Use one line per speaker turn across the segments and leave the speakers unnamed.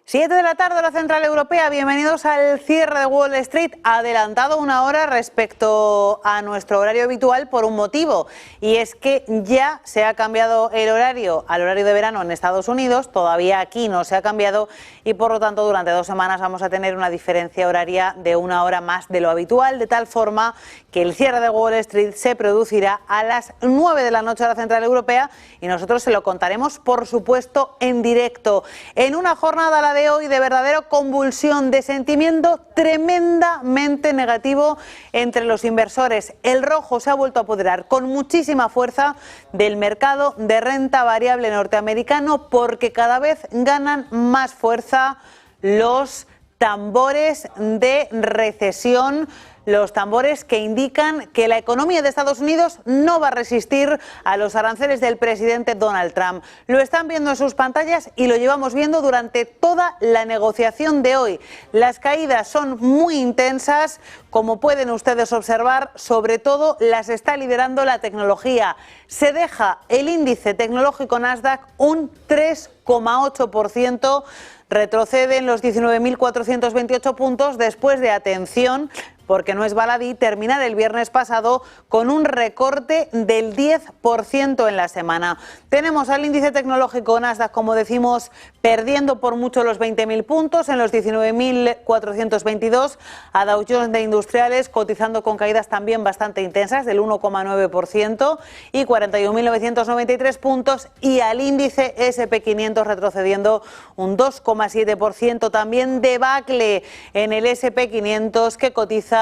7 de la tarde, hora central europea. Bienvenidos al cierre de Wall Street, adelantado una hora respecto a nuestro horario habitual por un motivo, y es que ya se ha cambiado el horario al horario de verano en Estados Unidos. Todavía aquí no se ha cambiado y por lo tanto durante 2 semanas vamos a tener una diferencia horaria de una hora más de lo habitual, de tal forma que el cierre de Wall Street se producirá a las 9 de la noche hora central europea y nosotros se lo contaremos, por supuesto, en directo, en una jornada, la de hoy, de verdadera convulsión, de sentimiento tremendamente negativo entre los inversores. El rojo se ha vuelto a apoderar con muchísima fuerza del mercado de renta variable norteamericano, porque cada vez ganan más fuerza los tambores de recesión, los tambores que indican que la economía de Estados Unidos no va a resistir a los aranceles del presidente Donald Trump. Lo están viendo en sus pantallas y lo llevamos viendo durante toda la negociación de hoy. Las caídas son muy intensas, como pueden ustedes observar, sobre todo las está liderando la tecnología. Se deja el índice tecnológico Nasdaq un 3,8%, retrocede en los 19.428 puntos después de, atención, porque no es baladí, terminar el viernes pasado con un recorte del 10% en la semana. Tenemos al índice tecnológico Nasdaq, como decimos, perdiendo por mucho los 20.000 puntos en los 19.422, a Dow Jones de Industriales cotizando con caídas también bastante intensas del 1,9% y 41.993 puntos, y al índice S&P 500 retrocediendo un 2,7%, también debacle en el S&P 500 que cotiza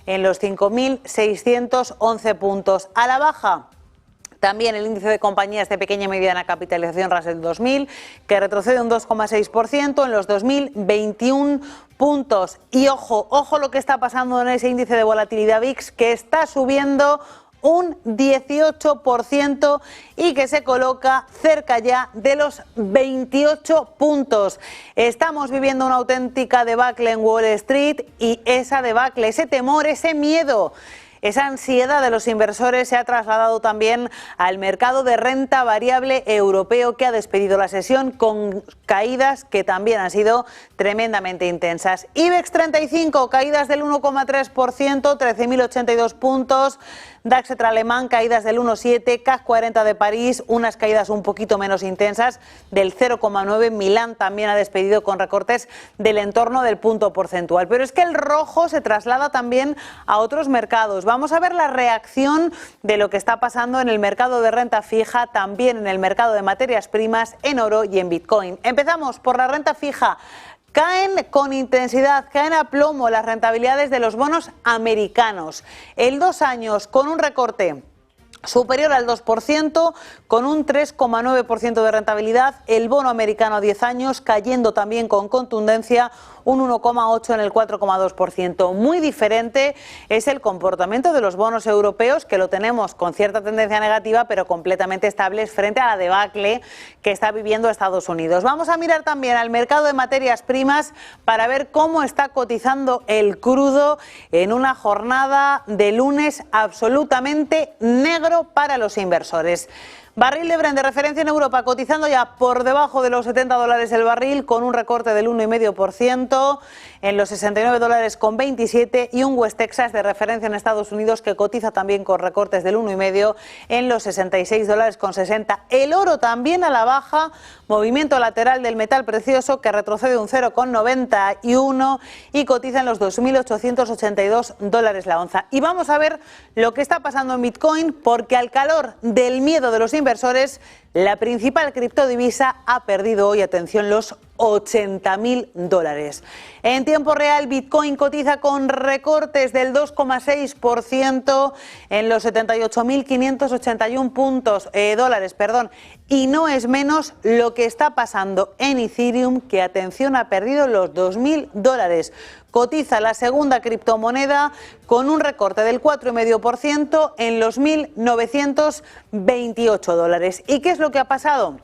en los 5.611 puntos. A la baja también el índice de compañías de pequeña y mediana capitalización Russell 2000, que retrocede un 2,6% en los 2.021 puntos. Y ojo lo que está pasando en ese índice de volatilidad VIX, que está subiendo un 18% y que se coloca cerca ya de los 28 puntos. Estamos viviendo una auténtica debacle en Wall Street, y esa debacle, ese temor, ese miedo, esa ansiedad de los inversores se ha trasladado también al mercado de renta variable europeo, que ha despedido la sesión con caídas que también han sido tremendamente intensas. IBEX 35, caídas del 1,3%, 13.082 puntos. DAX alemán, caídas del 1,7%, CAC 40 de París, unas caídas un poquito menos intensas del 0,9%. Milán también ha despedido con recortes del entorno del punto porcentual. Pero es que el rojo se traslada también a otros mercados. Vamos a ver la reacción de lo que está pasando en el mercado de renta fija, también en el mercado de materias primas, en oro y en Bitcoin. Empezamos por la renta fija. Caen con intensidad, caen a plomo las rentabilidades de los bonos americanos. El 2 años con un recorte superior al 2%, con un 3,9% de rentabilidad. El bono americano a 10 años cayendo también con contundencia, un 1,8% en el 4,2%. Muy diferente es el comportamiento de los bonos europeos, que lo tenemos con cierta tendencia negativa, pero completamente estables frente a la debacle que está viviendo Estados Unidos. Vamos a mirar también al mercado de materias primas para ver cómo está cotizando el crudo en una jornada de lunes absolutamente negro para los inversores. Barril de Brent de referencia en Europa cotizando ya por debajo de los $70 el barril, con un recorte del 1,5% en los $69,27, y un West Texas de referencia en Estados Unidos que cotiza también con recortes del 1,5% en los $66,60. El oro también a la baja, movimiento lateral del metal precioso que retrocede un 0,91 y cotiza en los $2.882 la onza. Y vamos a ver lo que está pasando en Bitcoin, porque al calor del miedo de los inversores, la principal criptodivisa ha perdido hoy, atención, los $80.000. En tiempo real, Bitcoin cotiza con recortes del 2,6% en los 78.581 dólares, y no es menos lo que está pasando en Ethereum, que, atención, ha perdido los $2.000. Cotiza la segunda criptomoneda con un recorte del 4,5% en los $1.928. ¿Y qué es lo que ha pasado?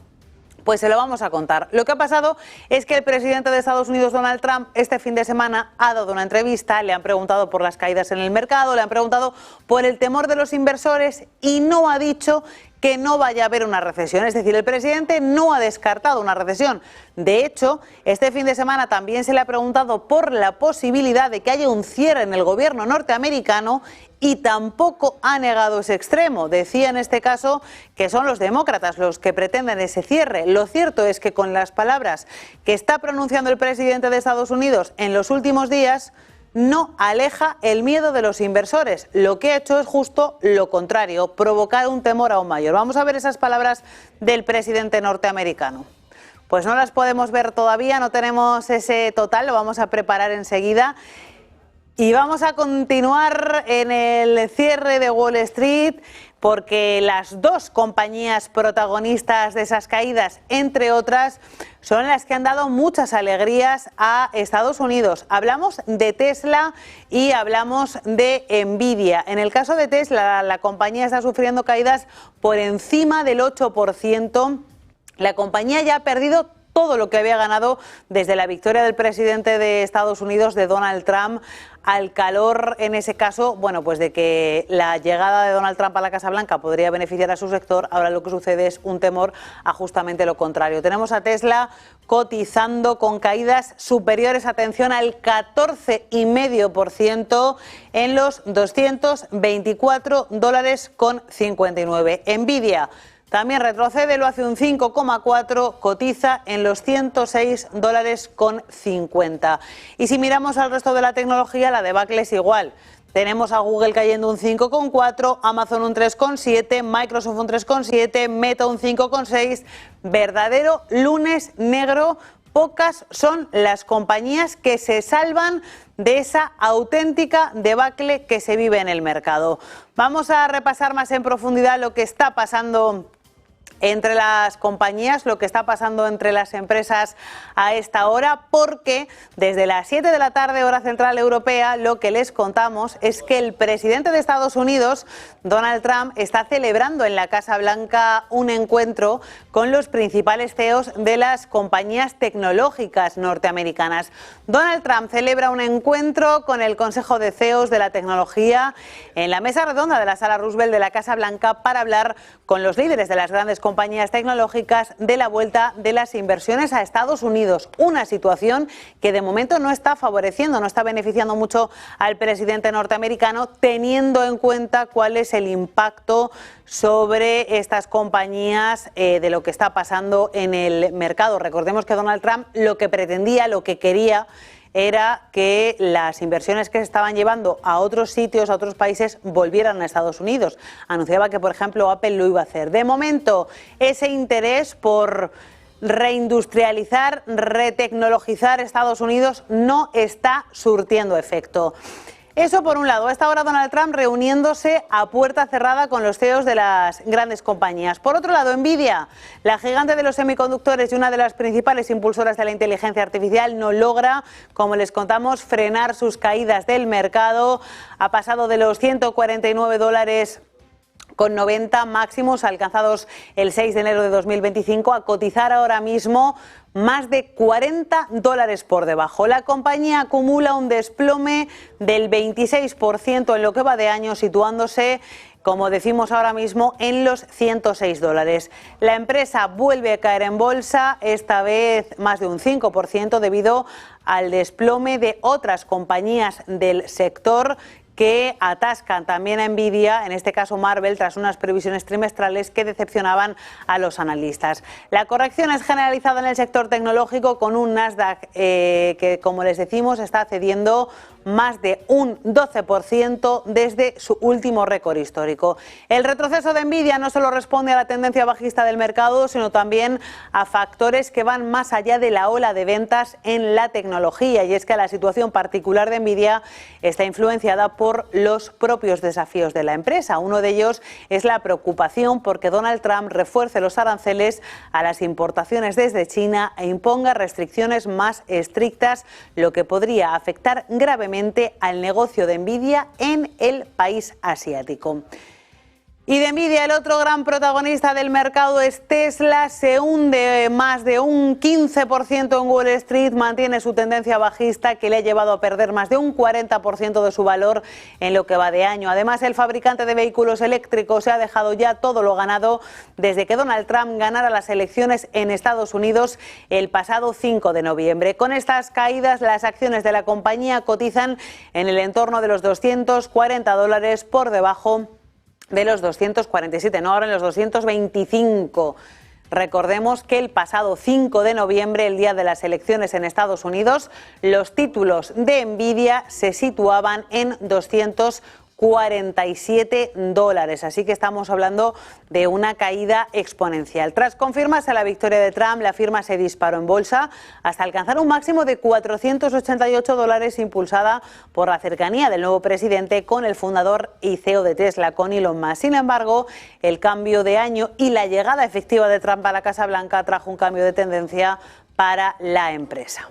Pues se lo vamos a contar. Lo que ha pasado es que el presidente de Estados Unidos, Donald Trump, este fin de semana ha dado una entrevista, le han preguntado por las caídas en el mercado, le han preguntado por el temor de los inversores, y no ha dicho que no vaya a haber una recesión. Es decir, el presidente no ha descartado una recesión. De hecho, este fin de semana también se le ha preguntado por la posibilidad de que haya un cierre en el gobierno norteamericano y tampoco ha negado ese extremo. Decía en este caso que son los demócratas los que pretenden ese cierre. Lo cierto es que con las palabras que está pronunciando el presidente de Estados Unidos en los últimos días, no aleja el miedo de los inversores. Lo que ha hecho es justo lo contrario, provocar un temor aún mayor. Vamos a ver esas palabras del presidente norteamericano. Pues no las podemos ver todavía, no tenemos ese total, lo vamos a preparar enseguida. Y vamos a continuar en el cierre de Wall Street, porque las dos compañías protagonistas de esas caídas, entre otras, son las que han dado muchas alegrías a Estados Unidos. Hablamos de Tesla y hablamos de Nvidia. En el caso de Tesla, la compañía está sufriendo caídas por encima del 8%. La compañía ya ha perdido todo lo que había ganado desde la victoria del presidente de Estados Unidos, de Donald Trump, al calor, en ese caso, bueno, pues de que la llegada de Donald Trump a la Casa Blanca podría beneficiar a su sector. Ahora lo que sucede es un temor a justamente lo contrario. Tenemos a Tesla cotizando con caídas superiores, atención, al 14,5% en los $224,59. Nvidia también retrocede, lo hace un 5,4, cotiza en los $106,50. Y si miramos al resto de la tecnología, la debacle es igual. Tenemos a Google cayendo un 5,4, Amazon un 3,7, Microsoft un 3,7, Meta un 5,6. Verdadero lunes negro. Pocas son las compañías que se salvan de esa auténtica debacle que se vive en el mercado. Vamos a repasar más en profundidad lo que está pasando entre las compañías, lo que está pasando entre las empresas a esta hora, porque desde las 7 de la tarde, hora central europea, lo que les contamos es que el presidente de Estados Unidos, Donald Trump, está celebrando en la Casa Blanca un encuentro con los principales CEOs de las compañías tecnológicas norteamericanas. Donald Trump celebra un encuentro con el Consejo de CEOs de la tecnología en la mesa redonda de la Sala Roosevelt de la Casa Blanca para hablar con los líderes de las grandes compañías tecnológicas de la vuelta de las inversiones a Estados Unidos. Una situación que de momento no está favoreciendo, no está beneficiando mucho al presidente norteamericano, teniendo en cuenta cuál es el impacto sobre estas compañías de lo que está pasando en el mercado. Recordemos que Donald Trump lo que pretendía, lo que quería, era que las inversiones que se estaban llevando a otros sitios, a otros países, volvieran a Estados Unidos. Anunciaba que, por ejemplo, Apple lo iba a hacer. De momento, ese interés por reindustrializar, retecnologizar Estados Unidos no está surtiendo efecto. Eso por un lado. A esta hora Donald Trump reuniéndose a puerta cerrada con los CEOs de las grandes compañías. Por otro lado, Nvidia, la gigante de los semiconductores y una de las principales impulsoras de la inteligencia artificial, no logra, como les contamos, frenar sus caídas del mercado. Ha pasado de los $149,90 máximos alcanzados el 6 de enero de 2025 a cotizar ahora mismo más de $40 por debajo. La compañía acumula un desplome del 26% en lo que va de año, situándose, como decimos ahora mismo, en los $106. La empresa vuelve a caer en bolsa, esta vez más de un 5%, debido al desplome de otras compañías del sector que atascan también a Nvidia, en este caso Marvell, tras unas previsiones trimestrales que decepcionaban a los analistas. La corrección es generalizada en el sector tecnológico, con un Nasdaq que, como les decimos, está cediendo más de un 12% desde su último récord histórico. El retroceso de Nvidia no solo responde a la tendencia bajista del mercado, sino también a factores que van más allá de la ola de ventas en la tecnología, y es que la situación particular de Nvidia está influenciada por los propios desafíos de la empresa. Uno de ellos es la preocupación porque Donald Trump refuerce los aranceles a las importaciones desde China e imponga restricciones más estrictas, lo que podría afectar gravemente al negocio de Nvidia en el país asiático. Y de Nvidia, el otro gran protagonista del mercado es Tesla, se hunde más de un 15% en Wall Street, mantiene su tendencia bajista que le ha llevado a perder más de un 40% de su valor en lo que va de año. Además, el fabricante de vehículos eléctricos se ha dejado ya todo lo ganado desde que Donald Trump ganara las elecciones en Estados Unidos el pasado 5 de noviembre. Con estas caídas, las acciones de la compañía cotizan en el entorno de los $240 por debajo de los 247, no ahora en los 225. Recordemos que el pasado 5 de noviembre, el día de las elecciones en Estados Unidos, los títulos de Nvidia se situaban en $247. Así que estamos hablando de una caída exponencial. Tras confirmarse la victoria de Trump, la firma se disparó en bolsa hasta alcanzar un máximo de $488, impulsada por la cercanía del nuevo presidente con el fundador y CEO de Tesla, con Elon Musk. Sin embargo, el cambio de año y la llegada efectiva de Trump a la Casa Blanca trajo un cambio de tendencia para la empresa.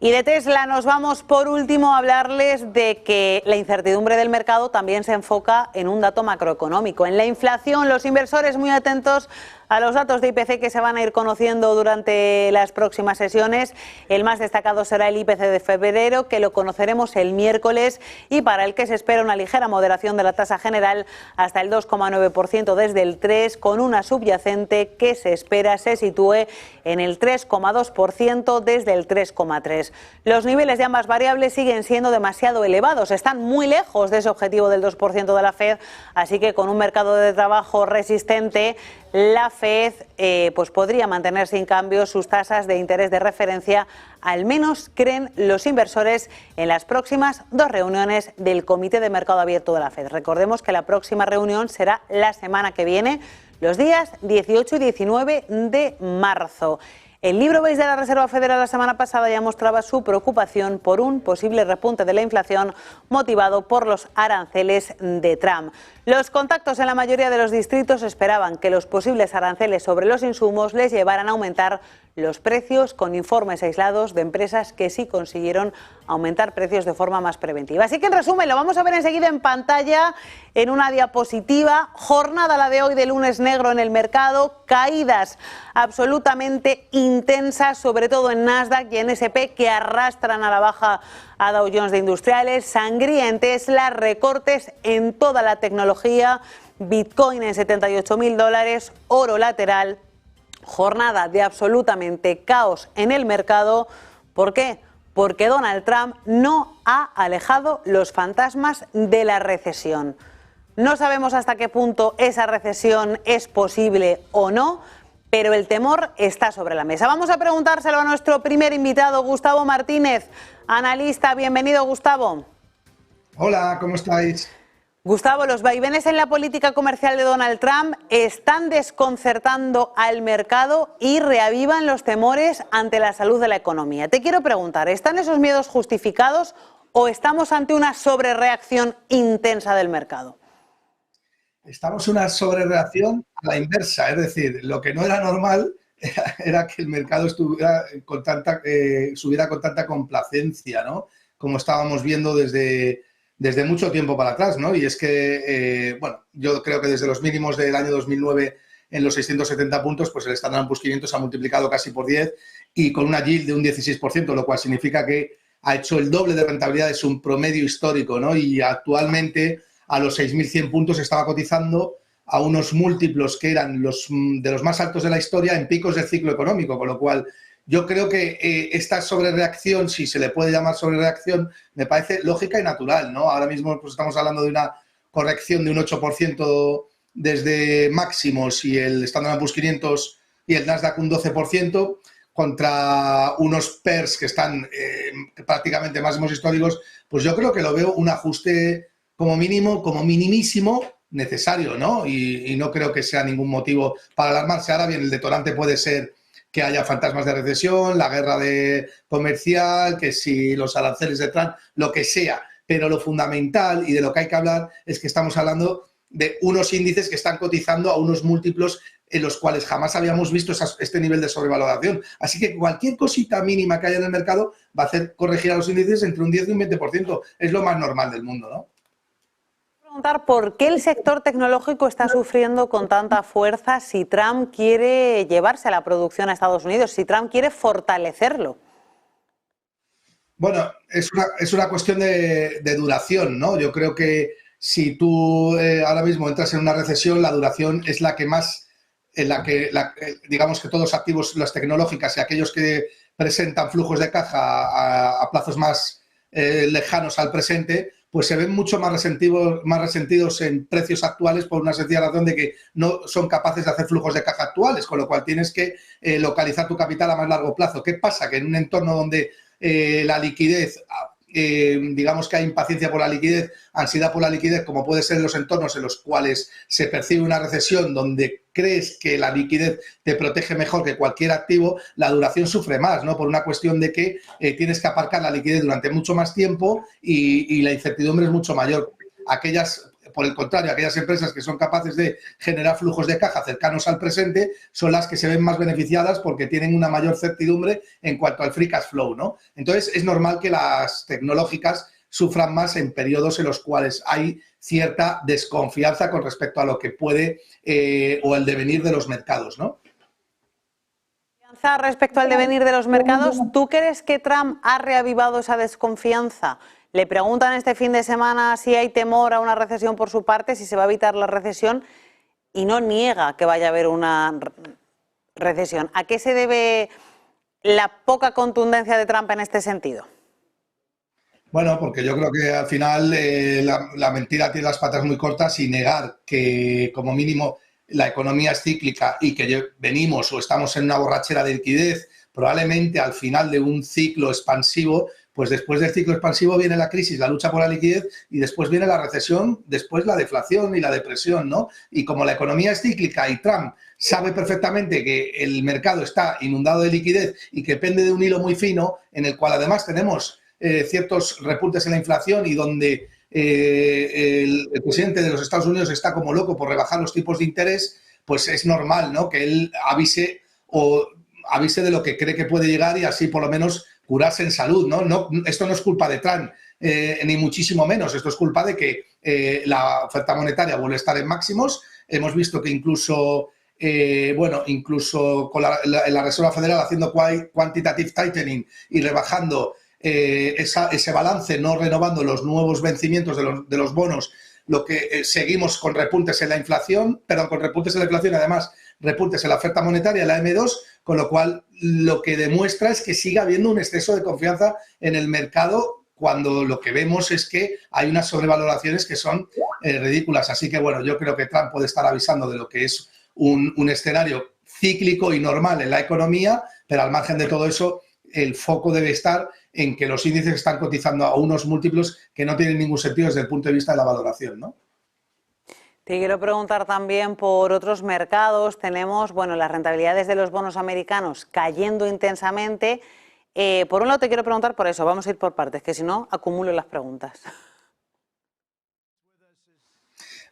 Y de Tesla nos vamos por último a hablarles de que la incertidumbre del mercado también se enfoca en un dato macroeconómico, en la inflación. Los inversores muy atentos a los datos de IPC que se van a ir conociendo durante las próximas sesiones. El más destacado será el IPC de febrero, que lo conoceremos el miércoles y para el que se espera una ligera moderación de la tasa general hasta el 2,9% desde el 3%, con una subyacente que se espera se sitúe en el 3,2% desde el 3,3%. Los niveles de ambas variables siguen siendo demasiado elevados, están muy lejos de ese objetivo del 2% de la Fed, así que con un mercado de trabajo resistente, la Fed pues podría mantener sin cambio sus tasas de interés de referencia, al menos creen los inversores, en las próximas dos reuniones del Comité de Mercado Abierto de la Fed. Recordemos que la próxima reunión será la semana que viene, los días 18 y 19 de marzo. El libro beige de la Reserva Federal la semana pasada ya mostraba su preocupación por un posible repunte de la inflación motivado por los aranceles de Trump. Los contactos en la mayoría de los distritos esperaban que los posibles aranceles sobre los insumos les llevaran a aumentar los precios, con informes aislados de empresas que sí consiguieron aumentar precios de forma más preventiva. Así que en resumen, lo vamos a ver enseguida en pantalla en una diapositiva. Jornada la de hoy de lunes negro en el mercado, caídas absolutamente intensas, sobre todo en Nasdaq y en S&P, que arrastran a la baja a Dow Jones de Industriales, sangría en Tesla, recortes en toda la tecnología, Bitcoin en $78.000, oro lateral. Jornada de absolutamente caos en el mercado. ¿Por qué? Porque Donald Trump no ha alejado los fantasmas de la recesión. No sabemos hasta qué punto esa recesión es posible o no, pero el temor está sobre la mesa. Vamos a preguntárselo a nuestro primer invitado, Gustavo Martínez, analista. Bienvenido, Gustavo.
Hola, ¿cómo estáis?
Gustavo, los vaivenes en la política comercial de Donald Trump están desconcertando al mercado y reavivan los temores ante la salud de la economía. Te quiero preguntar, ¿están esos miedos justificados o estamos ante una sobrereacción intensa del mercado?
Estamos en una sobrereacción a la inversa, es decir, lo que no era normal era que el mercado subiera con tanta complacencia, ¿no? Como estábamos viendo desde mucho tiempo para atrás, ¿no? Y es que, bueno, yo creo que desde los mínimos del año 2009 en los 670 puntos, pues el Standard & Poor's 500 ha multiplicado casi por 10 y con una yield de un 16%, lo cual significa que ha hecho el doble de rentabilidad de su promedio histórico, ¿no? Y actualmente a los 6.100 puntos estaba cotizando a unos múltiplos que eran de los más altos de la historia en picos del ciclo económico, con lo cual yo creo que esta sobrereacción, si se le puede llamar sobrereacción, me parece lógica y natural, ¿no? Ahora mismo pues, estamos hablando de una corrección de un 8% desde máximos y el Standard & Poor's 500 y el Nasdaq un 12%, contra unos PERS que están prácticamente máximos históricos, pues yo creo que lo veo un ajuste como mínimo, como minimísimo necesario, ¿no? Y no creo que sea ningún motivo para alarmarse. Ahora bien, el detonante puede ser que haya fantasmas de recesión, la guerra comercial, que si los aranceles de Trump, lo que sea. Pero lo fundamental y de lo que hay que hablar es que estamos hablando de unos índices que están cotizando a unos múltiplos en los cuales jamás habíamos visto este nivel de sobrevaloración. Así que cualquier cosita mínima que haya en el mercado va a hacer corregir a los índices entre un 10 y un 20%. Es lo más normal del mundo, ¿no?
Preguntar por qué el sector tecnológico está sufriendo con tanta fuerza si Trump quiere llevarse la producción a Estados Unidos, si Trump quiere fortalecerlo.
Bueno, es una cuestión de duración, ¿no? Yo creo que si tú ahora mismo entras en una recesión, la duración es la que más, en la que, digamos que todos los activos, las tecnológicas y aquellos que presentan flujos de caja a plazos más lejanos al presente, pues se ven mucho más resentidos en precios actuales por una sencilla razón de que no son capaces de hacer flujos de caja actuales, con lo cual tienes que localizar tu capital a más largo plazo. ¿Qué pasa? Que en un entorno donde la liquidez, digamos que hay impaciencia por la liquidez, ansiedad por la liquidez, como puede ser en los entornos en los cuales se percibe una recesión donde crees que la liquidez te protege mejor que cualquier activo, la duración sufre más, ¿no? Por una cuestión de que tienes que aparcar la liquidez durante mucho más tiempo y la incertidumbre es mucho mayor. Por el contrario, aquellas empresas que son capaces de generar flujos de caja cercanos al presente son las que se ven más beneficiadas porque tienen una mayor certidumbre en cuanto al free cash flow, ¿no? Entonces, es normal que las tecnológicas sufran más en periodos en los cuales hay cierta desconfianza con respecto a lo que puede o el devenir de los mercados, ¿no?
Respecto al devenir de los mercados, ¿tú crees que Trump ha reavivado esa desconfianza? Le preguntan este fin de semana si hay temor a una recesión por su parte, si se va a evitar la recesión, y no niega que vaya a haber una recesión. ¿A qué se debe la poca contundencia de Trump en este sentido?
Bueno, porque yo creo que al final la mentira tiene las patas muy cortas y negar que como mínimo la economía es cíclica y que venimos o estamos en una borrachera de liquidez, probablemente al final de un ciclo expansivo, pues después del ciclo expansivo viene la crisis, la lucha por la liquidez y después viene la recesión, después la deflación y la depresión, ¿no? Y como la economía es cíclica y Trump sabe perfectamente que el mercado está inundado de liquidez y que pende de un hilo muy fino, en el cual además tenemos ciertos repuntes en la inflación y donde el presidente de los Estados Unidos está como loco por rebajar los tipos de interés, pues es normal, ¿no?, que él avise de lo que cree que puede llegar y así por lo menos curarse en salud, ¿no? Esto no es culpa de Trump, ni muchísimo menos. Esto es culpa de que la oferta monetaria vuelve a estar en máximos. Hemos visto que incluso con la Reserva Federal haciendo quantitative tightening y rebajando ese balance, no renovando los nuevos vencimientos de los bonos, lo que seguimos con repuntes en la inflación, además repuntes en la oferta monetaria, la M2, con lo cual lo que demuestra es que sigue habiendo un exceso de confianza en el mercado cuando lo que vemos es que hay unas sobrevaloraciones que son ridículas. Así que, bueno, yo creo que Trump puede estar avisando de lo que es un escenario cíclico y normal en la economía, pero al margen de todo eso, el foco debe estar en que los índices están cotizando a unos múltiplos que no tienen ningún sentido desde el punto de vista de la valoración, ¿no?
Te quiero preguntar también por otros mercados. Tenemos, las rentabilidades de los bonos americanos cayendo intensamente. Por un lado te quiero preguntar por eso, vamos a ir por partes, que si no acumulo las preguntas.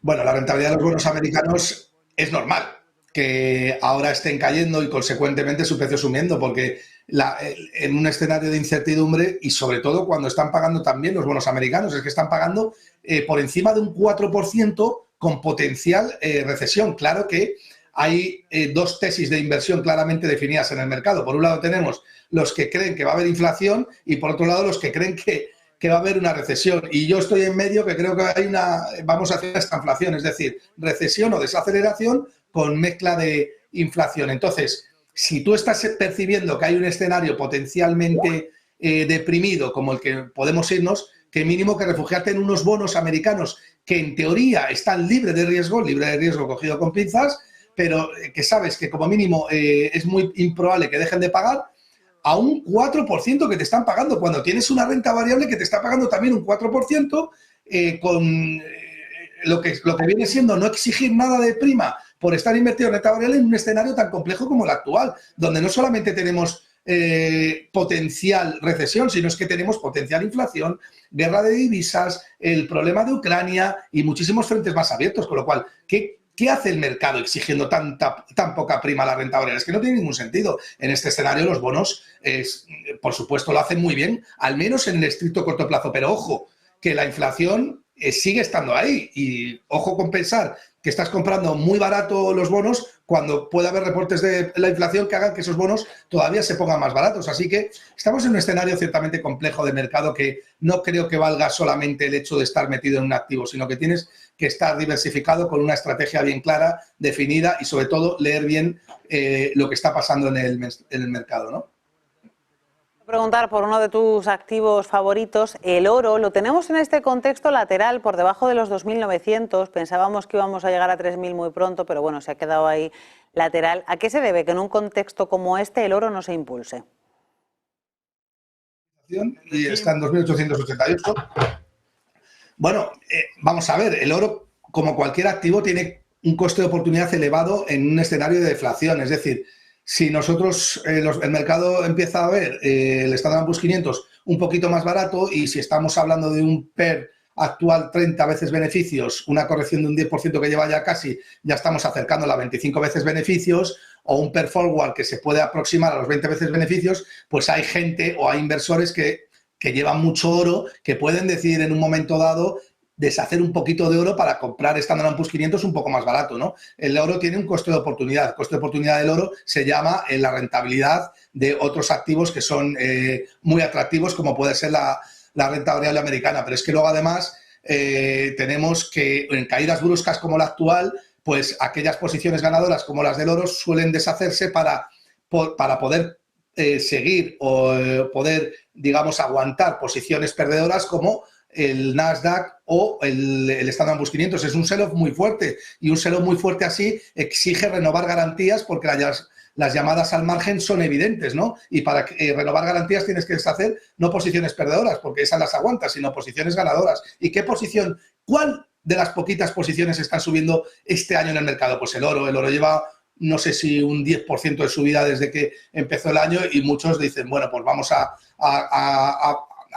Bueno, la rentabilidad de los bonos americanos es normal que ahora estén cayendo y consecuentemente su precio subiendo, porque en un escenario de incertidumbre y sobre todo cuando están pagando también los bonos americanos, es que están pagando por encima de un 4% con potencial recesión. Claro que hay dos tesis de inversión claramente definidas en el mercado. Por un lado tenemos los que creen que va a haber inflación y por otro lado los que creen que va a haber una recesión. Y yo estoy en medio, que creo que vamos a hacer esta inflación, es decir, recesión o desaceleración con mezcla de inflación. Entonces, si tú estás percibiendo que hay un escenario potencialmente deprimido como el que podemos irnos, que mínimo que refugiarte en unos bonos americanos que en teoría están libres de riesgo cogido con pinzas, pero que sabes que como mínimo es muy improbable que dejen de pagar, a un 4% que te están pagando, cuando tienes una renta variable que te está pagando también un 4%, con lo que viene siendo no exigir nada de prima por estar invertido en renta variable en un escenario tan complejo como el actual, donde no solamente tenemos potencial recesión, sino es que tenemos potencial inflación, guerra de divisas, el problema de Ucrania y muchísimos frentes más abiertos, con lo cual, ¿qué hace el mercado exigiendo tan poca prima a la renta variable? Es que no tiene ningún sentido. En este escenario los bonos, por supuesto, lo hacen muy bien, al menos en el estricto corto plazo. Pero ojo, que la inflación sigue estando ahí. Y ojo con pensar que estás comprando muy barato los bonos cuando puede haber reportes de la inflación que hagan que esos bonos todavía se pongan más baratos. Así que estamos en un escenario ciertamente complejo de mercado que no creo que valga solamente el hecho de estar metido en un activo, sino que tienes que estar diversificado con una estrategia bien clara, definida y sobre todo leer bien lo que está pasando en el mercado, ¿no?
Preguntar por uno de tus activos favoritos, el oro. Lo tenemos en este contexto lateral por debajo de los 2.900. Pensábamos que íbamos a llegar a 3.000 muy pronto, pero bueno, se ha quedado ahí lateral. ¿A qué se debe que en un contexto como este el oro no se impulse?
Y está en 2.888. Bueno, vamos a ver, el oro, como cualquier activo, tiene un coste de oportunidad elevado en un escenario de deflación. Es decir, si nosotros, el mercado empieza a ver el Standard & Poor's 500 un poquito más barato y si estamos hablando de un PER actual 30 veces beneficios, una corrección de un 10% que lleva ya casi, ya estamos acercando a 25 veces beneficios, o un PER forward que se puede aproximar a los 20 veces beneficios, pues hay gente o hay inversores que llevan mucho oro, que pueden decidir en un momento dado deshacer un poquito de oro para comprar Standard & Poor's 500 un poco más barato, ¿no? El oro tiene un coste de oportunidad. El coste de oportunidad del oro se llama la rentabilidad de otros activos que son muy atractivos, como puede ser la renta variable americana. Pero es que luego, además, tenemos que en caídas bruscas como la actual, pues aquellas posiciones ganadoras como las del oro suelen deshacerse para poder seguir o poder, digamos, aguantar posiciones perdedoras como el Nasdaq o el Standard & Poor's 500. Es un sell-off muy fuerte y un sell-off muy fuerte así exige renovar garantías porque las llamadas al margen son evidentes, ¿no? Y para renovar garantías tienes que deshacer no posiciones perdedoras porque esas las aguantas, sino posiciones ganadoras. ¿Y qué posición? ¿Cuál de las poquitas posiciones están subiendo este año en el mercado? Pues el oro. El oro lleva, no sé si un 10% de subida desde que empezó el año y muchos dicen, bueno, pues vamos a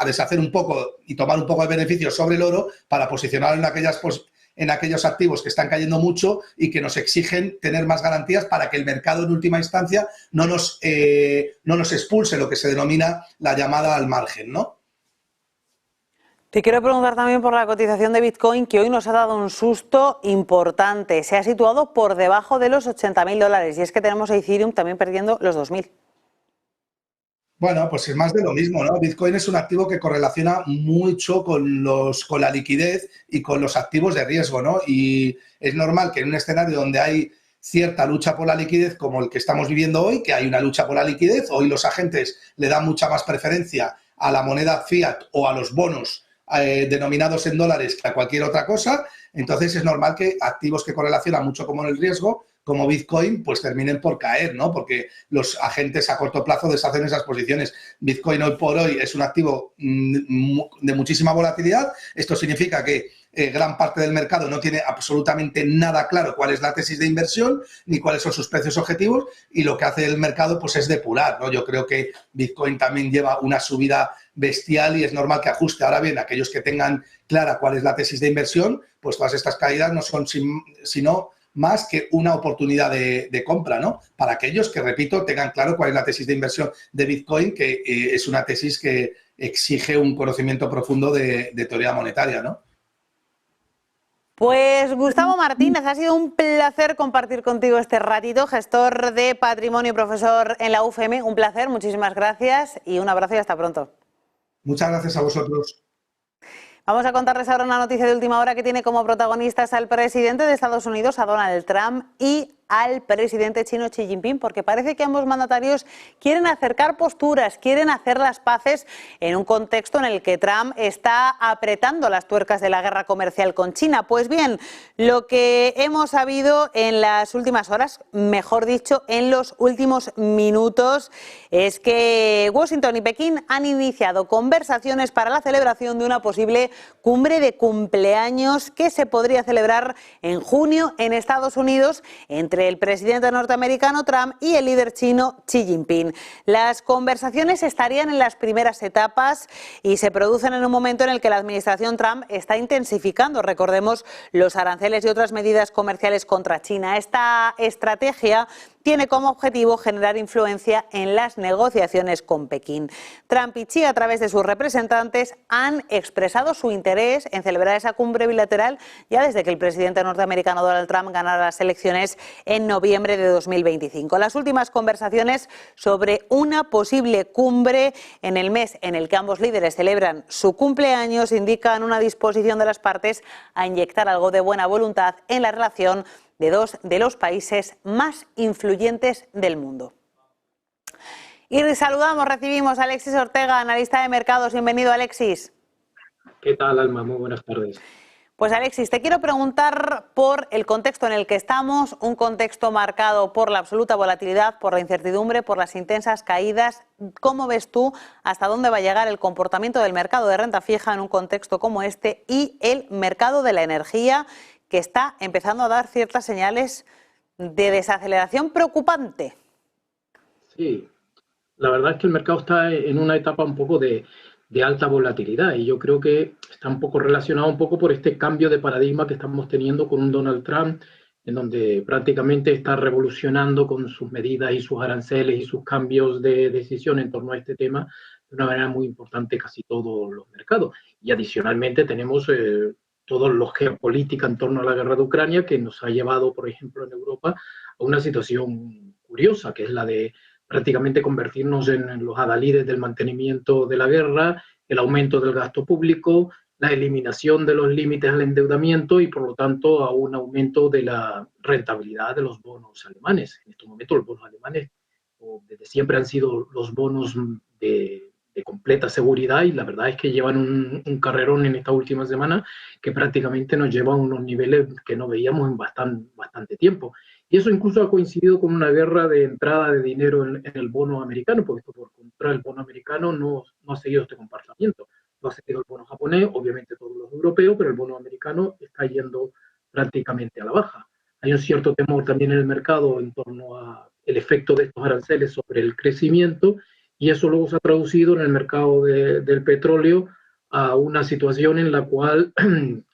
deshacer un poco y tomar un poco de beneficio sobre el oro para posicionar en aquellos activos que están cayendo mucho y que nos exigen tener más garantías para que el mercado en última instancia no nos expulse, lo que se denomina la llamada al margen, ¿no?
Te quiero preguntar también por la cotización de Bitcoin, que hoy nos ha dado un susto importante. Se ha situado por debajo de los $80.000 y es que tenemos a Ethereum también perdiendo los 2.000.
Bueno, pues es más de lo mismo, ¿no? Bitcoin es un activo que correlaciona mucho con la liquidez y con los activos de riesgo, ¿no? Y es normal que en un escenario donde hay cierta lucha por la liquidez como el que estamos viviendo hoy, que hay una lucha por la liquidez, hoy los agentes le dan mucha más preferencia a la moneda fiat o a los bonos denominados en dólares que a cualquier otra cosa, entonces es normal que activos que correlacionan mucho con el riesgo, como Bitcoin, pues terminen por caer, ¿no? Porque los agentes a corto plazo deshacen esas posiciones. Bitcoin hoy por hoy es un activo de muchísima volatilidad. Esto significa que gran parte del mercado no tiene absolutamente nada claro cuál es la tesis de inversión ni cuáles son sus precios objetivos y lo que hace el mercado pues es depurar, ¿no? Yo creo que Bitcoin también lleva una subida bestial y es normal que ajuste. Ahora bien, aquellos que tengan clara cuál es la tesis de inversión, pues todas estas caídas no son sino más que una oportunidad de compra, ¿no? Para aquellos que, repito, tengan claro cuál es la tesis de inversión de Bitcoin, que es una tesis que exige un conocimiento profundo de teoría monetaria, ¿no?
Pues Gustavo Martínez, ha sido un placer compartir contigo este ratito, gestor de patrimonio y profesor en la UFM. Un placer, muchísimas gracias y un abrazo y hasta pronto.
Muchas gracias a vosotros.
Vamos a contarles ahora una noticia de última hora que tiene como protagonistas al presidente de Estados Unidos, a Donald Trump, y al presidente chino Xi Jinping, porque parece que ambos mandatarios quieren acercar posturas, quieren hacer las paces en un contexto en el que Trump está apretando las tuercas de la guerra comercial con China. Pues bien, lo que hemos sabido en las últimas horas, mejor dicho, en los últimos minutos, es que Washington y Pekín han iniciado conversaciones para la celebración de una posible cumbre de cumpleaños que se podría celebrar en junio en Estados Unidos entre el presidente norteamericano Trump y el líder chino Xi Jinping. Las conversaciones estarían en las primeras etapas y se producen en un momento en el que la administración Trump está intensificando, recordemos, los aranceles y otras medidas comerciales contra China. Esta estrategia tiene como objetivo generar influencia en las negociaciones con Pekín. Trump y Xi, a través de sus representantes, han expresado su interés en celebrar esa cumbre bilateral ya desde que el presidente norteamericano Donald Trump ganara las elecciones en noviembre de 2025. Las últimas conversaciones sobre una posible cumbre en el mes en el que ambos líderes celebran su cumpleaños indican una disposición de las partes a inyectar algo de buena voluntad en la relación de dos de los países más influyentes del mundo. Y recibimos a Alexis Ortega, analista de mercados. Bienvenido, Alexis.
¿Qué tal, Alma? Muy buenas tardes.
Pues Alexis, te quiero preguntar por el contexto en el que estamos, un contexto marcado por la absoluta volatilidad, por la incertidumbre, por las intensas caídas. ¿Cómo ves tú hasta dónde va a llegar el comportamiento del mercado de renta fija en un contexto como este y el mercado de la energía, que está empezando a dar ciertas señales de desaceleración preocupante?
Sí, la verdad es que el mercado está en una etapa un poco de alta volatilidad y yo creo que está un poco relacionado un poco por este cambio de paradigma que estamos teniendo con un Donald Trump, en donde prácticamente está revolucionando con sus medidas y sus aranceles y sus cambios de decisión en torno a este tema de una manera muy importante casi todos los mercados. Y adicionalmente tenemos todos los geopolítica en torno a la guerra de Ucrania, que nos ha llevado, por ejemplo, en Europa a una situación curiosa, que es la de prácticamente convertirnos en los adalides del mantenimiento de la guerra, el aumento del gasto público, la eliminación de los límites al endeudamiento y, por lo tanto, a un aumento de la rentabilidad de los bonos alemanes. En estos momentos, los bonos alemanes desde siempre han sido los bonos de completa seguridad y la verdad es que llevan un carrerón en esta última semana que prácticamente nos lleva a unos niveles que no veíamos en bastante tiempo. Y eso incluso ha coincidido con una guerra de entrada de dinero en el bono americano, porque esto por contra el bono americano no ha seguido este comportamiento. No ha seguido el bono japonés, obviamente todos los europeos, pero el bono americano está yendo prácticamente a la baja. Hay un cierto temor también en el mercado en torno al efecto de estos aranceles sobre el crecimiento y eso luego se ha traducido en el mercado del petróleo a una situación en la cual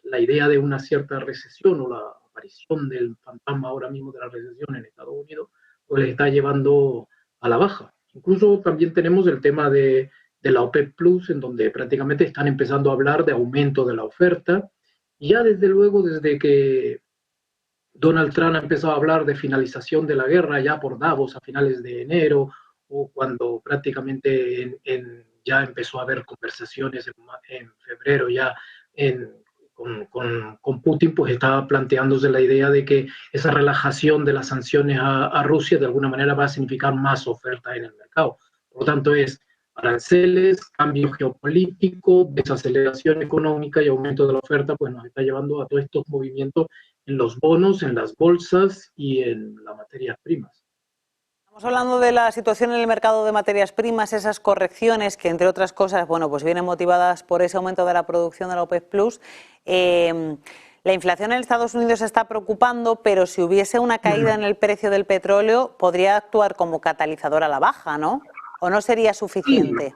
la idea de una cierta recesión o la aparición del fantasma ahora mismo de la recesión en Estados Unidos, pues les está llevando a la baja. Incluso también tenemos el tema de la OPEP Plus, en donde prácticamente están empezando a hablar de aumento de la oferta. Y ya desde luego, desde que Donald Trump ha empezado a hablar de finalización de la guerra ya por Davos a finales de enero, o cuando prácticamente ya empezó a haber conversaciones en febrero ya con Putin, pues estaba planteándose la idea de que esa relajación de las sanciones a Rusia de alguna manera va a significar más oferta en el mercado. Por lo tanto, es aranceles, cambio geopolítico, desaceleración económica y aumento de la oferta, pues nos está llevando a todos estos movimientos en los bonos, en las bolsas y en las materias primas.
Estamos hablando de la situación en el mercado de materias primas, esas correcciones que, entre otras cosas, bueno, pues vienen motivadas por ese aumento de la producción de la OPEP Plus. La inflación en Estados Unidos está preocupando, pero si hubiese una caída en el precio del petróleo, podría actuar como catalizador a la baja, ¿no? ¿O no sería suficiente?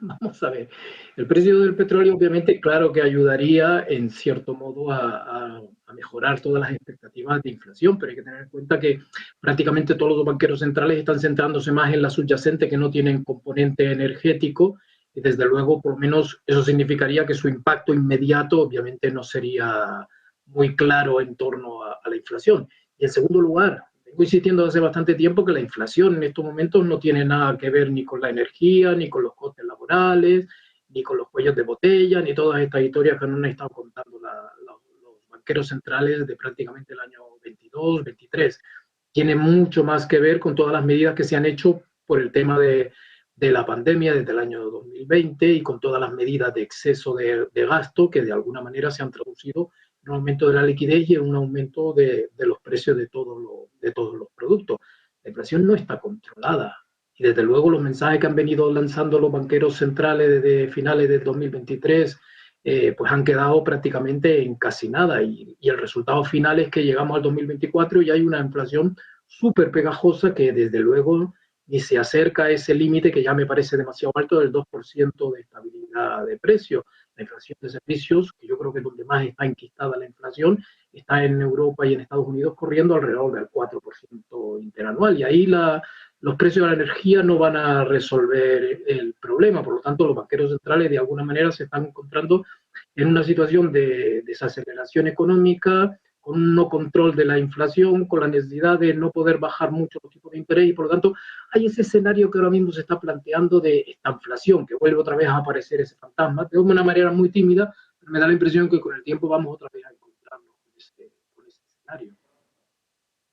Vamos a ver, el precio del petróleo obviamente claro que ayudaría en cierto modo a mejorar todas las expectativas de inflación, pero hay que tener en cuenta que prácticamente todos los banqueros centrales están centrándose más en la subyacente que no tienen componente energético y desde luego por lo menos eso significaría que su impacto inmediato obviamente no sería muy claro en torno a la inflación. Y en segundo lugar, vengo insistiendo hace bastante tiempo que la inflación en estos momentos no tiene nada que ver ni con la energía, ni con los costes laborales, ni con los cuellos de botella, ni todas estas historias que nos han estado contando los banqueros centrales de prácticamente el año 22, 23. Tiene mucho más que ver con todas las medidas que se han hecho por el tema de la pandemia desde el año 2020 y con todas las medidas de exceso de gasto que de alguna manera se han traducido en un aumento de la liquidez y en un aumento de los precios de todos los productos. La inflación no está controlada y desde luego los mensajes que han venido lanzando los banqueros centrales desde finales del 2023 pues han quedado prácticamente en casi nada y el resultado final es que llegamos al 2024 y hay una inflación súper pegajosa que desde luego ni se acerca a ese límite que ya me parece demasiado alto del 2% de estabilidad de precio. La inflación de servicios, que yo creo que es donde más está enquistada la inflación, está en Europa y en Estados Unidos corriendo alrededor del 4% interanual. Y ahí los precios de la energía no van a resolver el problema. Por lo tanto, los banqueros centrales de alguna manera se están encontrando en una situación de desaceleración económica, con un no control de la inflación, con la necesidad de no poder bajar mucho los tipos de interés, y por lo tanto hay ese escenario que ahora mismo se está planteando de esta inflación, que vuelve otra vez a aparecer ese fantasma, de una manera muy tímida, pero me da la impresión que con el tiempo vamos otra vez a encontrarnos con ese escenario.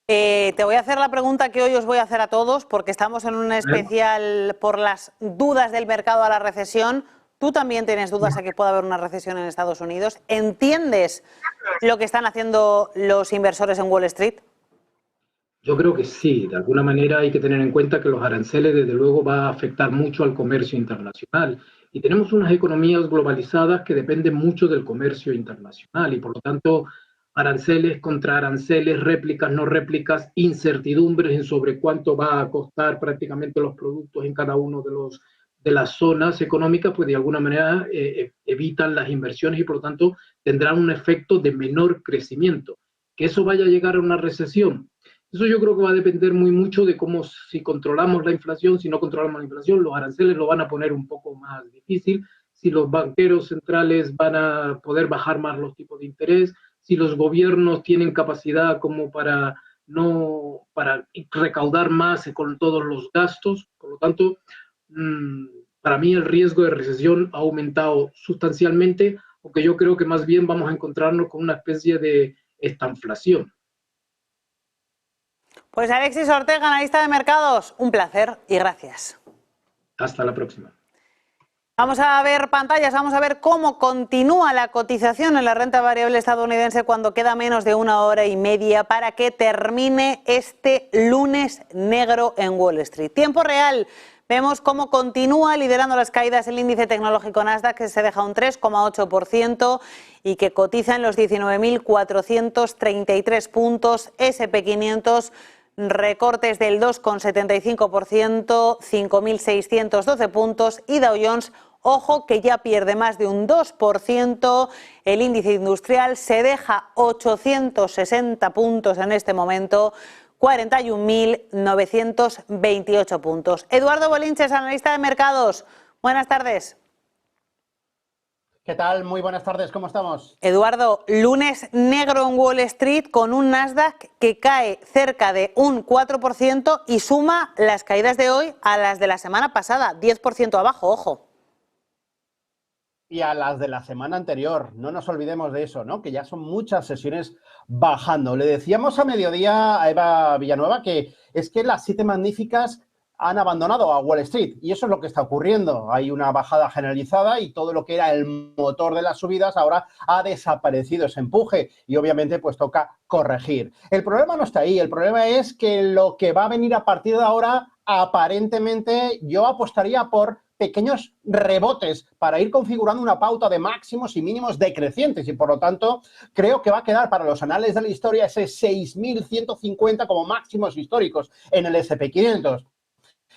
Te voy a hacer la pregunta que hoy os voy a hacer a todos, porque estamos en un especial por las dudas del mercado a la recesión. Tú también tienes dudas a que pueda haber una recesión en Estados Unidos. ¿Entiendes lo que están haciendo los inversores en Wall Street?
Yo creo que sí. De alguna manera hay que tener en cuenta que los aranceles, desde luego, va a afectar mucho al comercio internacional. Y tenemos unas economías globalizadas que dependen mucho del comercio internacional. Y por lo tanto, aranceles contra aranceles, réplicas, no réplicas, incertidumbres sobre cuánto va a costar prácticamente los productos en cada uno de las zonas económicas, pues de alguna manera evitan las inversiones y por lo tanto tendrán un efecto de menor crecimiento. Que eso vaya a llegar a una recesión, eso yo creo que va a depender muy mucho de cómo, si controlamos la inflación, si no controlamos la inflación, los aranceles lo van a poner un poco más difícil, si los banqueros centrales van a poder bajar más los tipos de interés, si los gobiernos tienen capacidad como para recaudar más con todos los gastos. Por lo tanto, para mí el riesgo de recesión ha aumentado sustancialmente, aunque yo creo que más bien vamos a encontrarnos con una especie de estanflación.
Pues Alexis Ortega, analista de mercados, un placer y gracias.
Hasta la próxima.
Vamos a ver pantallas, vamos a ver cómo continúa la cotización en la renta variable estadounidense cuando queda menos de 1 hora y media para que termine este lunes negro en Wall Street. Tiempo real. Vemos cómo continúa liderando las caídas el índice tecnológico Nasdaq, que se deja un 3,8% y que cotiza en los 19.433 puntos. S&P 500, recortes del 2,75%, 5.612 puntos. Y Dow Jones, ojo, que ya pierde más de un 2%. El índice industrial se deja 860 puntos en este momento. 41.928 puntos. Eduardo Bolinches, analista de mercados. Buenas tardes.
¿Qué tal? Muy buenas tardes, ¿cómo estamos?
Eduardo, lunes negro en Wall Street con un Nasdaq que cae cerca de un 4% y suma las caídas de hoy a las de la semana pasada, 10% abajo, ojo.
Y a las de la semana anterior, no nos olvidemos de eso, ¿no? Que ya son muchas sesiones bajando. Le decíamos a mediodía a Eva Villanueva que es que las 7 magníficas han abandonado a Wall Street y eso es lo que está ocurriendo. Hay una bajada generalizada y todo lo que era el motor de las subidas ahora ha desaparecido ese empuje y obviamente pues toca corregir. El problema no está ahí, el problema es que lo que va a venir a partir de ahora aparentemente yo apostaría por pequeños rebotes para ir configurando una pauta de máximos y mínimos decrecientes y por lo tanto creo que va a quedar para los anales de la historia ese 6.150 como máximos históricos en el S&P 500.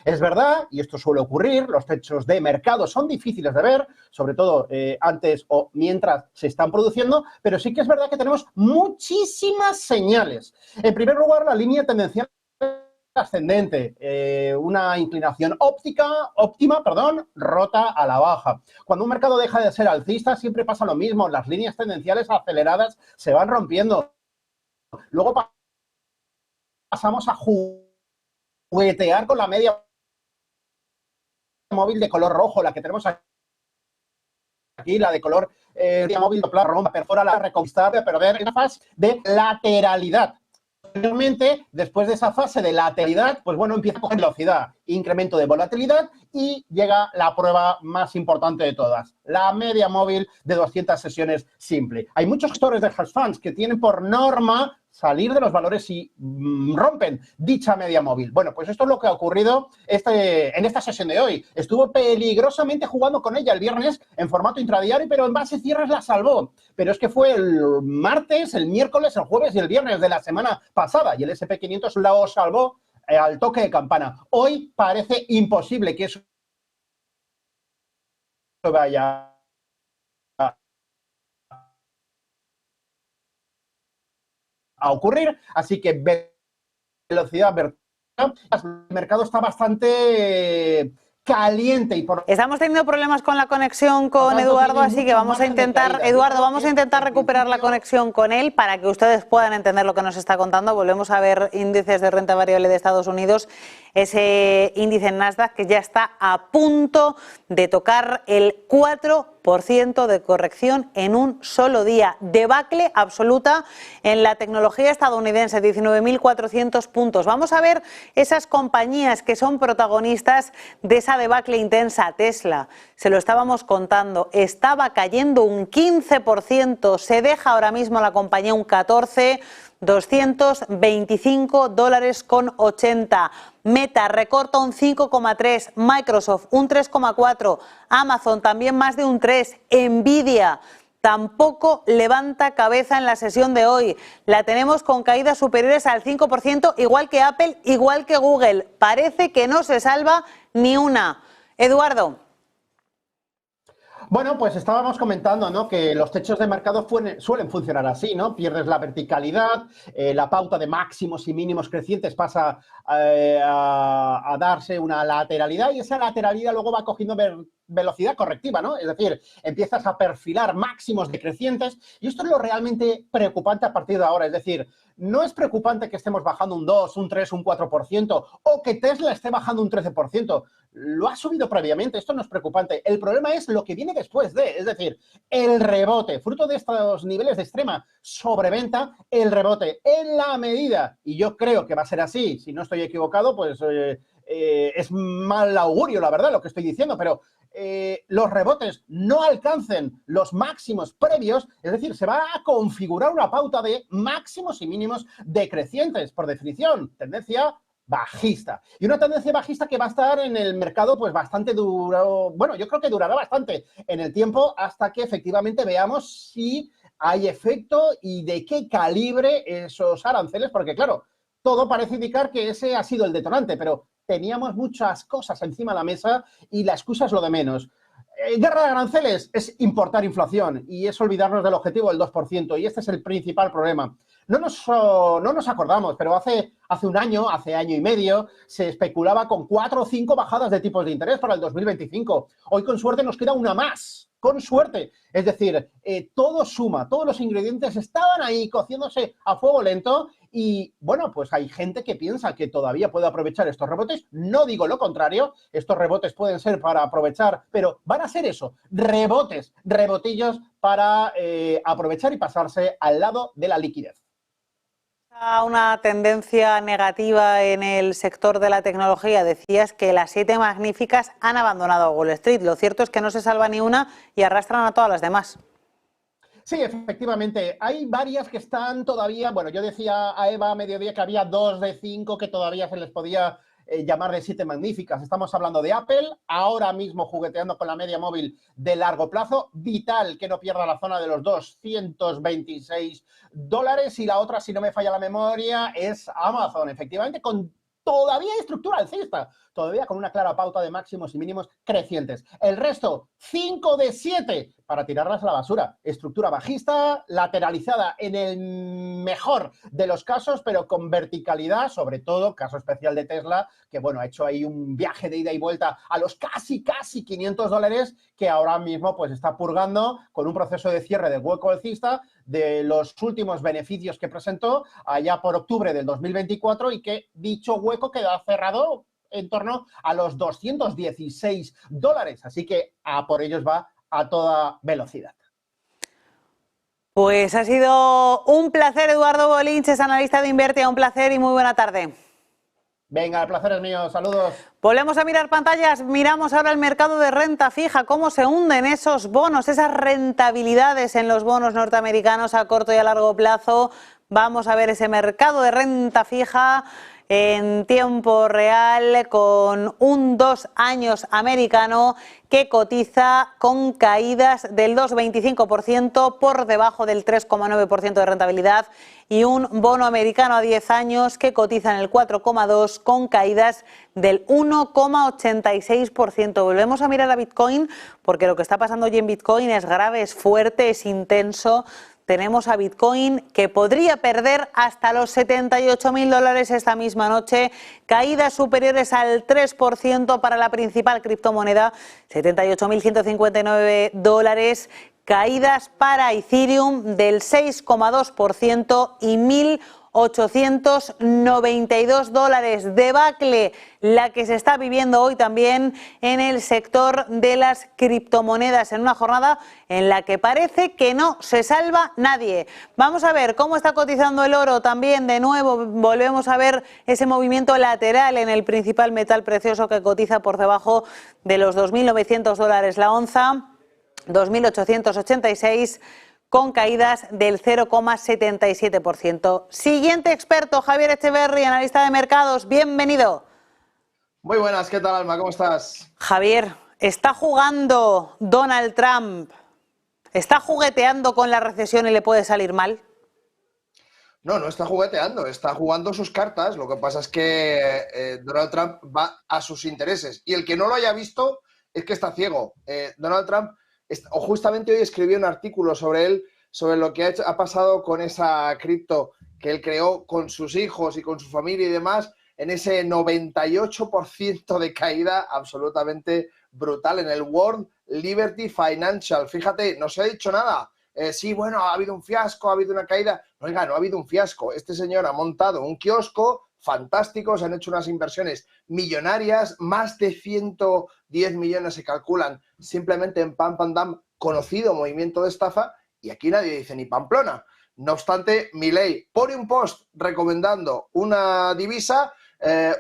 Es verdad, y esto suele ocurrir, los techos de mercado son difíciles de ver, sobre todo antes o mientras se están produciendo, pero sí que es verdad que tenemos muchísimas señales. En primer lugar, la línea tendencial ascendente, una inclinación óptima, rota a la baja. Cuando un mercado deja de ser alcista siempre pasa lo mismo, las líneas tendenciales aceleradas se van rompiendo. Luego pasamos a juguetear con la media móvil de color rojo, la que tenemos aquí, la de color media móvil Doppler rompa, perfora la reconquistar de perder una fase de lateralidad. Posteriormente, después de esa fase de lateralidad, pues bueno, empieza a coger velocidad, incremento de volatilidad y llega la prueba más importante de todas, la media móvil de 200 sesiones simple. Hay muchos gestores de hedge funds que tienen por norma salir de los valores y rompen dicha media móvil. Bueno, pues esto es lo que ha ocurrido en esta sesión de hoy. Estuvo peligrosamente jugando con ella el viernes en formato intradiario, pero en base cierres la salvó. Pero es que fue el martes, el miércoles, el jueves y el viernes de la semana pasada y el S&P 500 la salvó al toque de campana. Hoy parece imposible que eso vaya a ocurrir, así que velocidad vertical, el mercado está bastante caliente y por...
Estamos teniendo problemas con la conexión con Eduardo, así que vamos a intentar, Eduardo, vamos a intentar recuperar la conexión con él para que ustedes puedan entender lo que nos está contando. Volvemos a ver índices de renta variable de Estados Unidos, ese índice en Nasdaq que ya está a punto de tocar el 4% de corrección en un solo día. Debacle absoluta en la tecnología estadounidense, 19.400 puntos. Vamos a ver esas compañías que son protagonistas de esa debacle intensa. Tesla, se lo estábamos contando, estaba cayendo un 15%, se deja ahora mismo la compañía un 14%, $225,80. Meta recorta un 5,3%, Microsoft un 3,4%, Amazon también más de un 3%, Nvidia tampoco levanta cabeza en la sesión de hoy. La tenemos con caídas superiores al 5%, igual que Apple, igual que Google. Parece que no se salva ni una. Eduardo.
Bueno, pues estábamos comentando, ¿no?, que los techos de mercado suelen funcionar así, ¿no? Pierdes la verticalidad, la pauta de máximos y mínimos crecientes pasa a darse una lateralidad y esa lateralidad luego va cogiendo velocidad correctiva, ¿no? Es decir, empiezas a perfilar máximos decrecientes y esto es lo realmente preocupante a partir de ahora. Es decir, no es preocupante que estemos bajando un 2, un 3, un 4% o que Tesla esté bajando un 13%. Lo ha subido previamente, esto no es preocupante. El problema es lo que viene después de, es decir, el rebote, fruto de estos niveles de extrema sobreventa, el rebote en la medida, y yo creo que va a ser así, si no estoy equivocado, pues es mal augurio, la verdad, lo que estoy diciendo, pero los rebotes no alcancen los máximos previos, es decir, se va a configurar una pauta de máximos y mínimos decrecientes, por definición, tendencia bajista. Y una tendencia bajista que va a estar en el mercado pues bastante duro, bueno, yo creo que durará bastante en el tiempo hasta que efectivamente veamos si hay efecto y de qué calibre esos aranceles, porque claro, todo parece indicar que ese ha sido el detonante, pero teníamos muchas cosas encima de la mesa y la excusa es lo de menos. Guerra de aranceles es importar inflación y es olvidarnos del objetivo del 2% y este es el principal problema. No nos acordamos, pero hace un año, hace año y medio, se especulaba con 4 o 5 bajadas de tipos de interés para el 2025. Hoy, con suerte, nos queda una más. Con suerte. Es decir, todo suma, todos los ingredientes estaban ahí cociéndose a fuego lento y, bueno, pues hay gente que piensa que todavía puede aprovechar estos rebotes. No digo lo contrario, estos rebotes pueden ser para aprovechar, pero van a ser eso, rebotes, rebotillos para aprovechar y pasarse al lado de la liquidez.
Una tendencia negativa en el sector de la tecnología. Decías que las 7 magníficas han abandonado Wall Street. Lo cierto es que no se salva ni una y arrastran a todas las demás.
Sí, efectivamente. Hay varias que están todavía, bueno, yo decía a Eva a mediodía que había 2 de 5 que todavía se les podía llamar de 7 magníficas. Estamos hablando de Apple, ahora mismo jugueteando con la media móvil de largo plazo, vital que no pierda la zona de los $226 y la otra, si no me falla la memoria, es Amazon, efectivamente, con todavía estructura alcista, todavía con una clara pauta de máximos y mínimos crecientes. El resto, 5 de 7 para tirarlas a la basura. Estructura bajista, lateralizada en el mejor de los casos, pero con verticalidad, sobre todo, caso especial de Tesla, que bueno, ha hecho ahí un viaje de ida y vuelta a los casi $500, que ahora mismo pues está purgando con un proceso de cierre de hueco alcista de los últimos beneficios que presentó allá por octubre del 2024 y que dicho hueco queda cerrado en torno a los $216. Así que a por ellos va a toda velocidad.
Pues ha sido un placer, Eduardo Bolinch, es analista de Invertia. Un placer y muy buena tarde.
Venga, el placer es mío. Saludos.
Volvemos a mirar pantallas. Miramos ahora el mercado de renta fija, cómo se hunden esos bonos, esas rentabilidades en los bonos norteamericanos a corto y a largo plazo. Vamos a ver ese mercado de renta fija en tiempo real con un 2 años americano que cotiza con caídas del 2,25% por debajo del 3,9% de rentabilidad y un bono americano a 10 años que cotiza en el 4,2% con caídas del 1,86%. Volvemos a mirar a Bitcoin porque lo que está pasando hoy en Bitcoin es grave, es fuerte, es intenso. Tenemos a Bitcoin que podría perder hasta los $78.000 esta misma noche, caídas superiores al 3% para la principal criptomoneda, $78.159, caídas para Ethereum del 6,2% y $1.892. Debacle la que se está viviendo hoy también en el sector de las criptomonedas, en una jornada en la que parece que no se salva nadie. Vamos a ver cómo está cotizando el oro también. De nuevo volvemos a ver ese movimiento lateral en el principal metal precioso que cotiza por debajo de los $2.900 la onza, 2.886, con caídas del 0,77%. Siguiente experto, Javier Echeverri, analista de mercados. Bienvenido.
Muy buenas, ¿qué tal, Alma? ¿Cómo estás?
Javier, ¿está jugando Donald Trump? ¿Está jugueteando con la recesión y le puede salir mal?
No, no está jugueteando, está jugando sus cartas. Lo que pasa es que Donald Trump va a sus intereses. Y el que no lo haya visto es que está ciego. Donald Trump, justamente hoy escribí un artículo sobre él, sobre lo que ha pasado con esa cripto que él creó con sus hijos y con su familia y demás, en ese 98% de caída absolutamente brutal en el World Liberty Financial. Fíjate, no se ha dicho nada. Sí, bueno, ha habido un fiasco, ha habido una caída. Oiga, no ha habido un fiasco. Este señor ha montado un kiosco fantástico, se han hecho unas inversiones millonarias, más de 110 millones se calculan simplemente en Pump and Dump, conocido movimiento de estafa, y aquí nadie dice ni Pamplona. No obstante, Milei pone un post recomendando una divisa,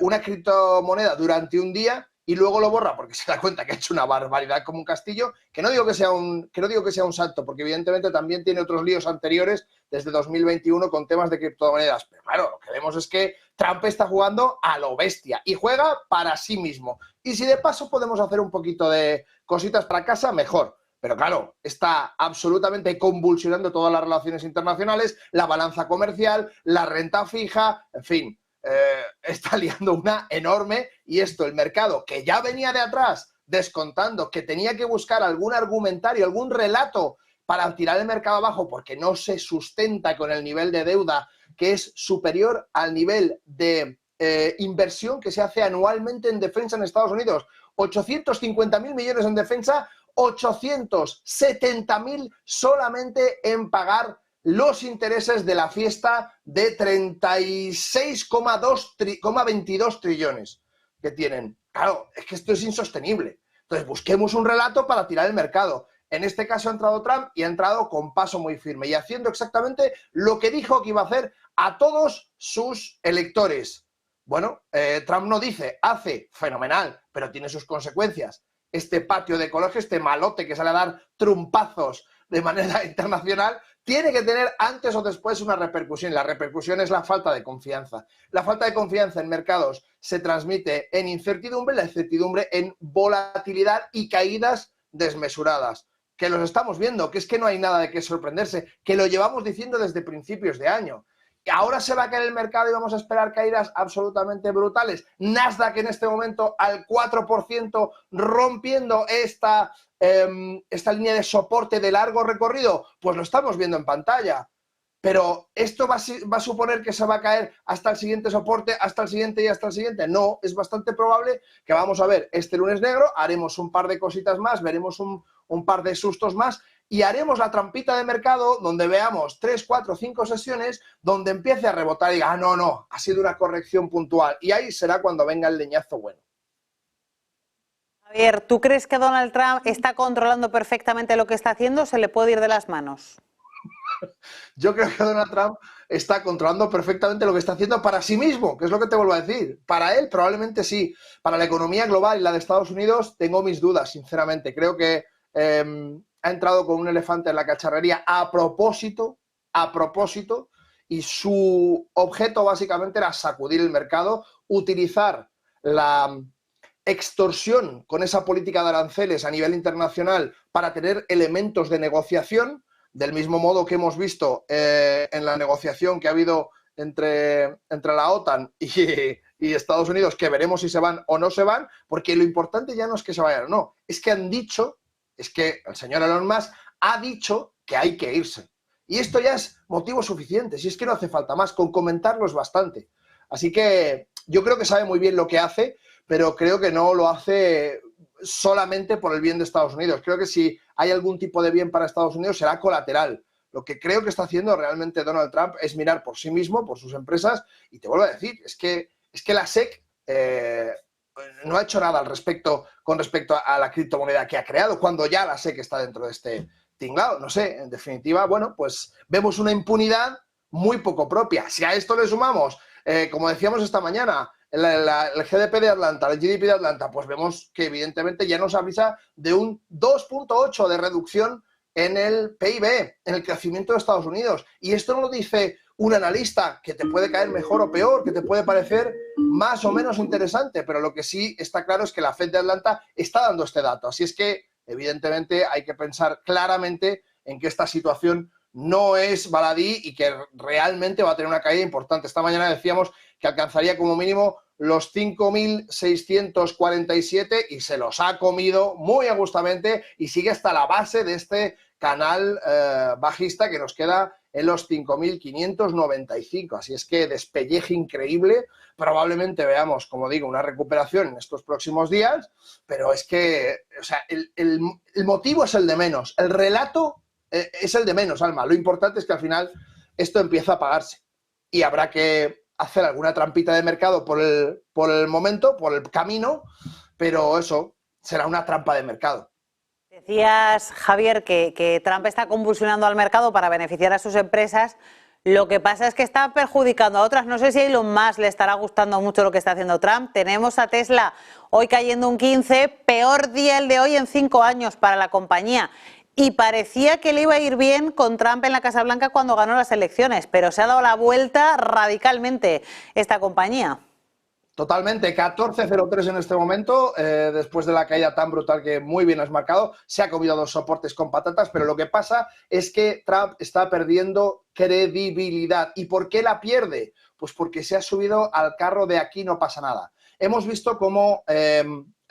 una criptomoneda durante un día y luego lo borra porque se da cuenta que ha hecho una barbaridad como un castillo, que no digo que sea un santo, porque evidentemente también tiene otros líos anteriores desde 2021 con temas de criptomonedas. Pero claro, lo que vemos es que Trump está jugando a lo bestia y juega para sí mismo. Y si de paso podemos hacer un poquito de cositas para casa, mejor. Pero claro, está absolutamente convulsionando todas las relaciones internacionales, la balanza comercial, la renta fija, en fin. Está liando una enorme, y esto el mercado que ya venía de atrás descontando que tenía que buscar algún argumentario, algún relato para tirar el mercado abajo porque no se sustenta con el nivel de deuda que es superior al nivel de inversión que se hace anualmente en defensa en Estados Unidos. 850.000 millones en defensa, 870.000 solamente en pagar los intereses de la fiesta de 36,22 trillones que tienen. Claro, es que esto es insostenible. Entonces busquemos un relato para tirar el mercado. En este caso ha entrado Trump y ha entrado con paso muy firme y haciendo exactamente lo que dijo que iba a hacer a todos sus electores. Bueno, Trump no dice, hace, fenomenal, pero tiene sus consecuencias. Este patio de colegio, este malote que sale a dar trumpazos de manera internacional, tiene que tener antes o después una repercusión. La repercusión es la falta de confianza. La falta de confianza en mercados se transmite en incertidumbre, la incertidumbre en volatilidad y caídas desmesuradas. Que los estamos viendo, que es que no hay nada de qué sorprenderse, que lo llevamos diciendo desde principios de año. Y ahora se va a caer el mercado y vamos a esperar caídas absolutamente brutales. Nasdaq en este momento al 4%, rompiendo esta línea de soporte de largo recorrido, pues lo estamos viendo en pantalla. Pero ¿esto va a suponer que se va a caer hasta el siguiente soporte, hasta el siguiente y hasta el siguiente? No, es bastante probable que vamos a ver este lunes negro, haremos un par de cositas más, veremos un par de sustos más y haremos la trampita de mercado donde veamos 3, 4, 5 sesiones donde empiece a rebotar y diga, no, ha sido una corrección puntual. Y ahí será cuando venga el leñazo bueno.
Javier, ¿tú crees que Donald Trump está controlando perfectamente lo que está haciendo o se le puede ir de las manos?
Yo creo que Donald Trump está controlando perfectamente lo que está haciendo para sí mismo, que es lo que te vuelvo a decir. Para él probablemente sí. Para la economía global y la de Estados Unidos tengo mis dudas, sinceramente. Creo que ha entrado con un elefante en la cacharrería a propósito, y su objeto básicamente era sacudir el mercado, utilizar la extorsión con esa política de aranceles a nivel internacional para tener elementos de negociación, del mismo modo que hemos visto en la negociación que ha habido entre la OTAN y Estados Unidos, que veremos si se van o no se van, porque lo importante ya no es que se vayan o no, es que han dicho, es que el señor Elon Musk ha dicho que hay que irse. Y esto ya es motivo suficiente, si es que no hace falta más, con comentarlo es bastante. Así que yo creo que sabe muy bien lo que hace, pero creo que no lo hace solamente por el bien de Estados Unidos. Creo que si hay algún tipo de bien para Estados Unidos será colateral. Lo que creo que está haciendo realmente Donald Trump es mirar por sí mismo, por sus empresas, y te vuelvo a decir, es que la SEC no ha hecho nada al respecto con respecto a la criptomoneda que ha creado, cuando ya la SEC está dentro de este tinglado. No sé, en definitiva, bueno, pues vemos una impunidad muy poco propia. Si a esto le sumamos, como decíamos esta mañana, el GDP de Atlanta, el GDP de Atlanta, pues vemos que evidentemente ya nos avisa de un 2,8 de reducción en el PIB, en el crecimiento de Estados Unidos. Y esto no lo dice un analista que te puede caer mejor o peor, que te puede parecer más o menos interesante, pero lo que sí está claro es que la Fed de Atlanta está dando este dato. Así es que, evidentemente, hay que pensar claramente en que esta situación no es baladí y que realmente va a tener una caída importante. Esta mañana decíamos que alcanzaría como mínimo los 5.647 y se los ha comido muy agustamente y sigue hasta la base de este canal bajista que nos queda en los 5.595. Así es que despelleje increíble. Probablemente veamos, como digo, una recuperación en estos próximos días, pero es que, o sea, el motivo es el de menos. El relato es el de menos, Alma. Lo importante es que al final esto empieza a pagarse y habrá que hacer alguna trampita de mercado por el momento, por el camino, pero eso será una trampa de mercado.
Decías, Javier, que Trump está convulsionando al mercado para beneficiar a sus empresas. Lo que pasa es que está perjudicando a otras. No sé si a Elon Musk le estará gustando mucho lo que está haciendo Trump. Tenemos a Tesla hoy cayendo un 15%, peor día el de hoy en 5 años para la compañía. Y parecía que le iba a ir bien con Trump en la Casa Blanca cuando ganó las elecciones, pero se ha dado la vuelta radicalmente esta compañía.
Totalmente, 14.03 en este momento, después de la caída tan brutal que muy bien has marcado, se ha comido 2 soportes con patatas, pero lo que pasa es que Trump está perdiendo credibilidad. ¿Y por qué la pierde? Pues porque se ha subido al carro de aquí no pasa nada. Hemos visto cómo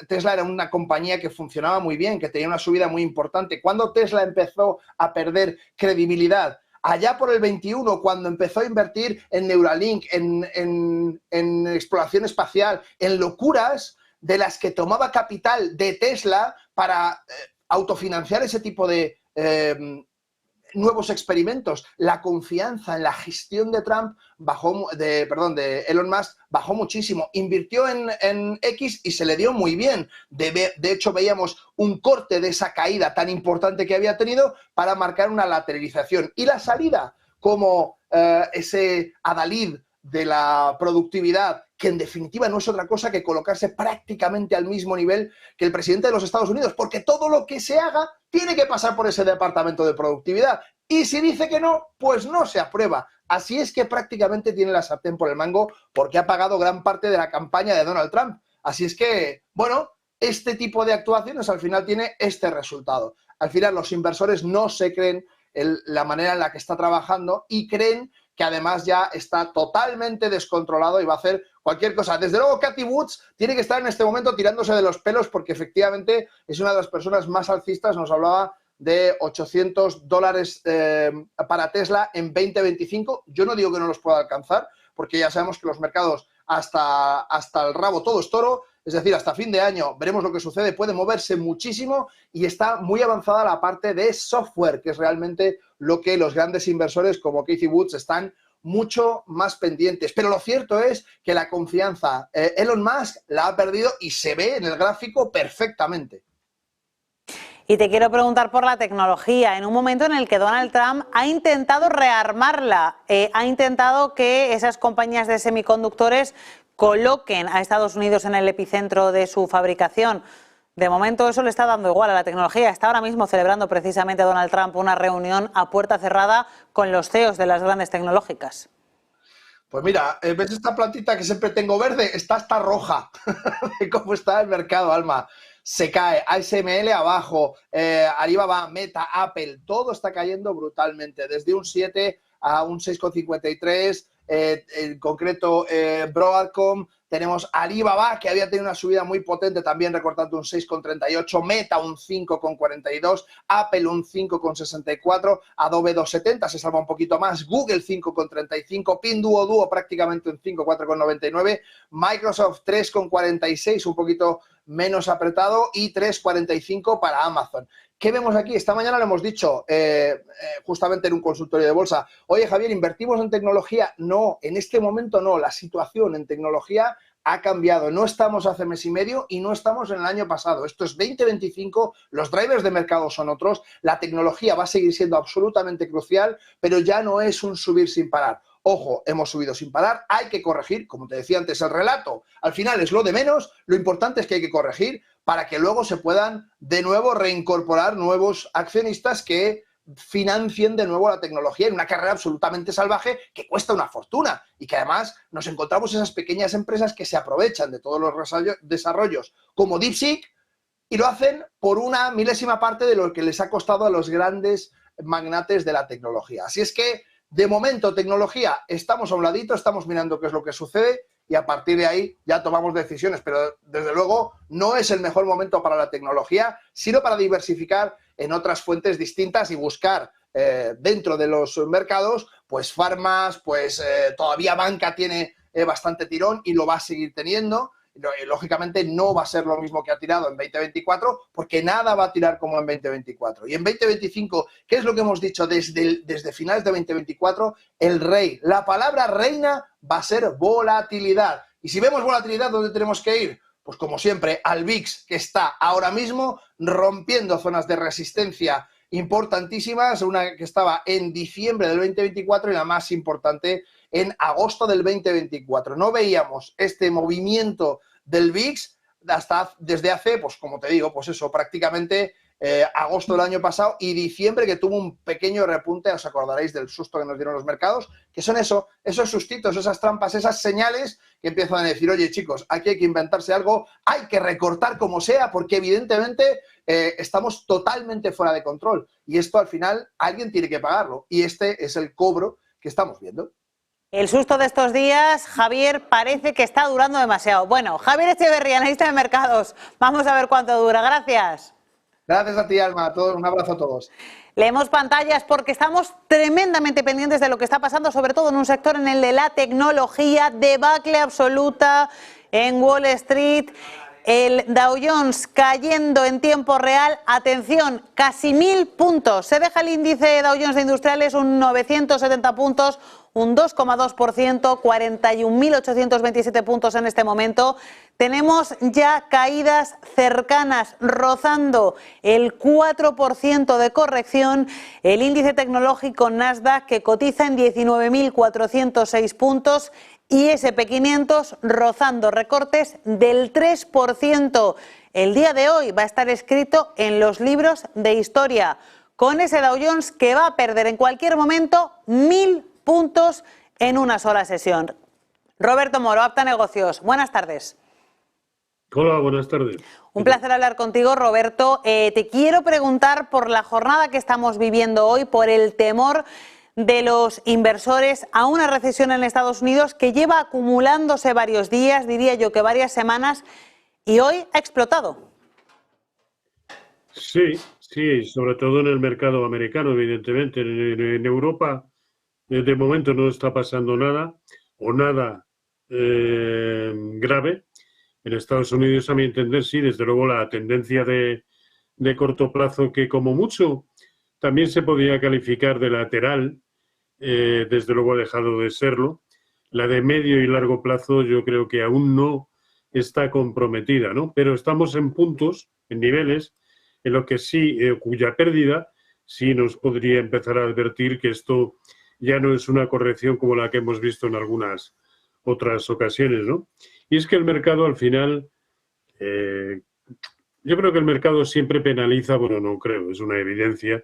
Tesla era una compañía que funcionaba muy bien, que tenía una subida muy importante. Cuando Tesla empezó a perder credibilidad, allá por el 21, cuando empezó a invertir en Neuralink, en exploración espacial, en locuras de las que tomaba capital de Tesla para autofinanciar ese tipo de nuevos experimentos, la confianza en la gestión de de Elon Musk bajó muchísimo. Invirtió en X y se le dio muy bien. De hecho, veíamos un corte de esa caída tan importante que había tenido para marcar una lateralización. Y la salida como ese adalid de la productividad, que en definitiva no es otra cosa que colocarse prácticamente al mismo nivel que el presidente de los Estados Unidos, porque todo lo que se haga tiene que pasar por ese departamento de productividad. Y si dice que no, pues no se aprueba. Así es que prácticamente tiene la sartén por el mango porque ha pagado gran parte de la campaña de Donald Trump. Así es que, bueno, este tipo de actuaciones al final tiene este resultado. Al final los inversores no se creen la manera en la que está trabajando y creen que además ya está totalmente descontrolado y va a hacer cualquier cosa. Desde luego, Cathie Woods tiene que estar en este momento tirándose de los pelos porque efectivamente es una de las personas más alcistas. Nos hablaba de $800 para Tesla en 2025. Yo no digo que no los pueda alcanzar porque ya sabemos que los mercados hasta el rabo todo es toro. Es decir, hasta fin de año veremos lo que sucede, puede moverse muchísimo y está muy avanzada la parte de software, que es realmente lo que los grandes inversores como Cathie Woods están mucho más pendientes. Pero lo cierto es que la confianza Elon Musk la ha perdido y se ve en el gráfico perfectamente.
Y te quiero preguntar por la tecnología. En un momento en el que Donald Trump ha intentado rearmarla, ha intentado que esas compañías de semiconductores coloquen a Estados Unidos en el epicentro de su fabricación. De momento eso le está dando igual a la tecnología. Está ahora mismo celebrando precisamente Donald Trump una reunión a puerta cerrada con los CEOs de las grandes tecnológicas.
Pues mira, ¿ves esta plantita que siempre tengo verde? Está hasta roja. ¿Cómo está el mercado, Alma? Se cae, ASML abajo, Alibaba, Meta, Apple, todo está cayendo brutalmente, desde un 7 a un 6,53, en concreto Broadcom, tenemos Alibaba, que había tenido una subida muy potente, también recortando un 6,38, Meta un 5,42, Apple un 5,64, Adobe 2,70, se salva un poquito más, Google 5,35, Pinduoduo prácticamente un 5,4,99, Microsoft 3,46, un poquito menos apretado, y 3,45 para Amazon. ¿Qué vemos aquí? Esta mañana lo hemos dicho justamente en un consultorio de bolsa. Oye, Javier, ¿invertimos en tecnología? No, en este momento no. La situación en tecnología ha cambiado. No estamos hace mes y medio y no estamos en el año pasado. Esto es 2025, los drivers de mercado son otros, la tecnología va a seguir siendo absolutamente crucial, pero ya no es un subir sin parar. Ojo, hemos subido sin parar, hay que corregir, como te decía antes, el relato. Al final es lo de menos, lo importante es que hay que corregir para que luego se puedan de nuevo reincorporar nuevos accionistas que financien de nuevo la tecnología en una carrera absolutamente salvaje que cuesta una fortuna y que además nos encontramos esas pequeñas empresas que se aprovechan de todos los desarrollos como DeepSeek y lo hacen por una milésima parte de lo que les ha costado a los grandes magnates de la tecnología. Así es que, de momento, tecnología, estamos a un ladito, estamos mirando qué es lo que sucede y a partir de ahí ya tomamos decisiones, pero desde luego no es el mejor momento para la tecnología, sino para diversificar en otras fuentes distintas y buscar dentro de los mercados, pues farmas, pues todavía banca tiene bastante tirón y lo va a seguir teniendo. Lógicamente no va a ser lo mismo que ha tirado en 2024 porque nada va a tirar como en 2024. Y en 2025, ¿qué es lo que hemos dicho desde finales de 2024? El rey, la palabra reina va a ser volatilidad. Y si vemos volatilidad, ¿dónde tenemos que ir? Pues como siempre, al VIX, que está ahora mismo rompiendo zonas de resistencia importantísimas, una que estaba en diciembre del 2024 y la más importante en agosto del 2024. No veíamos este movimiento del VIX desde hace, pues como te digo, pues eso, prácticamente agosto del año pasado y diciembre, que tuvo un pequeño repunte. Os acordaréis del susto que nos dieron los mercados, que son esos sustitos, esas trampas, esas señales que empiezan a decir, oye chicos, aquí hay que inventarse algo, hay que recortar como sea, porque evidentemente estamos totalmente fuera de control y esto al final alguien tiene que pagarlo y este es el cobro que estamos viendo.
El susto de estos días, Javier, parece que está durando demasiado. Bueno, Javier Echeverría, analista de mercados. Vamos a ver cuánto dura. Gracias.
Gracias a ti, Alma. Un abrazo a todos.
Leemos pantallas porque estamos tremendamente pendientes de lo que está pasando, sobre todo en un sector en el de la tecnología, debacle absoluta en Wall Street. El Dow Jones cayendo en tiempo real, atención, casi 1000 puntos. Se deja el índice Dow Jones de Industriales un 970 puntos, un 2,2%, 41.827 puntos en este momento. Tenemos ya caídas cercanas, rozando el 4% de corrección. El índice tecnológico Nasdaq, que cotiza en 19.406 puntos, y SP500 rozando recortes del 3%. El día de hoy va a estar escrito en los libros de historia, con ese Dow Jones que va a perder en cualquier momento 1000 puntos en una sola sesión. Roberto Moro, Apta Negocios, buenas tardes.
Hola, buenas tardes.
Un placer hablar contigo, Roberto. Te quiero preguntar por la jornada que estamos viviendo hoy, por el temor de los inversores a una recesión en Estados Unidos que lleva acumulándose varios días, diría yo que varias semanas, y hoy ha explotado.
Sí, sobre todo en el mercado americano, evidentemente. En Europa, de momento no está pasando nada, o nada grave. En Estados Unidos, a mi entender, sí, desde luego la tendencia de corto plazo, que como mucho también se podía calificar de lateral, desde luego ha dejado de serlo. La de medio y largo plazo yo creo que aún no está comprometida, ¿no? Pero estamos en puntos, en niveles, en los que sí, cuya pérdida sí nos podría empezar a advertir que esto ya no es una corrección como la que hemos visto en algunas otras ocasiones, ¿no? Y es que el mercado al final yo creo que el mercado siempre penaliza, bueno, no creo, es una evidencia,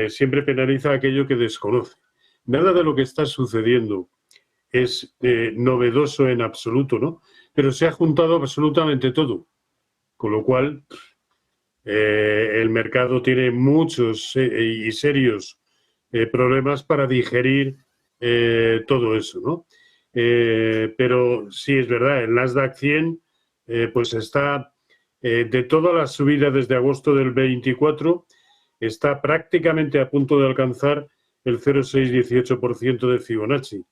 siempre penaliza aquello que desconoce. Nada de lo que está sucediendo es novedoso en absoluto, ¿no? Pero se ha juntado absolutamente todo, con lo cual el mercado tiene muchos y serios problemas para digerir todo eso, ¿no? Pero sí es verdad, el Nasdaq 100 pues está, de toda la subida desde agosto del 24, está prácticamente a punto de alcanzar el 0,618% de Fibonacci.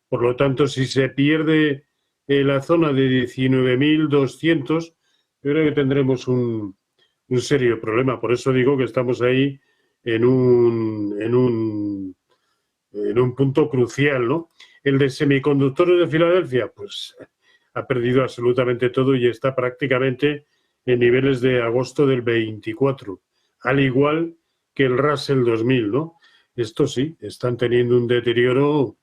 Por lo tanto, si se pierde la zona de 19.200, yo creo que tendremos un serio problema. Por eso digo que estamos ahí en un punto crucial, ¿no? El de semiconductores de Filadelfia, pues ha perdido absolutamente todo y está prácticamente en niveles de agosto del 24, al igual que el Russell 2000, ¿no? Esto sí, están teniendo un deterioro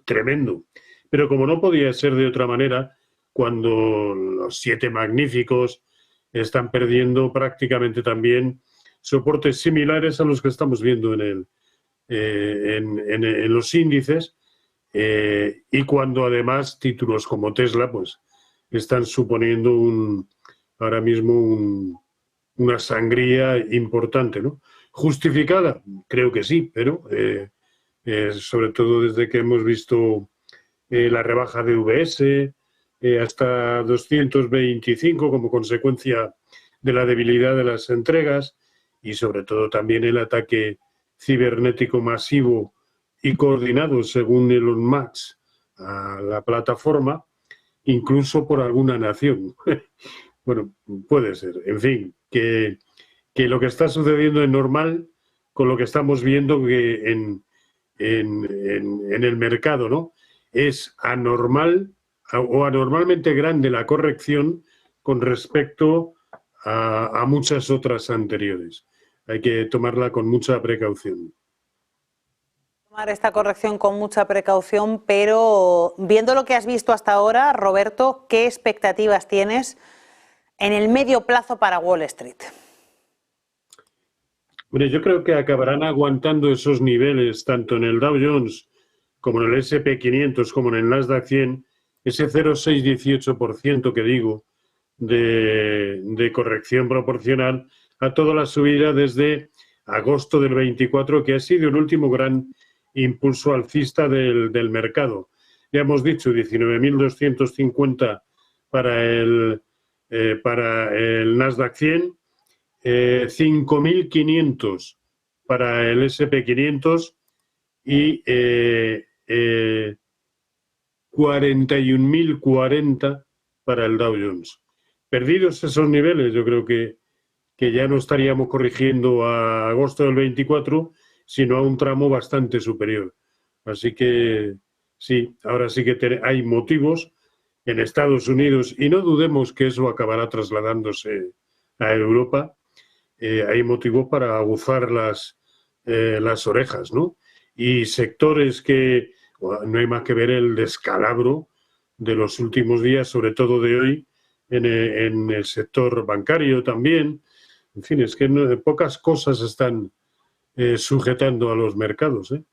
tremendo. Pero como no podía ser de otra manera, cuando los 7 magníficos están perdiendo prácticamente también soportes similares a los que estamos viendo en los índices, y cuando además títulos como Tesla pues están suponiendo ahora mismo una sangría importante, ¿no? ¿Justificada? Creo que sí, pero sobre todo desde que hemos visto la rebaja de UBS hasta 225 como consecuencia de la debilidad de las entregas y sobre todo también el ataque cibernético masivo y coordinado, según Elon Musk, a la plataforma, incluso por alguna nación. Bueno, puede ser. En fin, que lo que está sucediendo es normal con lo que estamos viendo que en el mercado, ¿no? Es anormal o anormalmente grande la corrección con respecto a muchas otras anteriores. Hay que tomarla con mucha precaución.
Tomar esta corrección con mucha precaución, pero viendo lo que has visto hasta ahora, Roberto, ¿qué expectativas tienes en el medio plazo para Wall Street?
Bueno, yo creo que acabarán aguantando esos niveles tanto en el Dow Jones como en el S&P 500 como en el Nasdaq 100, ese 0,618% que digo de corrección proporcional a toda la subida desde agosto del 24, que ha sido el último gran impulso alcista del mercado. Ya hemos dicho 19.250 para el Nasdaq 100, 5.500 para el S&P 500 y 41.040 para el Dow Jones. Perdidos esos niveles, yo creo que ya no estaríamos corrigiendo a agosto del 24, sino a un tramo bastante superior. Así que sí, ahora sí que hay motivos en Estados Unidos, y no dudemos que eso acabará trasladándose a Europa. Hay motivos para aguzar las orejas, ¿no? Y sectores que no hay más que ver el descalabro de los últimos días, sobre todo de hoy, en el sector bancario también. En fin, es que pocas cosas están sujetando a los mercados, ¿eh?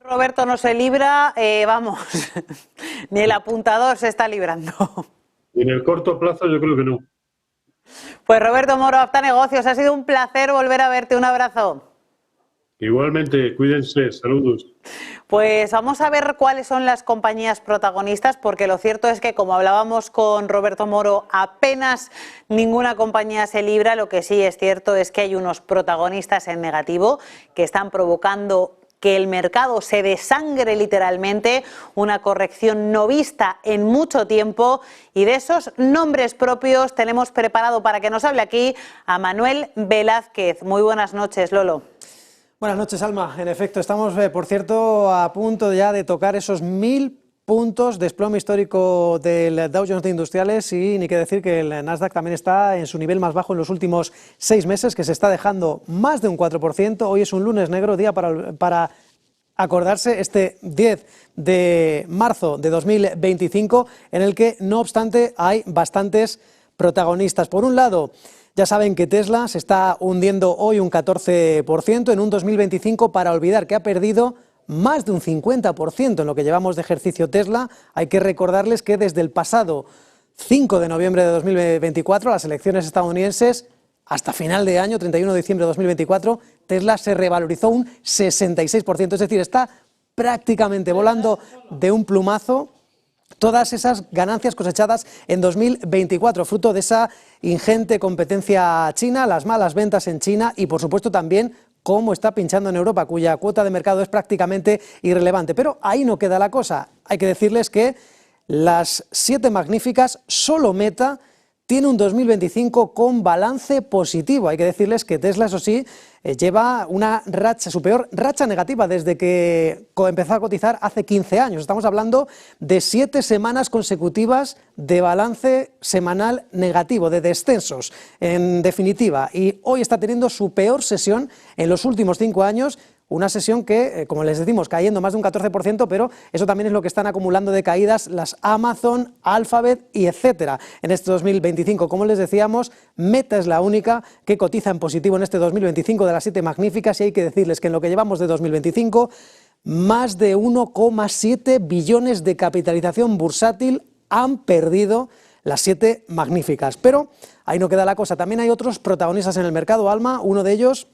Roberto no se libra, vamos, ni el apuntador se está librando.
En el corto plazo yo creo que no.
Pues Roberto Moro, Apta Negocios, ha sido un placer volver a verte. Un abrazo.
Igualmente, cuídense, saludos.
Pues vamos a ver cuáles son las compañías protagonistas, porque lo cierto es que, como hablábamos con Roberto Moro, apenas ninguna compañía se libra. Lo que sí es cierto es que hay unos protagonistas en negativo que están provocando que el mercado se desangre literalmente, una corrección no vista en mucho tiempo, y de esos nombres propios tenemos preparado para que nos hable aquí a Manuel Velázquez. Muy buenas noches, Lolo.
Buenas noches, Alma. En efecto, estamos, por cierto, a punto ya de tocar esos 1.000 puntos, desplome histórico del Dow Jones de Industriales, y ni que decir que el Nasdaq también está en su nivel más bajo en los últimos 6 meses, que se está dejando más de un 4%. Hoy es un lunes negro, día para acordarse, este 10 de marzo de 2025, en el que, no obstante, hay bastantes protagonistas. Por un lado, ya saben que Tesla se está hundiendo hoy un 14% en un 2025 para olvidar que ha perdido más de un 50% en lo que llevamos de ejercicio Tesla. Hay que recordarles que desde el pasado 5 de noviembre de 2024, las elecciones estadounidenses, hasta final de año, 31 de diciembre de 2024, Tesla se revalorizó un 66%, es decir, está prácticamente volando de un plumazo todas esas ganancias cosechadas en 2024, fruto de esa ingente competencia china, las malas ventas en China y, por supuesto, también cómo está pinchando en Europa, cuya cuota de mercado es prácticamente irrelevante. Pero ahí no queda la cosa. Hay que decirles que las 7 magníficas, solo Meta tiene un 2025 con balance positivo. Hay que decirles que Tesla, eso sí, lleva una racha, su peor racha negativa desde que empezó a cotizar hace 15 años. Estamos hablando de 7 semanas consecutivas de balance semanal negativo, de descensos, en definitiva. Y hoy está teniendo su peor sesión en los últimos 5 años. Una sesión que, como les decimos, cayendo más de un 14%, pero eso también es lo que están acumulando de caídas las Amazon, Alphabet y etcétera en este 2025. Como les decíamos, Meta es la única que cotiza en positivo en este 2025 de las 7 magníficas y hay que decirles que en lo que llevamos de 2025, más de 1,7 billones de capitalización bursátil han perdido las 7 magníficas. Pero ahí no queda la cosa. También hay otros protagonistas en el mercado, Alma. Uno de ellos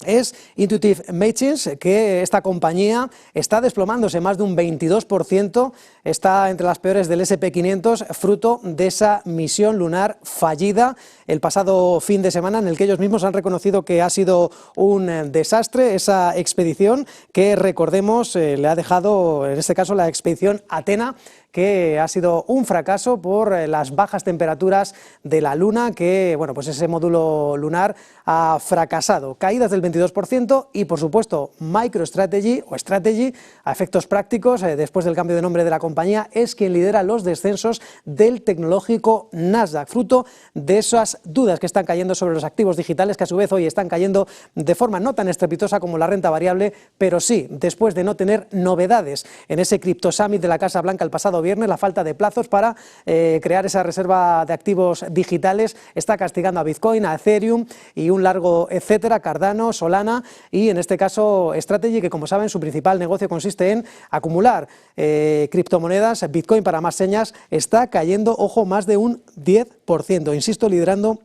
es Intuitive Machines, que esta compañía está desplomándose más de un 22%, está entre las peores del S&P 500, fruto de esa misión lunar fallida el pasado fin de semana, en el que ellos mismos han reconocido que ha sido un desastre esa expedición que, recordemos, le ha dejado, en este caso, la expedición Athena, que ha sido un fracaso por las bajas temperaturas de la Luna, que, bueno, pues ese módulo lunar ha fracasado. Caídas del 22% y, por supuesto, MicroStrategy o Strategy, a efectos prácticos, después del cambio de nombre de la compañía, es quien lidera los descensos del tecnológico Nasdaq, fruto de esas dudas que están cayendo sobre los activos digitales, que a su vez hoy están cayendo de forma no tan estrepitosa como la renta variable, pero sí, después de no tener novedades en ese Crypto Summit de la Casa Blanca el pasado viernes, la falta de plazos para crear esa reserva de activos digitales está castigando a Bitcoin, a Ethereum y un largo etcétera, Cardano, Solana y en este caso Strategy, que como saben su principal negocio consiste en acumular criptomonedas. Bitcoin, para más señas, está cayendo, ojo, más de un 10%, insisto, liderando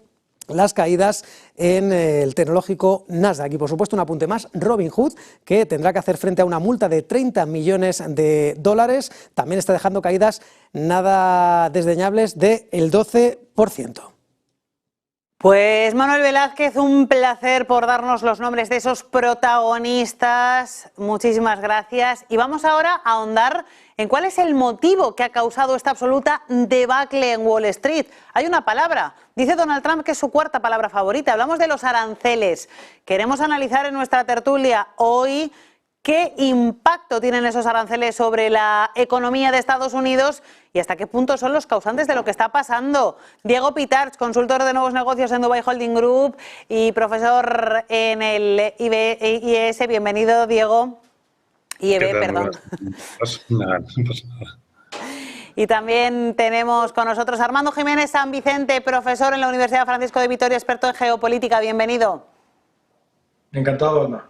las caídas en el tecnológico Nasdaq. Y por supuesto un apunte más, Robinhood, que tendrá que hacer frente a una multa de 30 millones de dólares, también está dejando caídas nada desdeñables del 12%.
Pues Manuel Velázquez, un placer por darnos los nombres de esos protagonistas. Muchísimas gracias. Y vamos ahora a ahondar en cuál es el motivo que ha causado esta absoluta debacle en Wall Street. Hay una palabra, dice Donald Trump que es su cuarta palabra favorita. Hablamos de los aranceles. Queremos analizar en nuestra tertulia hoy qué impacto tienen esos aranceles sobre la economía de Estados Unidos y hasta qué punto son los causantes de lo que está pasando. Diego Pitarch, consultor de nuevos negocios en Dubai Holding Group y profesor en el IES. Bienvenido, Diego. IEB, perdón.
Nada.
Y también tenemos con nosotros a Armando Jiménez San Vicente, profesor en la Universidad Francisco de Vitoria, experto en geopolítica. Bienvenido.
Encantado, Ana.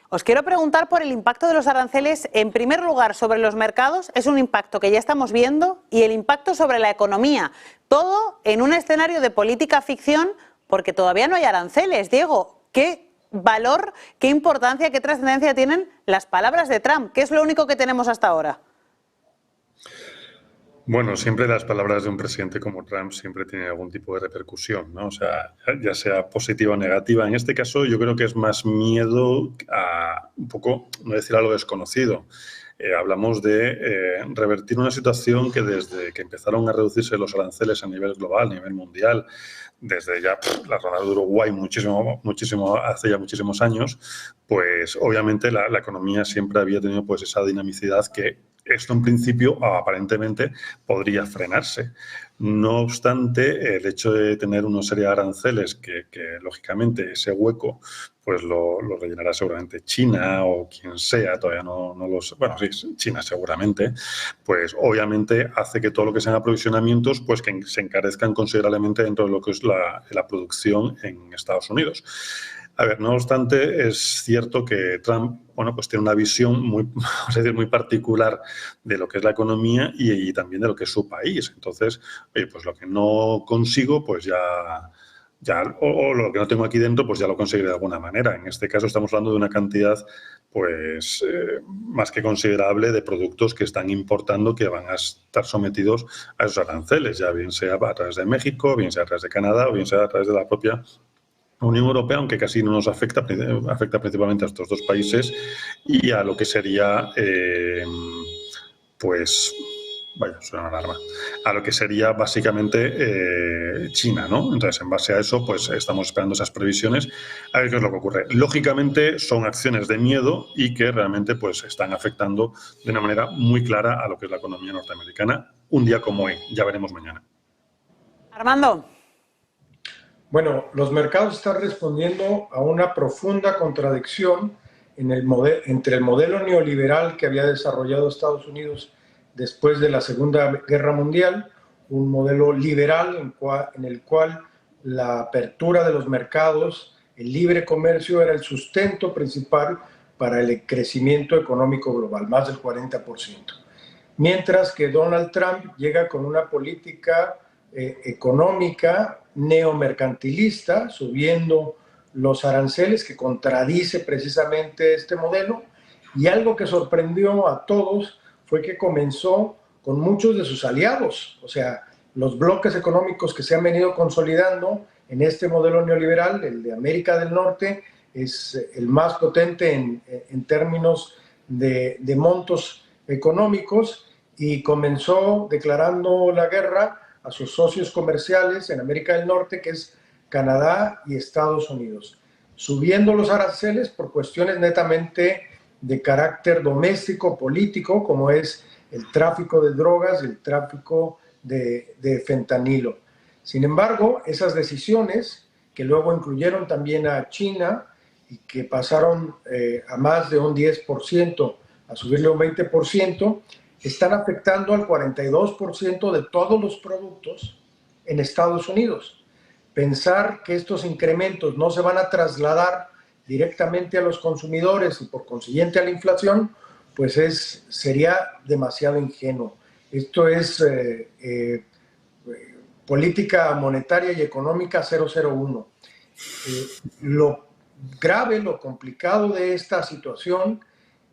Os quiero preguntar por el impacto de los aranceles, en primer lugar, sobre los mercados. Es un impacto que ya estamos viendo, y el impacto sobre la economía. Todo en un escenario de política ficción, porque todavía no hay aranceles. Diego, ¿qué valor, qué importancia, qué trascendencia tienen las palabras de Trump? ¿Qué es lo único que tenemos hasta ahora?
Bueno, siempre las palabras de un presidente como Trump siempre tienen algún tipo de repercusión, ¿no? O sea, ya sea positiva o negativa. En este caso yo creo que es más miedo a un poco, no decir algo desconocido. Hablamos de revertir una situación que desde que empezaron a reducirse los aranceles a nivel global, a nivel mundial, desde ya la ronda de Uruguay hace ya muchísimos años, pues obviamente la economía siempre había tenido pues esa dinamicidad que esto en principio, aparentemente, podría frenarse. No obstante, el hecho de tener una serie de aranceles que lógicamente, ese hueco pues lo rellenará seguramente China o quien sea, todavía no lo sé. Bueno, sí, China seguramente, pues obviamente hace que todo lo que sean aprovisionamientos pues que se encarezcan considerablemente dentro de lo que es la producción en Estados Unidos. A ver, no obstante, es cierto que Trump, bueno, pues tiene una visión muy, vamos a decir, muy particular de lo que es la economía y también de lo que es su país. Entonces, oye, pues lo que no consigo, pues ya o lo que no tengo aquí dentro, pues ya lo conseguiré de alguna manera. En este caso estamos hablando de una cantidad, pues, más que considerable de productos que están importando que van a estar sometidos a esos aranceles, ya bien sea a través de México, bien sea a través de Canadá o bien sea a través de la propia Unión Europea, aunque casi no nos afecta principalmente a estos dos países y a lo que sería, pues, vaya, suena una alarma, a lo que sería básicamente China, ¿no? Entonces, en base a eso, pues estamos esperando esas previsiones a ver qué es lo que ocurre. Lógicamente, son acciones de miedo y que realmente pues están afectando de una manera muy clara a lo que es la economía norteamericana un día como hoy. Ya veremos mañana.
Armando.
Bueno, los mercados están respondiendo a una profunda contradicción entre el modelo neoliberal que había desarrollado Estados Unidos después de la Segunda Guerra Mundial, un modelo liberal en el cual la apertura de los mercados, el libre comercio era el sustento principal para el crecimiento económico global, más del 40%. Mientras que Donald Trump llega con una política económica neomercantilista, subiendo los aranceles, que contradice precisamente este modelo. Y algo que sorprendió a todos fue que comenzó con muchos de sus aliados, o sea, los bloques económicos que se han venido consolidando en este modelo neoliberal, el de América del Norte, es el más potente en términos de montos económicos, y comenzó declarando la guerra a sus socios comerciales en América del Norte, que es Canadá y Estados Unidos, subiendo los aranceles por cuestiones netamente de carácter doméstico, político, como es el tráfico de drogas y el tráfico de fentanilo. Sin embargo, esas decisiones, que luego incluyeron también a China y que pasaron a más de un 10%, a subirle un 20%, están afectando al 42% de todos los productos en Estados Unidos. Pensar que estos incrementos no se van a trasladar directamente a los consumidores y por consiguiente a la inflación, pues sería demasiado ingenuo. Esto es política monetaria y económica 001. Lo grave, lo complicado de esta situación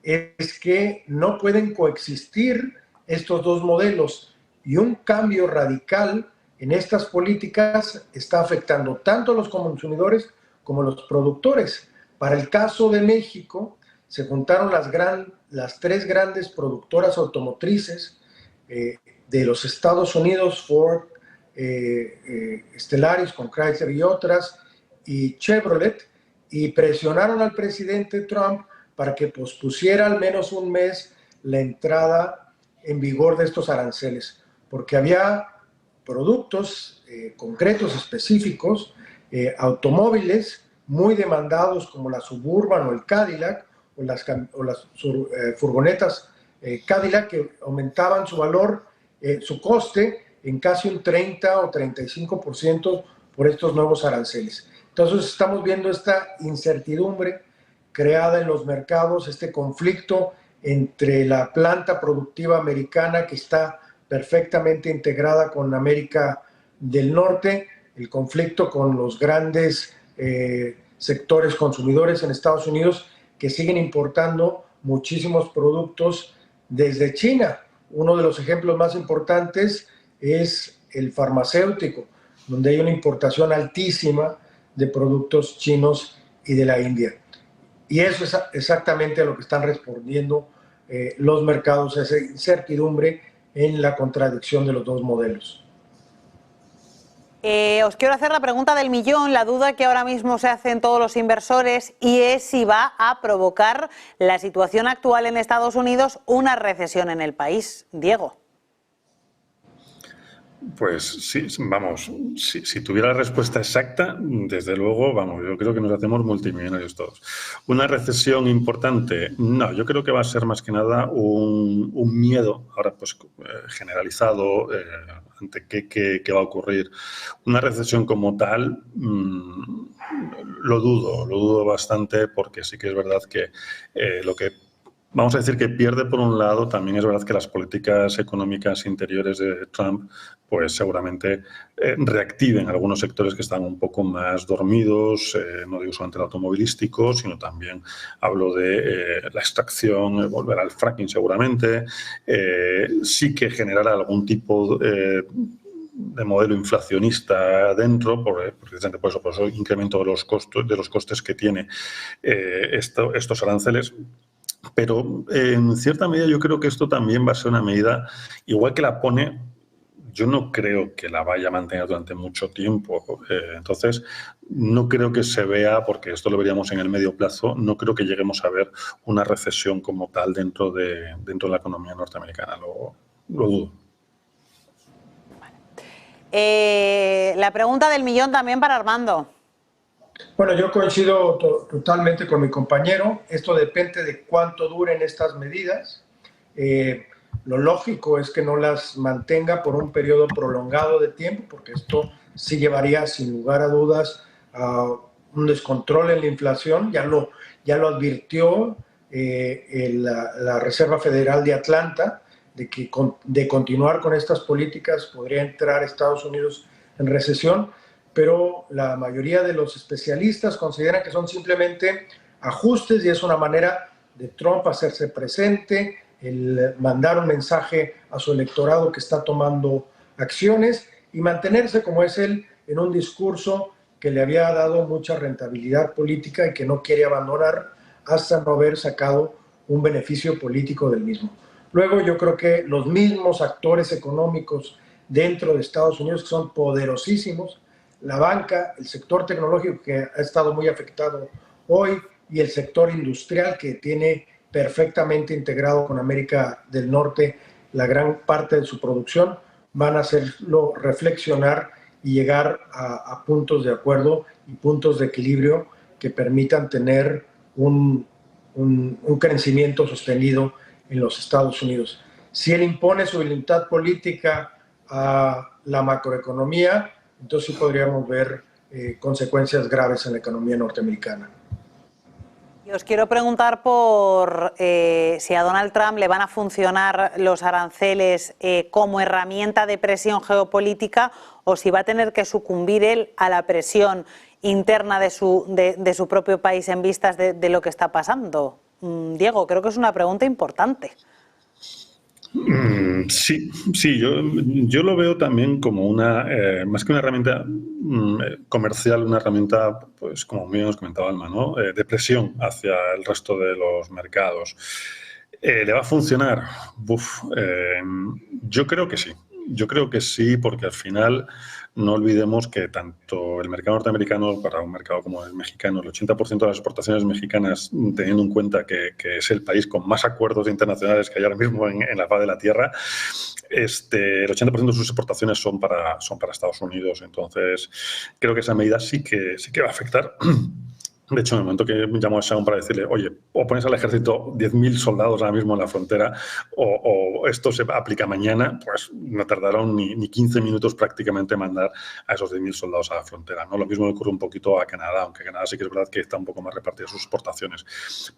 es que no pueden coexistir estos dos modelos, y un cambio radical en estas políticas está afectando tanto a los consumidores como a los productores. Para el caso de México, se juntaron las tres grandes productoras automotrices de los Estados Unidos, Ford, Stellantis con Chrysler y otras, y Chevrolet, y presionaron al presidente Trump para que pospusiera al menos un mes la entrada en vigor de estos aranceles, porque había productos concretos, específicos, automóviles muy demandados como la Suburban o el Cadillac, o las furgonetas Cadillac, que aumentaban su valor, su coste en casi un 30 o 35% por estos nuevos aranceles. Entonces estamos viendo esta incertidumbre creada en los mercados, este conflicto entre la planta productiva americana, que está perfectamente integrada con América del Norte, el conflicto con los grandes sectores consumidores en Estados Unidos, que siguen importando muchísimos productos desde China. Uno de los ejemplos más importantes es el farmacéutico, donde hay una importación altísima de productos chinos y de la India. Y eso es exactamente a lo que están respondiendo los mercados, esa incertidumbre en la contradicción de los dos modelos.
Os quiero hacer la pregunta del millón, la duda que ahora mismo se hacen todos los inversores, y es si va a provocar la situación actual en Estados Unidos una recesión en el país. Diego.
Pues sí, vamos, si tuviera la respuesta exacta, desde luego, vamos, yo creo que nos hacemos multimillonarios todos. ¿Una recesión importante? No, yo creo que va a ser más que nada un miedo, ahora pues generalizado, ante qué va a ocurrir. Una recesión como tal, lo dudo bastante, porque sí que es verdad que lo que... Vamos a decir que pierde por un lado, también es verdad que las políticas económicas interiores de Trump pues seguramente reactiven algunos sectores que están un poco más dormidos, no digo solamente el automovilístico, sino también hablo de la extracción, volver al fracking seguramente, sí que generará algún tipo de modelo inflacionista dentro, precisamente por eso incremento de los costes que tiene estos aranceles. Pero en cierta medida yo creo que esto también va a ser una medida, igual que la pone, yo no creo que la vaya a mantener durante mucho tiempo. Entonces, no creo que se vea, porque esto lo veríamos en el medio plazo, no creo que lleguemos a ver una recesión como tal dentro de la economía norteamericana. Lo dudo.
La pregunta del millón también para Armando.
Bueno, yo coincido totalmente con mi compañero. Esto depende de cuánto duren estas medidas. Lo lógico es que no las mantenga por un periodo prolongado de tiempo, porque esto sí llevaría, sin lugar a dudas, a un descontrol en la inflación. Ya lo advirtió la Reserva Federal de Atlanta, de que de continuar con estas políticas podría entrar Estados Unidos en recesión. Pero la mayoría de los especialistas consideran que son simplemente ajustes y es una manera de Trump hacerse presente, el mandar un mensaje a su electorado que está tomando acciones y mantenerse como es él en un discurso que le había dado mucha rentabilidad política y que no quiere abandonar hasta no haber sacado un beneficio político del mismo. Luego yo creo que los mismos actores económicos dentro de Estados Unidos, que son poderosísimos, la banca, el sector tecnológico que ha estado muy afectado hoy y el sector industrial que tiene perfectamente integrado con América del Norte la gran parte de su producción, van a hacerlo reflexionar y llegar a puntos de acuerdo y puntos de equilibrio que permitan tener un crecimiento sostenido en los Estados Unidos. Si él impone su voluntad política a la macroeconomía, entonces sí podríamos ver consecuencias graves en la economía norteamericana.
Y os quiero preguntar por si a Donald Trump le van a funcionar los aranceles como herramienta de presión geopolítica o si va a tener que sucumbir él a la presión interna de su propio país en vistas de lo que está pasando. Diego, creo que es una pregunta importante.
Sí, yo lo veo también como una, más que una herramienta comercial, una herramienta, pues como bien os comentaba Alma, ¿no? De presión hacia el resto de los mercados. ¿Le va a funcionar? Yo creo que sí. Yo creo que sí, porque al final no olvidemos que tanto el mercado norteamericano para un mercado como el mexicano, el 80% de las exportaciones mexicanas, teniendo en cuenta que es el país con más acuerdos internacionales que hay ahora mismo en la faz de la Tierra, el 80% de sus exportaciones son para Estados Unidos. Entonces, creo que esa medida sí que va a afectar. De hecho, en el momento que llamó a Shaun para decirle, oye, o pones al ejército 10.000 soldados ahora mismo en la frontera o esto se aplica mañana, pues no tardaron ni 15 minutos prácticamente en mandar a esos 10.000 soldados a la frontera, ¿no? Lo mismo le ocurre un poquito a Canadá, aunque Canadá sí que es verdad que está un poco más repartida sus exportaciones.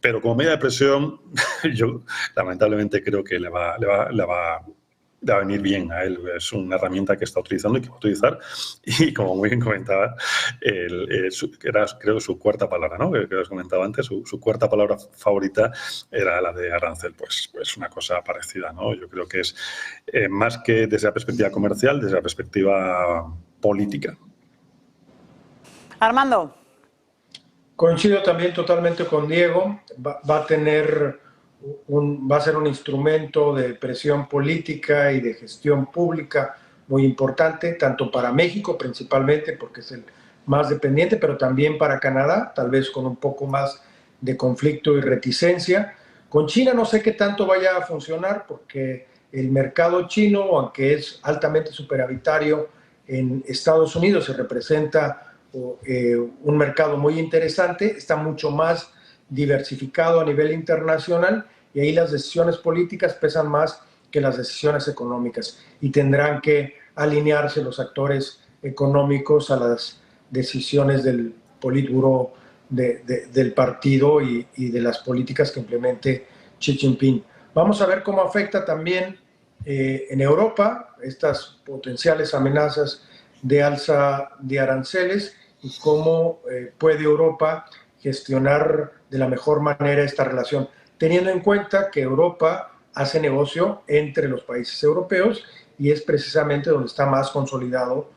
Pero como medida de presión, yo lamentablemente creo que le va a venir bien a él. Es una herramienta que está utilizando y que va a utilizar. Y como muy bien comentaba, era creo su cuarta palabra, ¿no? Que os comentaba antes, su cuarta palabra favorita era la de arancel. Pues una cosa parecida, ¿no? Yo creo que es más que desde la perspectiva comercial, desde la perspectiva política.
Armando.
Coincido también totalmente con Diego. Va a ser un instrumento de presión política y de gestión pública muy importante, tanto para México principalmente, porque es el más dependiente, pero también para Canadá, tal vez con un poco más de conflicto y reticencia. Con China no sé qué tanto vaya a funcionar, porque el mercado chino, aunque es altamente superavitario en Estados Unidos, se representa un mercado muy interesante, está mucho más diversificado a nivel internacional y ahí las decisiones políticas pesan más que las decisiones económicas y tendrán que alinearse los actores económicos a las decisiones del Politburo del partido y de las políticas que implemente Xi Jinping. Vamos a ver cómo afecta también en Europa estas potenciales amenazas de alza de aranceles y cómo puede Europa gestionar de la mejor manera esta relación, teniendo en cuenta que Europa hace negocio entre los países europeos y es precisamente donde está más consolidado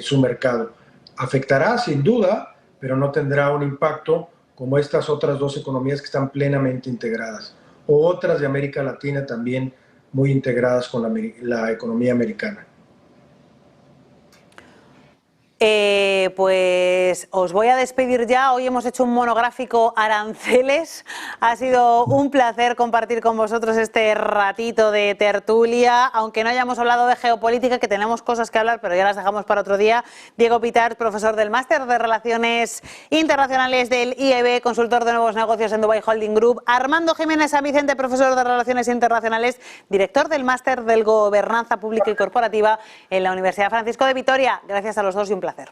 su mercado. Afectará sin duda, pero no tendrá un impacto como estas otras dos economías que están plenamente integradas, o otras de América Latina también muy integradas con la economía americana.
Pues os voy a despedir ya. Hoy hemos hecho un monográfico aranceles. Ha sido un placer compartir con vosotros este ratito de tertulia, aunque no hayamos hablado de geopolítica, que tenemos cosas que hablar, pero ya las dejamos para otro día. Diego Pitart, profesor del Máster de Relaciones Internacionales del IEB, consultor de nuevos negocios en Dubai Holding Group. Armando Jiménez San Vicente, profesor de Relaciones Internacionales, director del Máster de Gobernanza Pública y Corporativa en la Universidad Francisco de Vitoria. Gracias a los dos y un placer.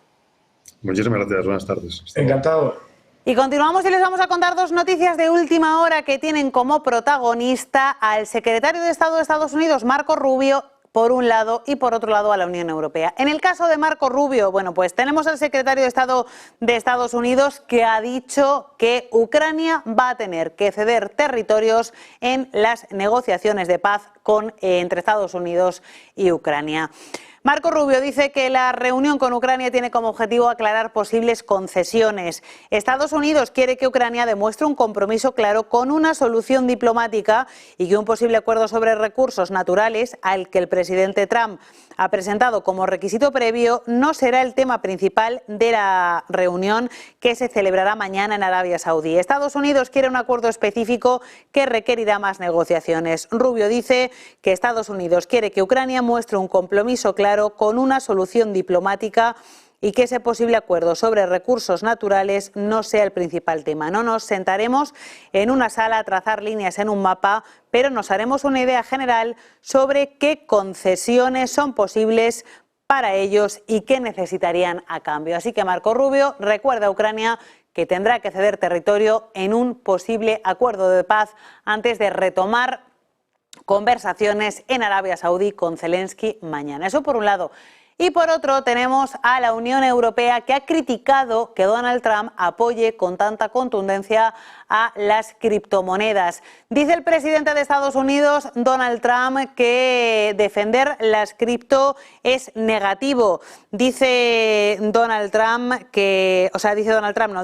Muchísimas gracias, buenas tardes.
Encantado.
Y continuamos y les vamos a contar dos noticias de última hora que tienen como protagonista al secretario de Estado de Estados Unidos, Marco Rubio, por un lado, y por otro lado a la Unión Europea. En el caso de Marco Rubio, bueno, pues tenemos al secretario de Estado de Estados Unidos que ha dicho que Ucrania va a tener que ceder territorios en las negociaciones de paz entre Estados Unidos y Ucrania. Marco Rubio dice que la reunión con Ucrania tiene como objetivo aclarar posibles concesiones. Estados Unidos quiere que Ucrania demuestre un compromiso claro con una solución diplomática y que un posible acuerdo sobre recursos naturales, al que el presidente Trump ha presentado como requisito previo, no será el tema principal de la reunión que se celebrará mañana en Arabia Saudí. Estados Unidos quiere un acuerdo específico que requerirá más negociaciones. Rubio dice que Estados Unidos quiere que Ucrania muestre un compromiso claro con una solución diplomática y que ese posible acuerdo sobre recursos naturales no sea el principal tema. No nos sentaremos en una sala a trazar líneas en un mapa, pero nos haremos una idea general sobre qué concesiones son posibles para ellos y qué necesitarían a cambio. Así que Marco Rubio recuerda a Ucrania que tendrá que ceder territorio en un posible acuerdo de paz antes de retomar conversaciones en Arabia Saudí con Zelensky mañana. Eso por un lado. Y por otro tenemos a la Unión Europea, que ha criticado que Donald Trump apoye con tanta contundencia a las criptomonedas. Dice el presidente de Estados Unidos, Donald Trump, que defender las cripto es negativo. Dice Donald Trump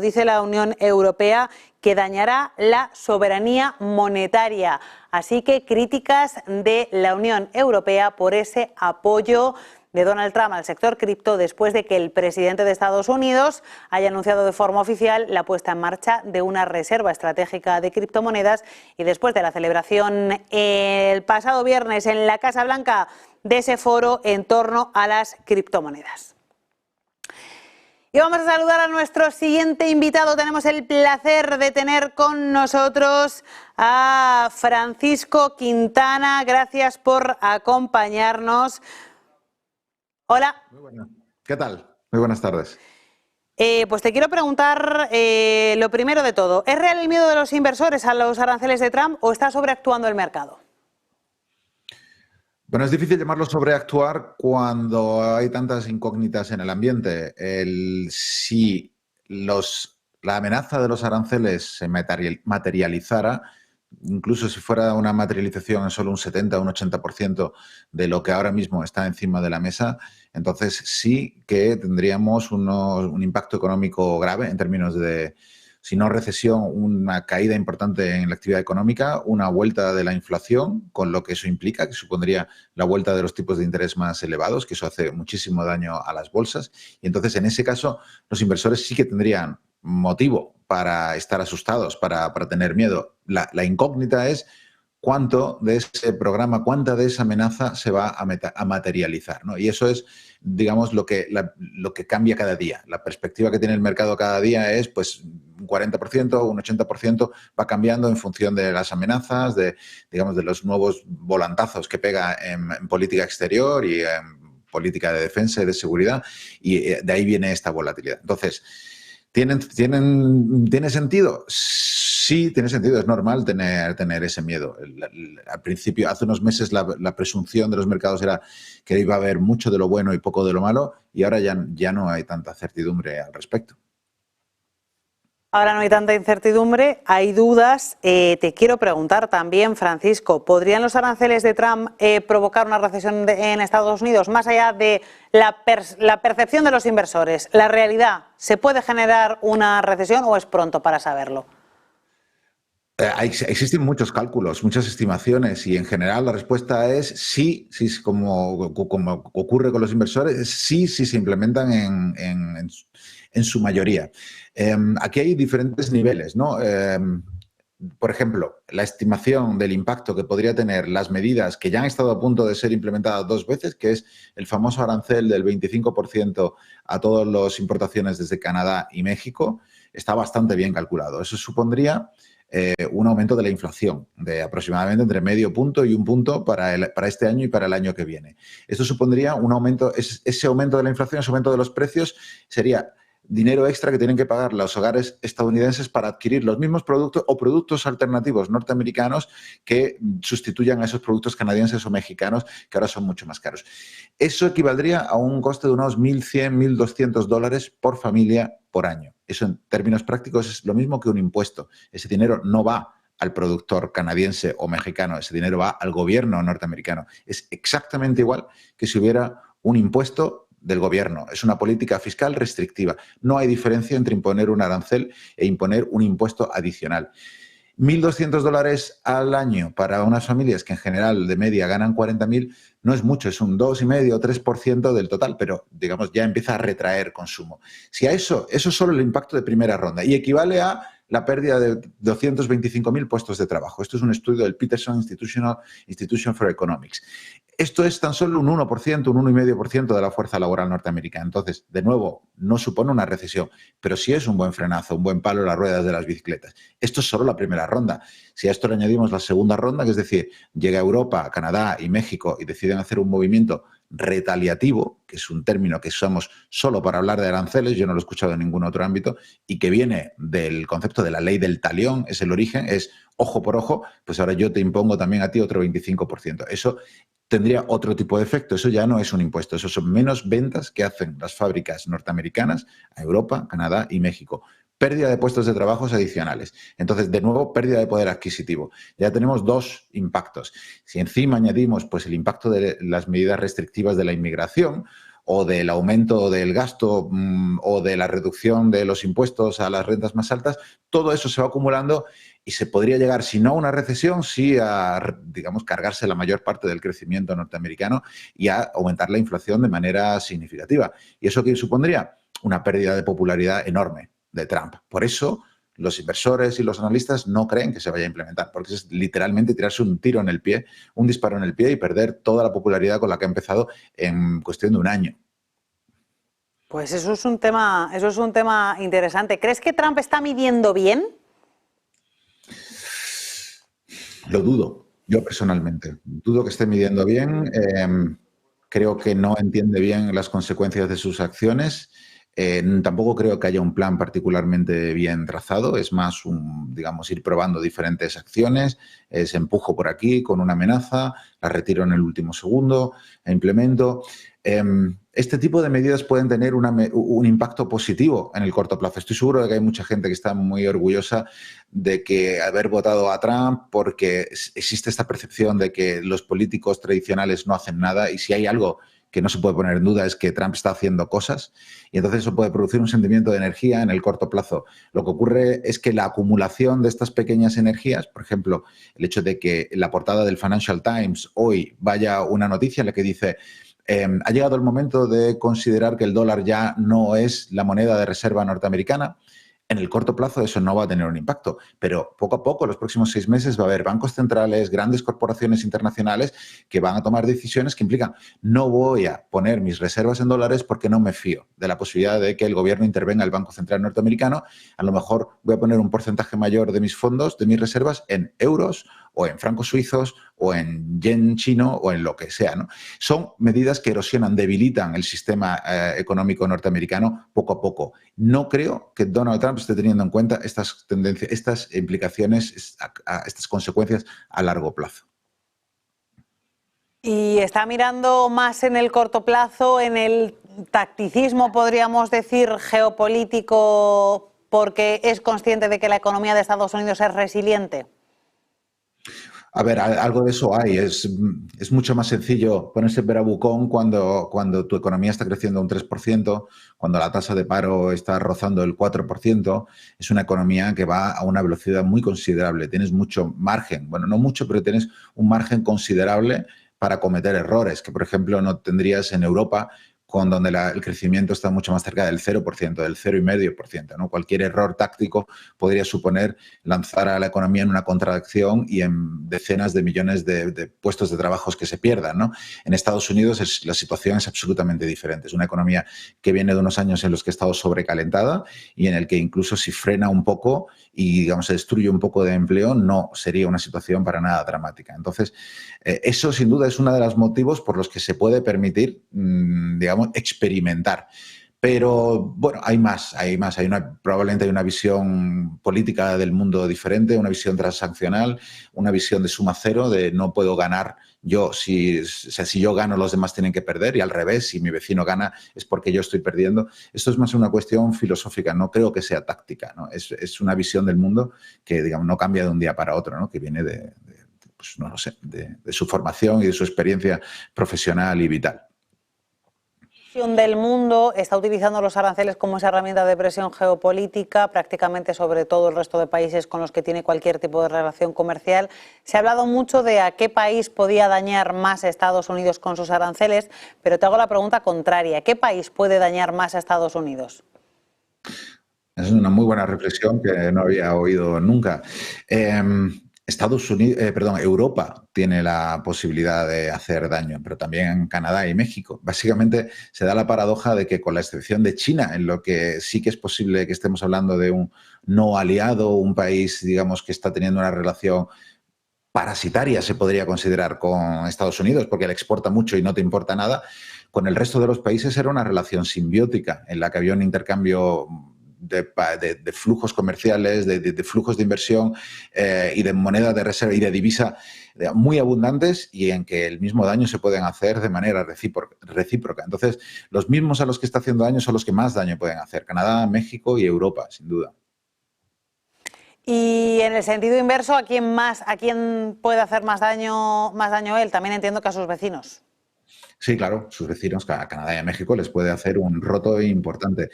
dice la Unión Europea que dañará la soberanía monetaria. Así que críticas de la Unión Europea por ese apoyo de Donald Trump al sector cripto después de que el presidente de Estados Unidos haya anunciado de forma oficial la puesta en marcha de una reserva estratégica de criptomonedas y después de la celebración el pasado viernes en la Casa Blanca de ese foro en torno a las criptomonedas. Y vamos a saludar a nuestro siguiente invitado. Tenemos el placer de tener con nosotros a Francisco Quintana. Gracias por acompañarnos. Hola.
Muy buena. ¿Qué tal? Muy buenas tardes.
Pues te quiero preguntar lo primero de todo. ¿Es real el miedo de los inversores a los aranceles de Trump o está sobreactuando el mercado?
Bueno, es difícil llamarlo sobreactuar cuando hay tantas incógnitas en el ambiente. Si la amenaza de los aranceles se materializara, incluso si fuera una materialización en solo un 70 o un 80% de lo que ahora mismo está encima de la mesa, entonces sí que tendríamos un impacto económico grave en términos de si no recesión, una caída importante en la actividad económica, una vuelta de la inflación, con lo que eso implica, que supondría la vuelta de los tipos de interés más elevados, que eso hace muchísimo daño a las bolsas. Y entonces, en ese caso, los inversores sí que tendrían motivo para estar asustados, para tener miedo. La incógnita es cuánto de ese programa, cuánta de esa amenaza se va a materializar, ¿no? Y eso es, digamos, lo que cambia cada día. La perspectiva que tiene el mercado cada día es, pues, un 40%, un 80% va cambiando en función de las amenazas, digamos, de los nuevos volantazos que pega en política exterior y en política de defensa y de seguridad, y de ahí viene esta volatilidad. Entonces, ¿tiene sentido? Sí, tiene sentido, es normal tener ese miedo. Al principio, hace unos meses, la presunción de los mercados era que iba a haber mucho de lo bueno y poco de lo malo, y ahora ya no hay tanta certidumbre al respecto.
Ahora no hay tanta incertidumbre, hay dudas. Te quiero preguntar también, Francisco, ¿podrían los aranceles de Trump provocar una recesión en Estados Unidos? Más allá de la percepción de los inversores, ¿la realidad se puede generar una recesión o es pronto para saberlo?
Existen muchos cálculos, muchas estimaciones, y en general la respuesta es sí, como ocurre con los inversores, sí se implementan en su mayoría. Aquí hay diferentes niveles, ¿no? Por ejemplo, la estimación del impacto que podría tener las medidas que ya han estado a punto de ser implementadas 2 veces, que es el famoso arancel del 25% a todas las importaciones desde Canadá y México, está bastante bien calculado. Eso supondría un aumento de la inflación de aproximadamente entre medio punto y 1 punto para este año y para el año que viene. Esto supondría un aumento, ese aumento de la inflación, ese aumento de los precios, sería dinero extra que tienen que pagar los hogares estadounidenses para adquirir los mismos productos o productos alternativos norteamericanos que sustituyan a esos productos canadienses o mexicanos que ahora son mucho más caros. Eso equivaldría a un coste de unos $1.100, $1.200 por familia por año. Eso en términos prácticos es lo mismo que un impuesto. Ese dinero no va al productor canadiense o mexicano, ese dinero va al gobierno norteamericano. Es exactamente igual que si hubiera un impuesto del gobierno. Es una política fiscal restrictiva. No hay diferencia entre imponer un arancel e imponer un impuesto adicional. $1.200 al año para unas familias que en general de media ganan 40.000 no es mucho, es un 2,5 o 3% del total, pero digamos ya empieza a retraer consumo. Si a eso es solo el impacto de primera ronda y equivale a la pérdida de 225.000 puestos de trabajo. Esto es un estudio del Peterson Institution for Economics. Esto es tan solo un 1%, un 1,5% de la fuerza laboral norteamericana. Entonces, de nuevo, no supone una recesión, pero sí es un buen frenazo, un buen palo en las ruedas de las bicicletas. Esto es solo la primera ronda. Si a esto le añadimos la segunda ronda, que es decir, llega a Europa, Canadá y México y deciden hacer un movimiento retaliativo, que es un término que usamos solo para hablar de aranceles, yo no lo he escuchado en ningún otro ámbito, y que viene del concepto de la ley del talión, es el origen, es ojo por ojo, pues ahora yo te impongo también a ti otro 25%. Eso tendría otro tipo de efecto, eso ya no es un impuesto, eso son menos ventas que hacen las fábricas norteamericanas a Europa, Canadá y México. Pérdida de puestos de trabajo adicionales. Entonces, de nuevo, pérdida de poder adquisitivo. Ya tenemos 2 impactos. Si encima añadimos pues, el impacto de las medidas restrictivas de la inmigración o del aumento del gasto o de la reducción de los impuestos a las rentas más altas, todo eso se va acumulando y se podría llegar, si no a una recesión, sí a, digamos, cargarse la mayor parte del crecimiento norteamericano y a aumentar la inflación de manera significativa. ¿Y eso qué supondría? Una pérdida de popularidad enorme de Trump. Por eso los inversores y los analistas no creen que se vaya a implementar, porque es literalmente tirarse un tiro en el pie, un disparo en el pie y perder toda la popularidad con la que ha empezado en cuestión de un año.
Pues eso es un tema interesante. ¿Crees que Trump está midiendo bien?
Lo dudo, yo personalmente. Dudo que esté midiendo bien. Creo que no entiende bien las consecuencias de sus acciones. Tampoco creo que haya un plan particularmente bien trazado, es más digamos, ir probando diferentes acciones, se empujo por aquí con una amenaza, la retiro en el último segundo, la implemento. Este tipo de medidas pueden tener un impacto positivo en el corto plazo. Estoy seguro de que hay mucha gente que está muy orgullosa de que haber votado a Trump porque existe esta percepción de que los políticos tradicionales no hacen nada y si hay algo que no se puede poner en duda es que Trump está haciendo cosas y entonces eso puede producir un sentimiento de energía en el corto plazo. Lo que ocurre es que la acumulación de estas pequeñas energías, por ejemplo, el hecho de que en la portada del Financial Times hoy vaya una noticia en la que dice ha llegado el momento de considerar que el dólar ya no es la moneda de reserva norteamericana. En el corto plazo eso no va a tener un impacto, pero poco a poco, los próximos 6 meses, va a haber bancos centrales, grandes corporaciones internacionales que van a tomar decisiones que implican no voy a poner mis reservas en dólares porque no me fío de la posibilidad de que el gobierno intervenga el Banco Central norteamericano. A lo mejor voy a poner un porcentaje mayor de mis fondos, de mis reservas, en euros o en francos suizos o en yen chino o en lo que sea, ¿no? Son medidas que erosionan, debilitan el sistema económico norteamericano poco a poco. No creo que Donald Trump esté teniendo en cuenta estas tendencias, estas implicaciones, estas consecuencias a largo plazo.
¿Y está mirando más en el corto plazo, en el tacticismo, podríamos decir, geopolítico, porque es consciente de que la economía de Estados Unidos es resiliente?
A ver, algo de eso hay. Es mucho más sencillo ponerse bravucón cuando tu economía está creciendo un 3%, cuando la tasa de paro está rozando el 4%. Es una economía que va a una velocidad muy considerable. Tienes mucho margen. Bueno, no mucho, pero tienes un margen considerable para cometer errores que, por ejemplo, no tendrías en Europa, donde el crecimiento está mucho más cerca del 0%, del 0,5%, ¿no? Cualquier error táctico podría suponer lanzar a la economía en una contracción y en decenas de millones de puestos de trabajo que se pierdan, ¿no? En Estados Unidos la situación es absolutamente diferente. Es una economía que viene de unos años en los que ha estado sobrecalentada y en el que incluso si frena un poco y, digamos, se destruye un poco de empleo, no sería una situación para nada dramática. Entonces, eso sin duda es uno de los motivos por los que se puede permitir, digamos, experimentar. Pero, bueno, hay más. Probablemente hay una visión política del mundo diferente, una visión transaccional, una visión de suma cero, de no puedo ganar yo. Si yo gano, los demás tienen que perder, y al revés, si mi vecino gana es porque yo estoy perdiendo. Esto es más una cuestión filosófica, no creo que sea táctica, ¿no? Es una visión del mundo que, digamos, no cambia de un día para otro, ¿no? Que viene pues no lo sé, de su formación y de su experiencia profesional y vital.
Del mundo está utilizando los aranceles como esa herramienta de presión geopolítica, prácticamente sobre todo el resto de países con los que tiene cualquier tipo de relación comercial. Se ha hablado mucho de a qué país podía dañar más a Estados Unidos con sus aranceles, pero te hago la pregunta contraria. ¿Qué país puede dañar más a Estados Unidos?
Es una muy buena reflexión que no había oído nunca. Europa tiene la posibilidad de hacer daño, pero también Canadá y México. Básicamente se da la paradoja de que, con la excepción de China, en lo que sí que es posible que estemos hablando de un no aliado, un país, digamos, que está teniendo una relación parasitaria, se podría considerar, con Estados Unidos, porque le exporta mucho y no te importa nada. Con el resto de los países era una relación simbiótica, en la que había un intercambio de flujos comerciales, de flujos de inversión y de moneda de reserva y de divisa muy abundantes, y en que el mismo daño se pueden hacer de manera recíproca. Entonces, los mismos a los que está haciendo daño son los que más daño pueden hacer: Canadá, México y Europa, sin duda.
Y en el sentido inverso, ¿a quién puede hacer más daño él? También entiendo que a sus vecinos.
Sí, claro, sus vecinos, a Canadá y a México, les puede hacer un roto importante.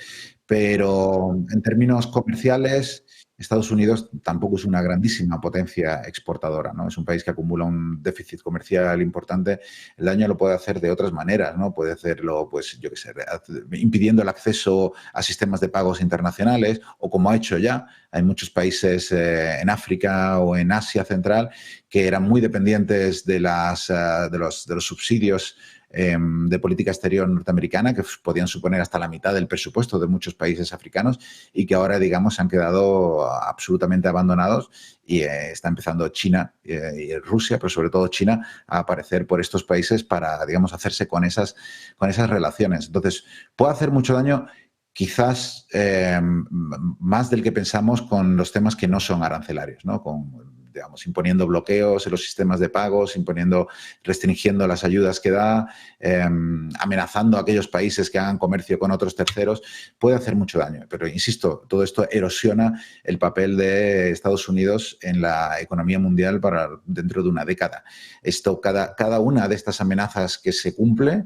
Pero en términos comerciales, Estados Unidos tampoco es una grandísima potencia exportadora, ¿no? Es un país que acumula un déficit comercial importante. El daño lo puede hacer de otras maneras, ¿no? Puede hacerlo, pues, yo qué sé, impidiendo el acceso a sistemas de pagos internacionales, o, como ha hecho ya, hay muchos países en África o en Asia Central que eran muy dependientes de los subsidios de política exterior norteamericana, que podían suponer hasta la mitad del presupuesto de muchos países africanos, y que ahora, digamos, se han quedado absolutamente abandonados, y está empezando China y Rusia, pero sobre todo China, a aparecer por estos países para, digamos, hacerse con esas relaciones. Entonces, puede hacer mucho daño, quizás más del que pensamos, con los temas que no son arancelarios, ¿no? Digamos, imponiendo bloqueos en los sistemas de pagos, restringiendo las ayudas que da, amenazando a aquellos países que hagan comercio con otros terceros. Puede hacer mucho daño, pero, insisto, todo esto erosiona el papel de Estados Unidos en la economía mundial para dentro de una década. Cada una de estas amenazas que se cumple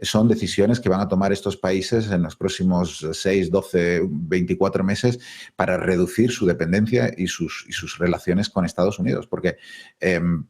son decisiones que van a tomar estos países en los próximos 6, 12, 24 meses para reducir su dependencia y sus relaciones con Estados Unidos, porque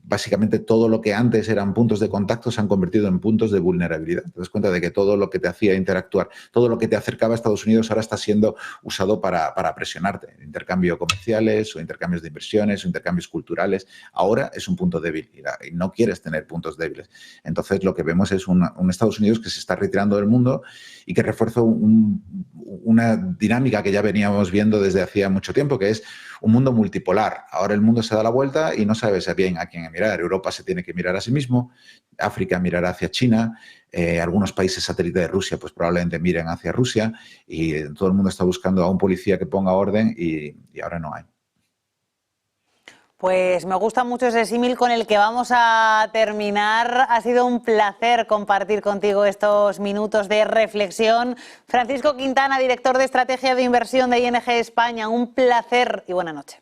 básicamente todo lo que antes eran puntos de contacto se han convertido en puntos de vulnerabilidad. Te das cuenta de que todo lo que te hacía interactuar, todo lo que te acercaba a Estados Unidos ahora está siendo usado para presionarte. Intercambio comerciales o intercambios de inversiones o intercambios culturales. Ahora es un punto débil y no quieres tener puntos débiles. Entonces lo que vemos es un Estados Unidos que se está retirando del mundo y que refuerza una dinámica que ya veníamos viendo desde hacía mucho tiempo, que es un mundo multipolar. Ahora el mundo se da la vuelta y no sabes bien a quién mirar. Europa se tiene que mirar a sí mismo, África mirará hacia China, algunos países satélites de Rusia pues probablemente miren hacia Rusia y todo el mundo está buscando a un policía que ponga orden y ahora no hay.
Pues me gusta mucho ese símil con el que vamos a terminar. Ha sido un placer compartir contigo estos minutos de reflexión. Francisco Quintana, director de Estrategia de Inversión de ING España, un placer y buena noche.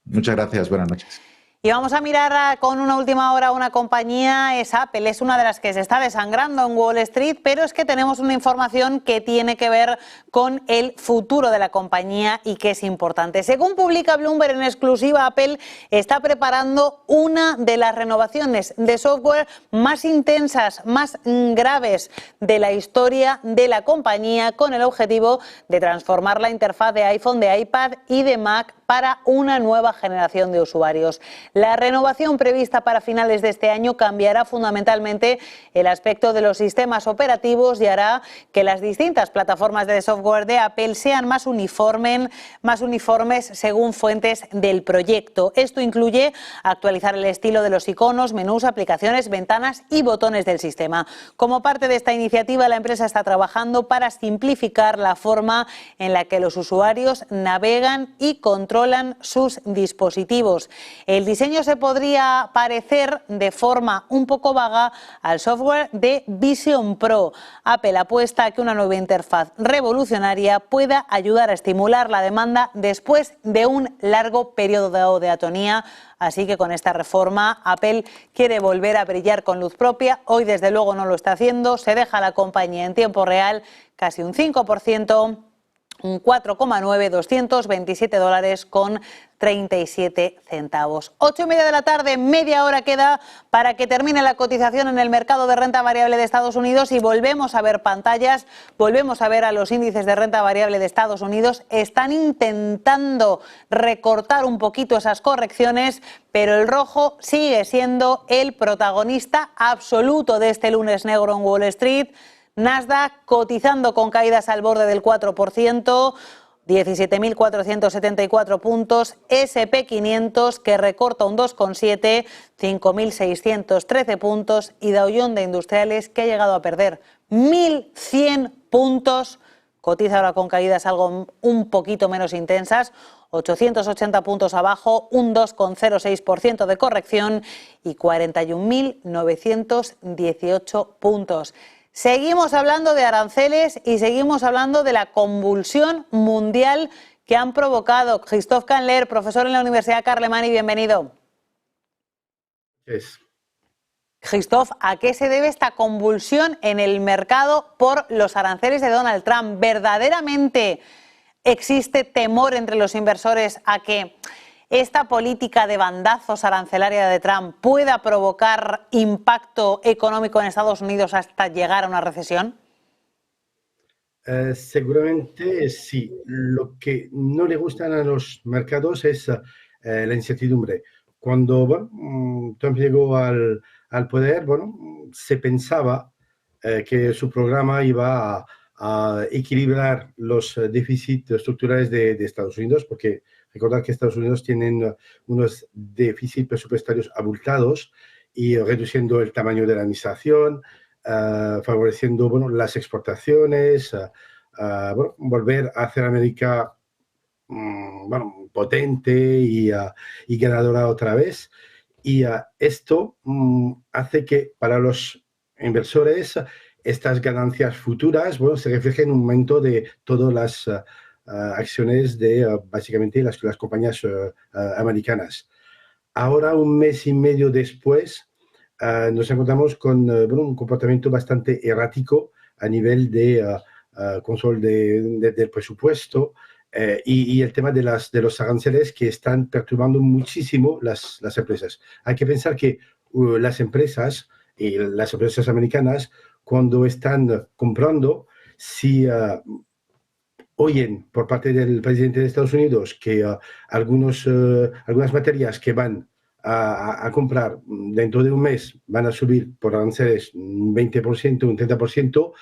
Muchas gracias, buenas noches.
Y vamos a mirar con una última hora una compañía, es Apple, es una de las que se está desangrando en Wall Street, pero es que tenemos una información que tiene que ver con el futuro de la compañía y que es importante. Según publica Bloomberg en exclusiva, Apple está preparando una de las renovaciones de software más intensas, más graves de la historia de la compañía, con el objetivo de transformar la interfaz de iPhone, de iPad y de Mac para una nueva generación de usuarios. La renovación prevista para finales de este año cambiará fundamentalmente el aspecto de los sistemas operativos y hará que las distintas plataformas de software de Apple sean más uniformes según fuentes del proyecto. Esto incluye actualizar el estilo de los iconos, menús, aplicaciones, ventanas y botones del sistema. Como parte de esta iniciativa, la empresa está trabajando para simplificar la forma en la que los usuarios navegan y controlan sus dispositivos. El diseño se podría parecer de forma un poco vaga al software de Vision Pro. Apple apuesta a que una nueva interfaz revolucionaria pueda ayudar a estimular la demanda después de un largo periodo de atonía. Así que con esta reforma Apple quiere volver a brillar con luz propia. Hoy desde luego no lo está haciendo. Se deja la compañía en tiempo real casi un 5%. Un 4,9, $227,37. 8:30 de la tarde, media hora queda para que termine la cotización en el mercado de renta variable de Estados Unidos y volvemos a ver pantallas, volvemos a ver a los índices de renta variable de Estados Unidos. Están intentando recortar un poquito esas correcciones, pero el rojo sigue siendo el protagonista absoluto de este lunes negro en Wall Street. Nasdaq cotizando con caídas al borde del 4%, 17.474 puntos, S&P 500 que recorta un 2,7, 5.613 puntos y Dow Jones de Industriales que ha llegado a perder 1.100 puntos, cotiza ahora con caídas algo un poquito menos intensas, 880 puntos abajo, un 2,06% de corrección y 41.918 puntos. Seguimos hablando de aranceles y seguimos hablando de la convulsión mundial que han provocado. Christophe Canler, profesor en la Universidad Carlemany, bienvenido. Christophe, ¿a qué se debe esta convulsión en el mercado por los aranceles de Donald Trump? ¿Verdaderamente existe temor entre los inversores a que esta política de bandazos arancelaria de Trump pueda provocar impacto económico en Estados Unidos hasta llegar a una recesión?
Seguramente sí. Lo que no le gustan a los mercados es la incertidumbre. Cuando Trump llegó al poder, se pensaba que su programa iba a equilibrar los déficits estructurales de Estados Unidos, porque recordar que Estados Unidos tienen unos déficits presupuestarios abultados y reduciendo el tamaño de la administración, favoreciendo las exportaciones, volver a hacer América potente y ganadora otra vez. Y esto hace que para los inversores estas ganancias futuras se reflejen en un momento de todas las acciones de básicamente las compañías americanas. Ahora, un mes y medio después, nos encontramos con bueno, un comportamiento bastante errático a nivel de control del presupuesto y el tema de los aranceles que están perturbando muchísimo las empresas. Hay que pensar que las empresas americanas, cuando están comprando, si oyen por parte del presidente de Estados Unidos que algunas materias que van a comprar dentro de un mes van a subir por aranceles un 20%, un 30%,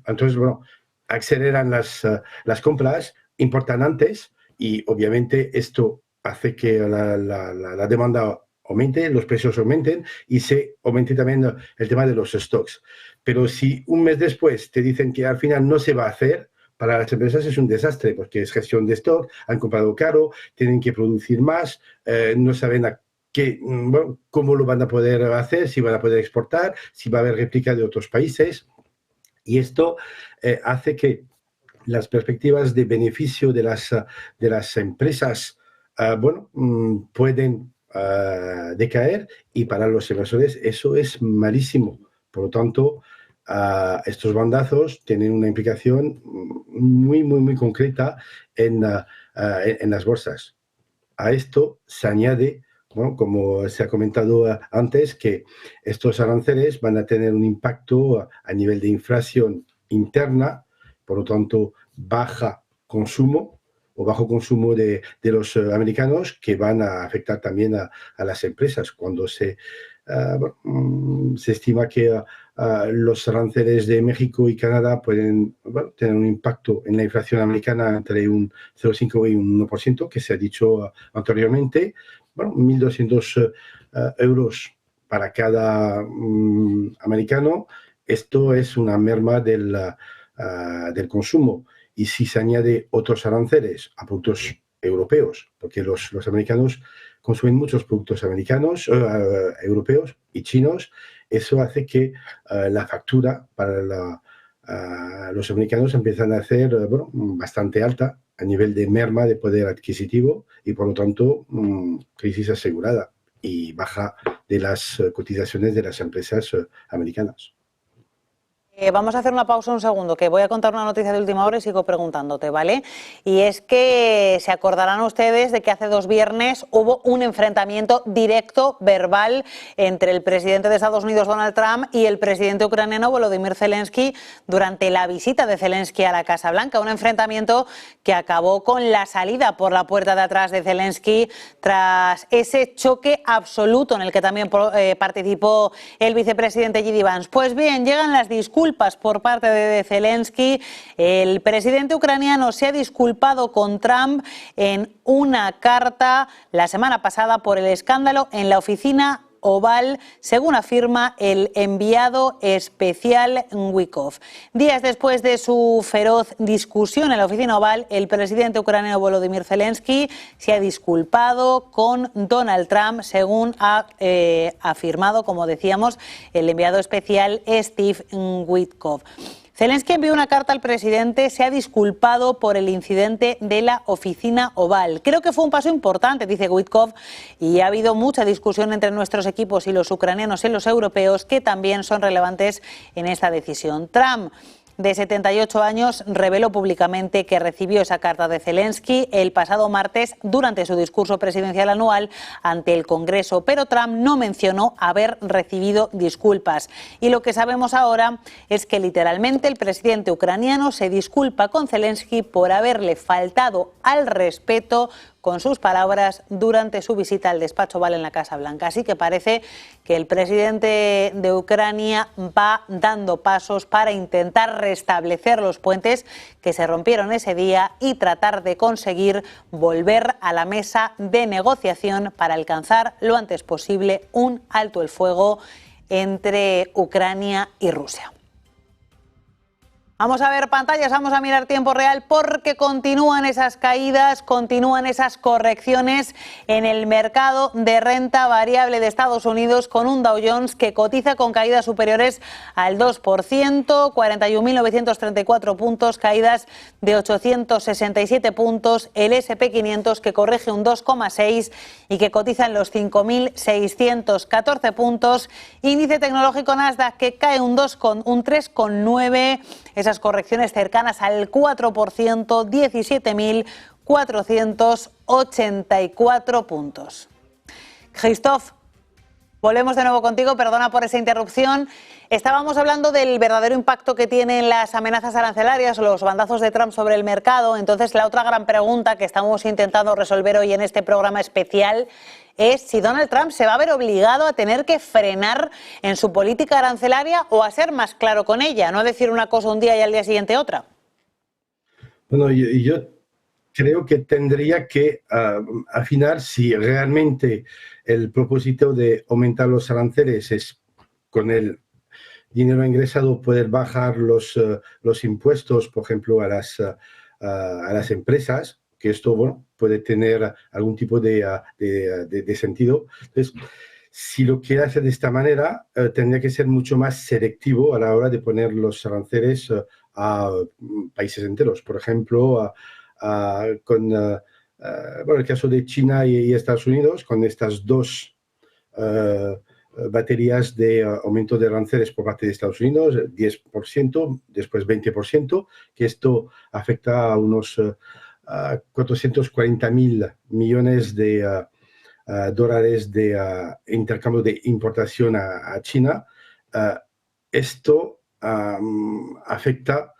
entonces bueno, aceleran las compras, importan antes y obviamente esto hace que la demanda aumente, los precios aumenten y se aumente también el tema de los stocks. Pero si un mes después te dicen que al final no se va a hacer, para las empresas es un desastre porque es gestión de stock, han comprado caro, tienen que producir más, no saben bueno, cómo lo van a poder hacer, si van a poder exportar, si va a haber réplica de otros países. Y esto hace que las perspectivas de beneficio de las empresas bueno, pueden decaer y para los inversores eso es malísimo. Por lo tanto, estos bandazos tienen una implicación muy concreta en las bolsas. A esto se añade, bueno, como se ha comentado antes, que estos aranceles van a tener un impacto a nivel de inflación interna, por lo tanto, bajo consumo de los americanos que van a afectar también a las empresas cuando se estima que los aranceles de México y Canadá pueden tener un impacto en la inflación americana entre un 0,5 y un 1%, que se ha dicho anteriormente. Bueno, 1.200 euros para cada americano. Esto es una merma del consumo. Y si se añade otros aranceles a productos europeos, porque los americanos consumen muchos productos europeos y chinos, eso hace que la factura para los americanos empiezan a ser bueno, bastante alta a nivel de merma de poder adquisitivo y por lo tanto crisis asegurada y baja de las cotizaciones de las empresas americanas.
Vamos a hacer una pausa un segundo, que voy a contar una noticia de última hora y sigo preguntándote, ¿vale? Y es que se acordarán ustedes de que hace 2 viernes hubo un enfrentamiento directo, verbal, entre el presidente de Estados Unidos, Donald Trump, y el presidente ucraniano, Volodymyr Zelensky, durante la visita de Zelensky a la Casa Blanca. Un enfrentamiento que acabó con la salida por la puerta de atrás de Zelensky tras ese choque absoluto en el que también participó el vicepresidente J.D. Vance. Pues bien, llegan las disculpas por parte de Zelensky. El presidente ucraniano se ha disculpado con Trump en una carta la semana pasada por el escándalo en la oficina Oval, según afirma el enviado especial Witkoff. Días después de su feroz discusión en la oficina Oval, el presidente ucraniano Volodymyr Zelensky se ha disculpado con Donald Trump, según ha afirmado, como decíamos, el enviado especial Steve Witkoff. Zelensky envió una carta al presidente, se ha disculpado por el incidente de la oficina Oval. Creo que fue un paso importante, dice Witkoff, y ha habido mucha discusión entre nuestros equipos y los ucranianos y los europeos que también son relevantes en esta decisión. Trump, de 78 años, reveló públicamente que recibió esa carta de Zelensky el pasado martes durante su discurso presidencial anual ante el Congreso, pero Trump no mencionó haber recibido disculpas. Y lo que sabemos ahora es que literalmente el presidente ucraniano se disculpa con Zelensky por haberle faltado al respeto con sus palabras durante su visita al despacho Oval en la Casa Blanca. Así que parece que el presidente de Ucrania va dando pasos para intentar restablecer los puentes que se rompieron ese día y tratar de conseguir volver a la mesa de negociación para alcanzar lo antes posible un alto el fuego entre Ucrania y Rusia. Vamos a ver pantallas, vamos a mirar tiempo real porque continúan esas caídas, continúan esas correcciones en el mercado de renta variable de Estados Unidos con un Dow Jones que cotiza con caídas superiores al 2%, 41.934 puntos, caídas de 867 puntos, el S&P 500 que corrige un 2,6 y que cotiza en los 5.614 puntos, índice tecnológico Nasdaq que cae un 3,9, esas correcciones cercanas al 4%, 17.484 puntos. Christophe, volvemos de nuevo contigo, perdona por esa interrupción. Estábamos hablando del verdadero impacto que tienen las amenazas arancelarias o los bandazos de Trump sobre el mercado. Entonces, la otra gran pregunta que estamos intentando resolver hoy en este programa especial es si Donald Trump se va a ver obligado a tener que frenar en su política arancelaria o a ser más claro con ella, no decir una cosa un día y al día siguiente otra.
Bueno, yo creo que tendría que afinar si realmente el propósito de aumentar los aranceles es con el dinero ingresado poder bajar los impuestos, por ejemplo, a las empresas, que esto bueno, puede tener algún tipo de sentido. Entonces, si lo quiere hacer de esta manera, tendría que ser mucho más selectivo a la hora de poner los aranceles a países enteros. Por ejemplo, con el caso de China y Estados Unidos, con estas dos baterías de aumento de aranceles por parte de Estados Unidos, 10%, después 20%, que esto afecta a unos 440.000 millones de dólares de intercambio de importación a China. Esto afecta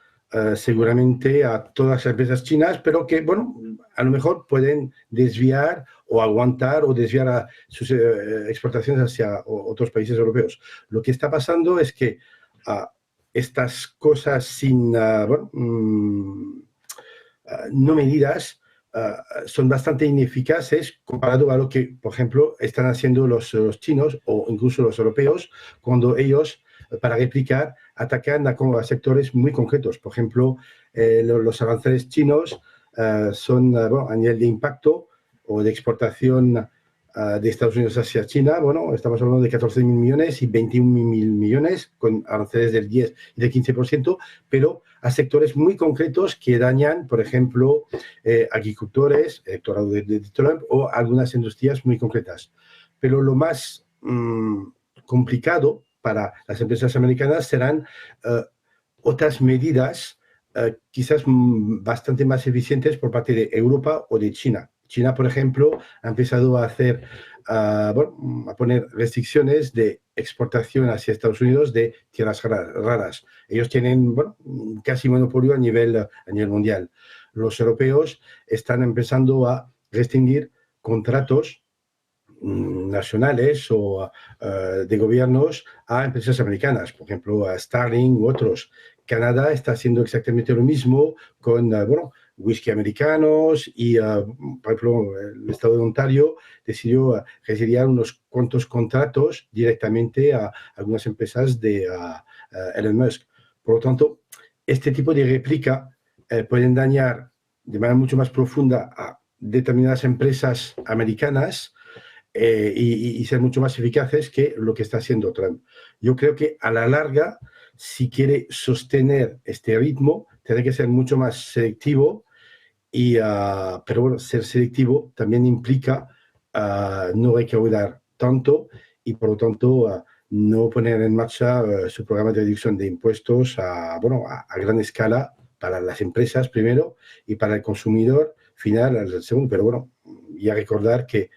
seguramente a todas las empresas chinas, pero que, bueno, a lo mejor pueden desviar o aguantar o desviar sus exportaciones hacia otros países europeos. Lo que está pasando es que estas cosas sin, no medidas, son bastante ineficaces comparado a lo que, por ejemplo, están haciendo los chinos o incluso los europeos cuando ellos, para replicar, atacan a sectores muy concretos. Por ejemplo, los aranceles chinos son a nivel de impacto o de exportación de Estados Unidos hacia China, bueno, estamos hablando de 14.000 millones y 21.000 millones con aranceles del 10 y del 15%, pero a sectores muy concretos que dañan, por ejemplo, agricultores, electorado de Trump o algunas industrias muy concretas. Pero lo más complicado para las empresas americanas serán otras medidas quizás bastante más eficientes por parte de Europa o de China. China, por ejemplo, ha empezado a a poner restricciones de exportación hacia Estados Unidos de tierras raras. Ellos tienen casi monopolio a nivel mundial. Los europeos están empezando a restringir contratos nacionales o de gobiernos a empresas americanas, por ejemplo, a Starlink u otros. Canadá está haciendo exactamente lo mismo con whisky americanos y, por ejemplo, el estado de Ontario decidió resiliar unos cuantos contratos directamente a algunas empresas de Elon Musk. Por lo tanto, este tipo de réplica pueden dañar de manera mucho más profunda a determinadas empresas americanas y ser mucho más eficaces que lo que está haciendo Trump. Yo creo que a la larga, si quiere sostener este ritmo, tiene que ser mucho más selectivo, pero bueno, ser selectivo también implica no recaudar tanto y por lo tanto no poner en marcha su programa de reducción de impuestos a gran escala para las empresas primero y para el consumidor final al segundo. Pero bueno, ya recordar que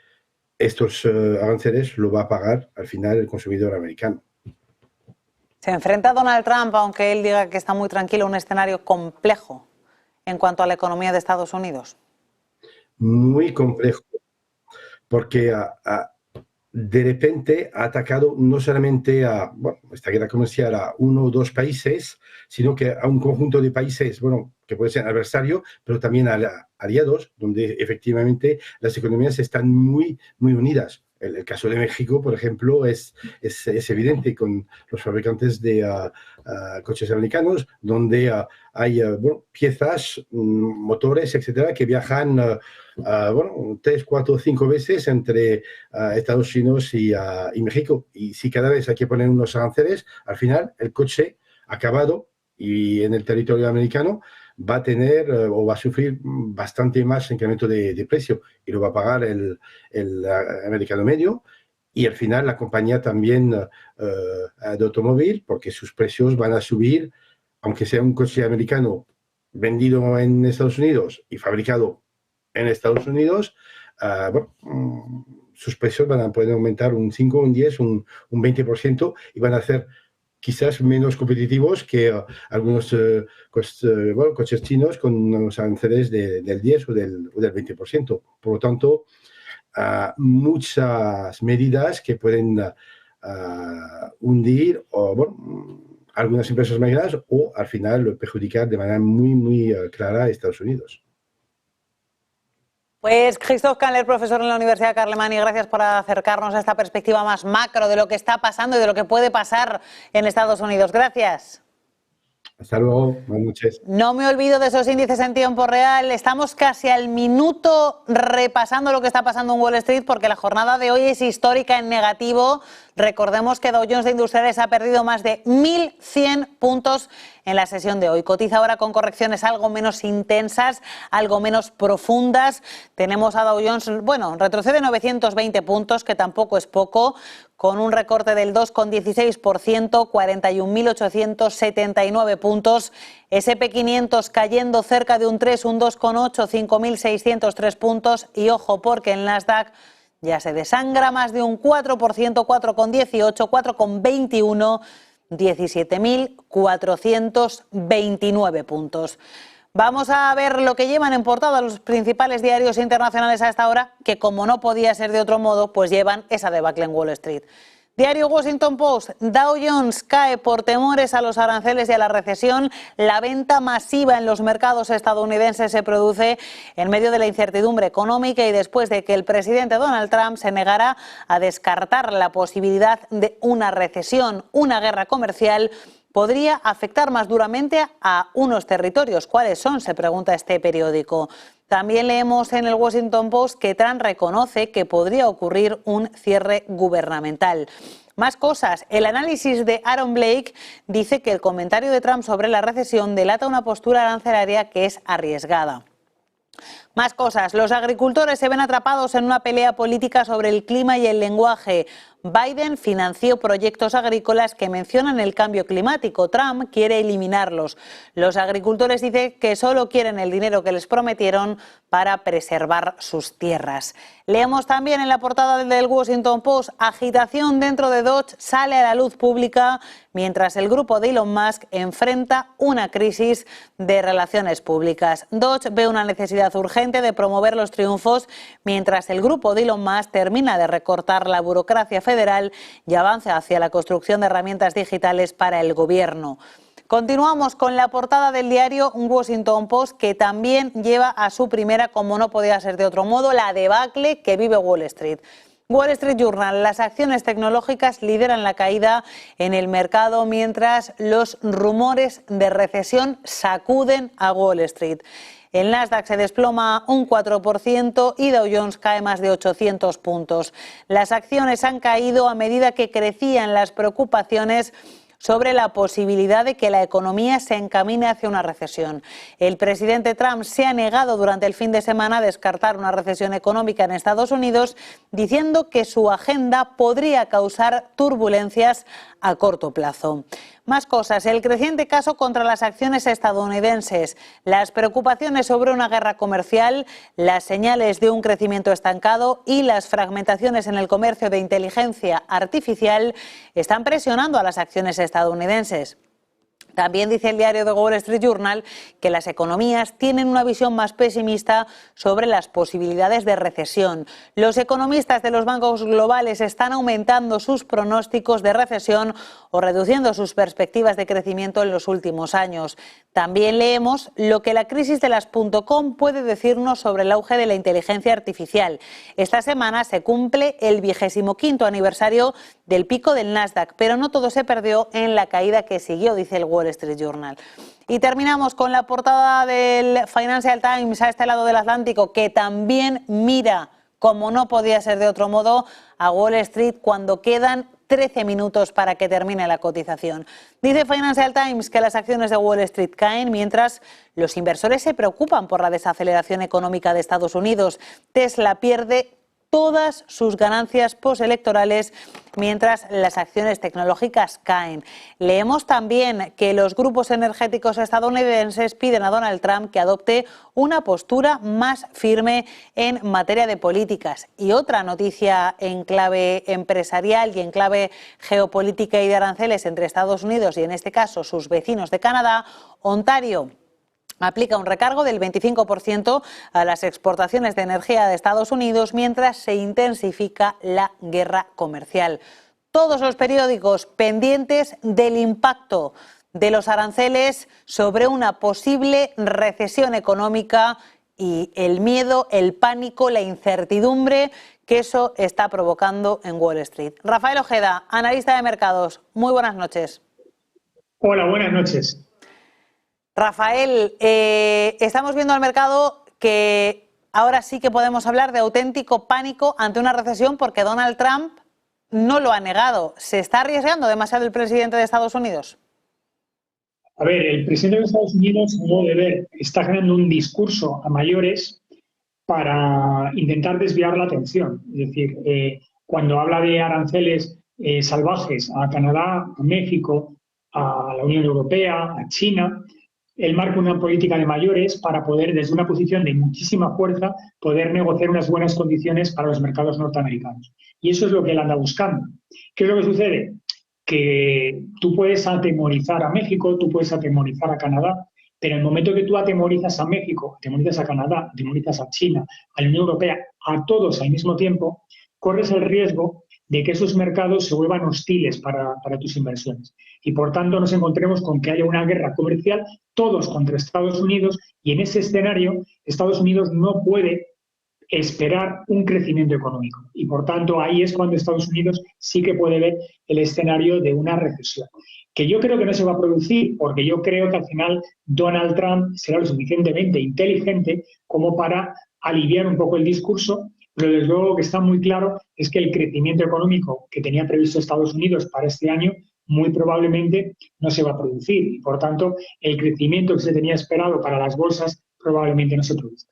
estos aranceles lo va a pagar al final el consumidor americano.
Se enfrenta a Donald Trump, aunque él diga que está muy tranquilo, a un escenario complejo en cuanto a la economía de Estados Unidos.
Muy complejo, porque de repente ha atacado no solamente a esta guerra comercial a uno o dos países, sino que a un conjunto de países, que puede ser adversario, pero también a aliados, donde efectivamente las economías están muy, muy unidas. El caso de México, por ejemplo, es evidente con los fabricantes de coches americanos, donde hay piezas, motores, etcétera, que viajan 3, 4, 5 veces entre Estados Unidos y México. Y si cada vez hay que poner unos aranceles, al final el coche acabado y en el territorio americano va a tener o va a sufrir bastante más incremento de precio y lo va a pagar el americano medio y al final la compañía también de automóvil, porque sus precios van a subir, aunque sea un coche americano vendido en Estados Unidos y fabricado en Estados Unidos, sus precios van a poder aumentar un 5, un 10, un 20% y van a ser quizás menos competitivos que algunos coches chinos con unos aranceles del 10 o del 20%. Por lo tanto, muchas medidas que pueden hundir algunas empresas más grandes o al final perjudicar de manera muy, muy clara a Estados Unidos.
Pues Christophe Cahnler, profesor en la Universidad Carlemany, gracias por acercarnos a esta perspectiva más macro de lo que está pasando y de lo que puede pasar en Estados Unidos. Gracias.
Hasta luego, buenas noches.
No me olvido de esos índices en tiempo real. Estamos casi al minuto repasando lo que está pasando en Wall Street porque la jornada de hoy es histórica en negativo. Recordemos que Dow Jones de Industriales ha perdido más de 1.100 puntos en la sesión de hoy. Cotiza ahora con correcciones algo menos intensas, algo menos profundas. Tenemos a Dow Jones, retrocede 920 puntos, que tampoco es poco, con un recorte del 2,16%, 41.879 puntos. S&P 500 cayendo cerca de un 3, un 2,8, 5.603 puntos. Y ojo, porque el Nasdaq ya se desangra más de un 4%, 4,18, 4,21, 17.429 puntos. Vamos a ver lo que llevan en portada los principales diarios internacionales a esta hora, que como no podía ser de otro modo, pues llevan esa debacle en Wall Street. Diario Washington Post, Dow Jones cae por temores a los aranceles y a la recesión. La venta masiva en los mercados estadounidenses se produce en medio de la incertidumbre económica y después de que el presidente Donald Trump se negara a descartar la posibilidad de una recesión. Una guerra comercial podría afectar más duramente a unos territorios. ¿Cuáles son?, se pregunta este periódico. También leemos en el Washington Post que Trump reconoce que podría ocurrir un cierre gubernamental. Más cosas. El análisis de Aaron Blake dice que el comentario de Trump sobre la recesión delata una postura arancelaria que es arriesgada. Más cosas. Los agricultores se ven atrapados en una pelea política sobre el clima y el lenguaje. Biden financió proyectos agrícolas que mencionan el cambio climático. Trump quiere eliminarlos. Los agricultores dicen que solo quieren el dinero que les prometieron para preservar sus tierras. Leemos también en la portada del Washington Post, agitación dentro de Dodge sale a la luz pública mientras el grupo de Elon Musk enfrenta una crisis de relaciones públicas. Dodge ve una necesidad urgente de promover los triunfos mientras el grupo de Elon Musk termina de recortar la burocracia federal y avanza hacia la construcción de herramientas digitales para el gobierno. Continuamos con la portada del diario Washington Post, que también lleva a su primera, como no podía ser de otro modo, la debacle que vive Wall Street. Wall Street Journal, las acciones tecnológicas lideran la caída en el mercado mientras los rumores de recesión sacuden a Wall Street. El Nasdaq se desploma un 4% y Dow Jones cae más de 800 puntos. Las acciones han caído a medida que crecían las preocupaciones sobre la posibilidad de que la economía se encamine hacia una recesión. El presidente Trump se ha negado durante el fin de semana a descartar una recesión económica en Estados Unidos, diciendo que su agenda podría causar turbulencias a corto plazo. Más cosas. El creciente caso contra las acciones estadounidenses, las preocupaciones sobre una guerra comercial, las señales de un crecimiento estancado y las fragmentaciones en el comercio de inteligencia artificial están presionando a las acciones estadounidenses. También dice el diario The Wall Street Journal que las economías tienen una visión más pesimista sobre las posibilidades de recesión. Los economistas de los bancos globales están aumentando sus pronósticos de recesión o reduciendo sus perspectivas de crecimiento en los últimos años. También leemos lo que la crisis de las .com puede decirnos sobre el auge de la inteligencia artificial. Esta semana se cumple el 25º aniversario del pico del Nasdaq, pero no todo se perdió en la caída que siguió, dice el Wall Street Journal. Y terminamos con la portada del Financial Times a este lado del Atlántico, que también mira, como no podía ser de otro modo, a Wall Street cuando quedan 13 minutos para que termine la cotización. Dice Financial Times que las acciones de Wall Street caen mientras los inversores se preocupan por la desaceleración económica de Estados Unidos. Tesla pierde todas sus ganancias postelectorales mientras las acciones tecnológicas caen. Leemos también que los grupos energéticos estadounidenses piden a Donald Trump que adopte una postura más firme en materia de políticas. Y otra noticia en clave empresarial y en clave geopolítica y de aranceles entre Estados Unidos y en este caso sus vecinos de Canadá, Ontario aplica un recargo del 25% a las exportaciones de energía de Estados Unidos mientras se intensifica la guerra comercial. Todos los periódicos pendientes del impacto de los aranceles sobre una posible recesión económica y el miedo, el pánico, la incertidumbre que eso está provocando en Wall Street. Rafael Ojeda, analista de mercados, muy buenas noches.
Hola, buenas noches.
Rafael, estamos viendo al mercado que ahora sí que podemos hablar de auténtico pánico ante una recesión porque Donald Trump no lo ha negado. ¿Se está arriesgando demasiado el presidente de Estados Unidos?
A ver, el presidente de Estados Unidos, a modo de ver, está generando un discurso a mayores para intentar desviar la atención. Es decir, cuando habla de aranceles salvajes a Canadá, a México, a la Unión Europea, a China, él marca una política de mayores para poder, desde una posición de muchísima fuerza, poder negociar unas buenas condiciones para los mercados norteamericanos. Y eso es lo que él anda buscando. ¿Qué es lo que sucede? Que tú puedes atemorizar a México, tú puedes atemorizar a Canadá, pero en el momento que tú atemorizas a México, atemorizas a Canadá, atemorizas a China, a la Unión Europea, a todos al mismo tiempo, corres el riesgo de que esos mercados se vuelvan hostiles para tus inversiones. Y por tanto nos encontremos con que haya una guerra comercial, todos contra Estados Unidos, y en ese escenario Estados Unidos no puede esperar un crecimiento económico. Y por tanto ahí es cuando Estados Unidos sí que puede ver el escenario de una recesión. Que yo creo que no se va a producir, porque yo creo que al final Donald Trump será lo suficientemente inteligente como para aliviar un poco el discurso. Pero desde luego que está muy claro es que el crecimiento económico que tenía previsto Estados Unidos para este año muy probablemente no se va a producir y por tanto el crecimiento que se tenía esperado para las bolsas probablemente no se produzca.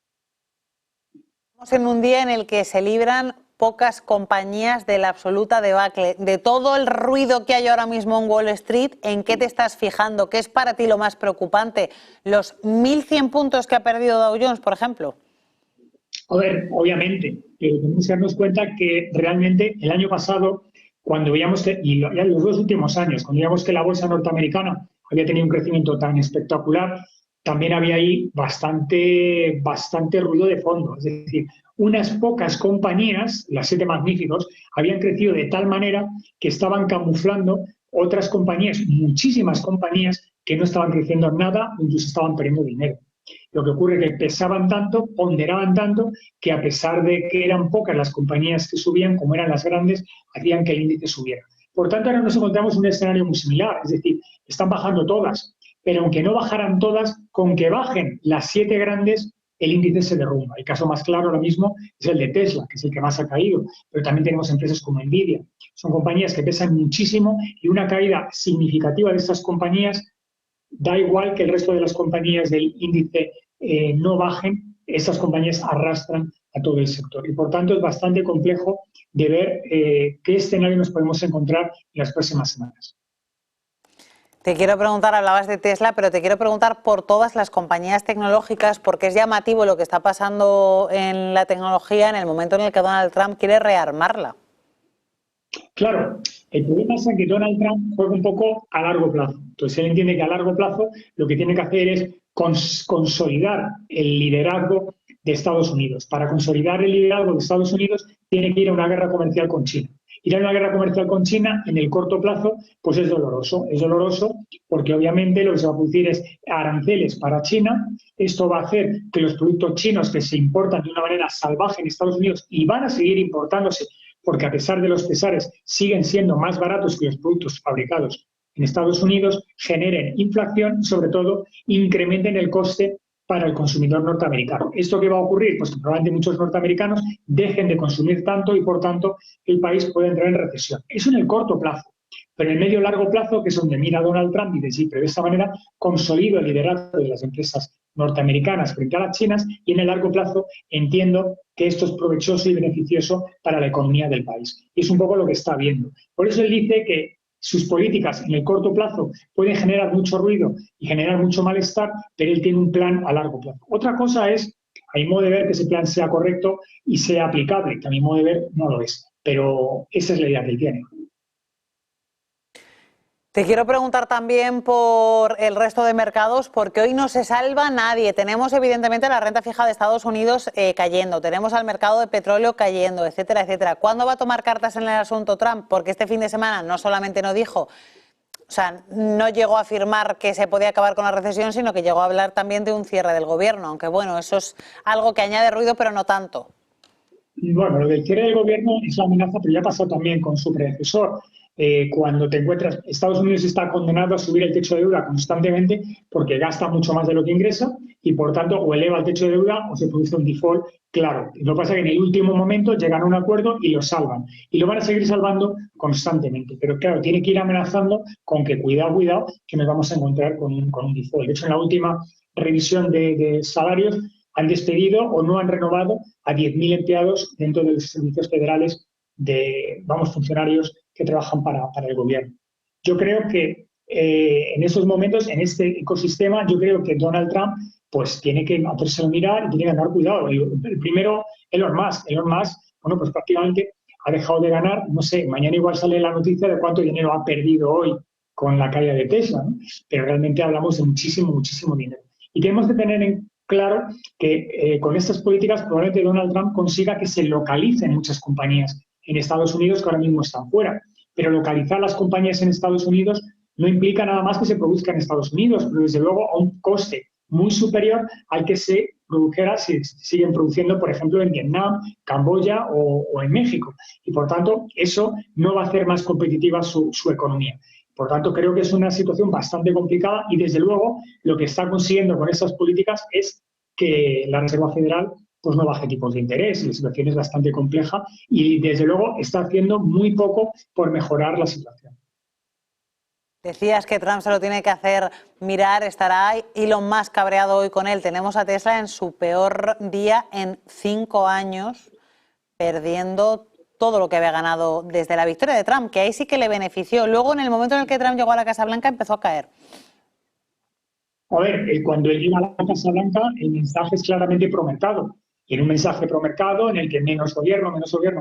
Estamos en un día en el que se libran pocas compañías de la absoluta debacle. De todo el ruido que hay ahora mismo en Wall Street, ¿en qué te estás fijando? ¿Qué es para ti lo más preocupante? ¿Los 1.100 puntos que ha perdido Dow Jones, por ejemplo?
A ver, obviamente, tenemos que darnos cuenta que realmente el año pasado, cuando veíamos que, y ya en los dos últimos años, cuando veíamos que la bolsa norteamericana había tenido un crecimiento tan espectacular, también había ahí bastante ruido de fondo. Es decir, unas pocas compañías, las 7 magníficos, habían crecido de tal manera que estaban camuflando otras compañías, muchísimas compañías que no estaban creciendo nada, incluso estaban perdiendo dinero. Lo que ocurre es que pesaban tanto, ponderaban tanto, que a pesar de que eran pocas las compañías que subían, como eran las grandes, hacían que el índice subiera. Por tanto, ahora nos encontramos en un escenario muy similar, es decir, están bajando todas, pero aunque no bajaran todas, con que bajen las 7 grandes, el índice se derrumba. El caso más claro ahora mismo es el de Tesla, que es el que más ha caído, pero también tenemos empresas como Nvidia. Son compañías que pesan muchísimo y una caída significativa de estas compañías da igual que el resto de las compañías del índice no bajen, estas compañías arrastran a todo el sector. Y por tanto es bastante complejo de ver qué escenario nos podemos encontrar en las próximas semanas.
Te quiero preguntar, hablabas de Tesla, pero te quiero preguntar por todas las compañías tecnológicas, porque es llamativo lo que está pasando en la tecnología en el momento en el que Donald Trump quiere rearmarla.
Claro, el problema es que Donald Trump juega un poco a largo plazo. Entonces él entiende que a largo plazo lo que tiene que hacer es consolidar el liderazgo de Estados Unidos. Para consolidar el liderazgo de Estados Unidos tiene que ir a una guerra comercial con China. Ir a una guerra comercial con China en el corto plazo, pues es doloroso. Es doloroso porque obviamente lo que se va a producir es aranceles para China. Esto va a hacer que los productos chinos que se importan de una manera salvaje en Estados Unidos y van a seguir importándose porque a pesar de los pesares siguen siendo más baratos que los productos fabricados en Estados Unidos, generen inflación y sobre todo incrementen el coste para el consumidor norteamericano. ¿Esto qué va a ocurrir? Pues que probablemente muchos norteamericanos dejen de consumir tanto y por tanto el país puede entrar en recesión. Eso en el corto plazo. Pero en el medio largo plazo, que es donde mira Donald Trump y dice, pero de esta manera consolido el liderazgo de las empresas norteamericanas frente a las chinas, y en el largo plazo entiendo que esto es provechoso y beneficioso para la economía del país. Y es un poco lo que está viendo. Por eso él dice que sus políticas en el corto plazo pueden generar mucho ruido y generar mucho malestar, pero él tiene un plan a largo plazo. Otra cosa es, a mi modo de ver, que ese plan sea correcto y sea aplicable, que a mi modo de ver no lo es, pero esa es la idea que él tiene.
Te quiero preguntar también por el resto de mercados, porque hoy no se salva nadie. Tenemos evidentemente la renta fija de Estados Unidos cayendo, tenemos al mercado de petróleo cayendo, etcétera, etcétera. ¿Cuándo va a tomar cartas en el asunto Trump? Porque este fin de semana no solamente no dijo, o sea, no llegó a afirmar que se podía acabar con la recesión, sino que llegó a hablar también de un cierre del gobierno, aunque bueno, eso es algo que añade ruido, pero no tanto.
Bueno, lo del cierre del gobierno es la amenaza, pero ya pasó también con su predecesor. Cuando te encuentras, Estados Unidos está condenado a subir el techo de deuda constantemente porque gasta mucho más de lo que ingresa y por tanto o eleva el techo de deuda o se produce un default claro. Lo que pasa es que en el último momento llegan a un acuerdo y lo salvan. Y lo van a seguir salvando constantemente. Pero claro, tiene que ir amenazando con que cuidado, que nos vamos a encontrar con un default. De hecho, en la última revisión de salarios han despedido o no han renovado a 10.000 empleados dentro de los servicios federales funcionarios que trabajan para el gobierno. Yo creo que en esos momentos, en este ecosistema, yo creo que Donald Trump pues tiene que hacérselo mirar y tiene que andar cuidado. El primero, Elon Musk, bueno, pues prácticamente ha dejado de ganar, no sé, mañana igual sale la noticia de cuánto dinero ha perdido hoy con la caída de Tesla, ¿no? Pero realmente hablamos de muchísimo, muchísimo dinero. Y tenemos que tener en claro que con estas políticas probablemente Donald Trump consiga que se localicen muchas compañías en Estados Unidos que ahora mismo están fuera. Pero localizar las compañías en Estados Unidos no implica nada más que se produzca en Estados Unidos, pero desde luego a un coste muy superior al que se produjera si siguen produciendo, por ejemplo, en Vietnam, Camboya o en México. Y por tanto, eso no va a hacer más competitiva su economía. Por tanto, creo que es una situación bastante complicada y desde luego lo que está consiguiendo con estas políticas es que la Reserva Federal pues no baje tipos de interés. La situación es bastante compleja y desde luego está haciendo muy poco por mejorar la situación.
Decías que Trump se lo tiene que hacer mirar, estará Elon Musk cabreado hoy con él. Tenemos a Tesla en su peor día en 5 años, perdiendo todo lo que había ganado desde la victoria de Trump, que ahí sí que le benefició. Luego, en el momento en el que Trump llegó a la Casa Blanca, empezó a caer.
A ver, cuando él llega a la Casa Blanca, el mensaje es claramente promercado. Y en un mensaje promercado en el que menos gobierno,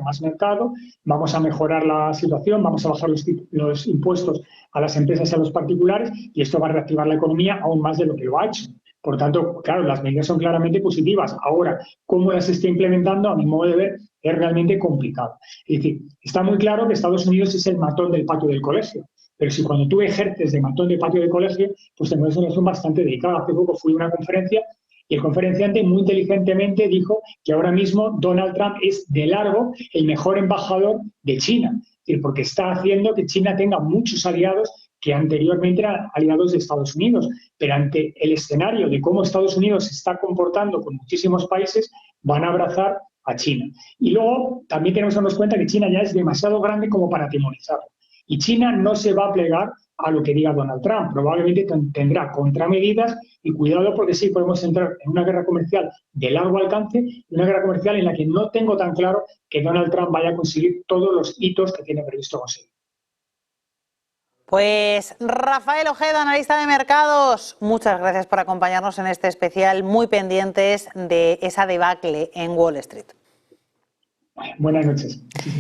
más mercado, vamos a mejorar la situación, vamos a bajar los impuestos a las empresas y a los particulares y esto va a reactivar la economía aún más de lo que lo ha hecho. Por tanto, claro, las medidas son claramente positivas. Ahora, cómo las está implementando, a mi modo de ver, es realmente complicado. Es decir, está muy claro que Estados Unidos es el matón del patio del colegio. Pero si cuando tú ejerces de matón de patio de colegio, pues te encuentras una situación bastante delicada. Hace poco fui a una conferencia y el conferenciante muy inteligentemente dijo que ahora mismo Donald Trump es de largo el mejor embajador de China, porque está haciendo que China tenga muchos aliados que anteriormente eran aliados de Estados Unidos. Pero ante el escenario de cómo Estados Unidos se está comportando con muchísimos países, van a abrazar a China. Y luego también tenemos que darnos cuenta que China ya es demasiado grande como para atemorizarlo. Y China no se va a plegar a lo que diga Donald Trump. Probablemente tendrá contramedidas y cuidado porque sí podemos entrar en una guerra comercial de largo alcance, una guerra comercial en la que no tengo tan claro que Donald Trump vaya a conseguir todos los hitos que tiene previsto conseguir.
Pues Rafael Ojeda, analista de mercados, muchas gracias por acompañarnos en este especial, muy pendientes de esa debacle en Wall Street.
Buenas noches.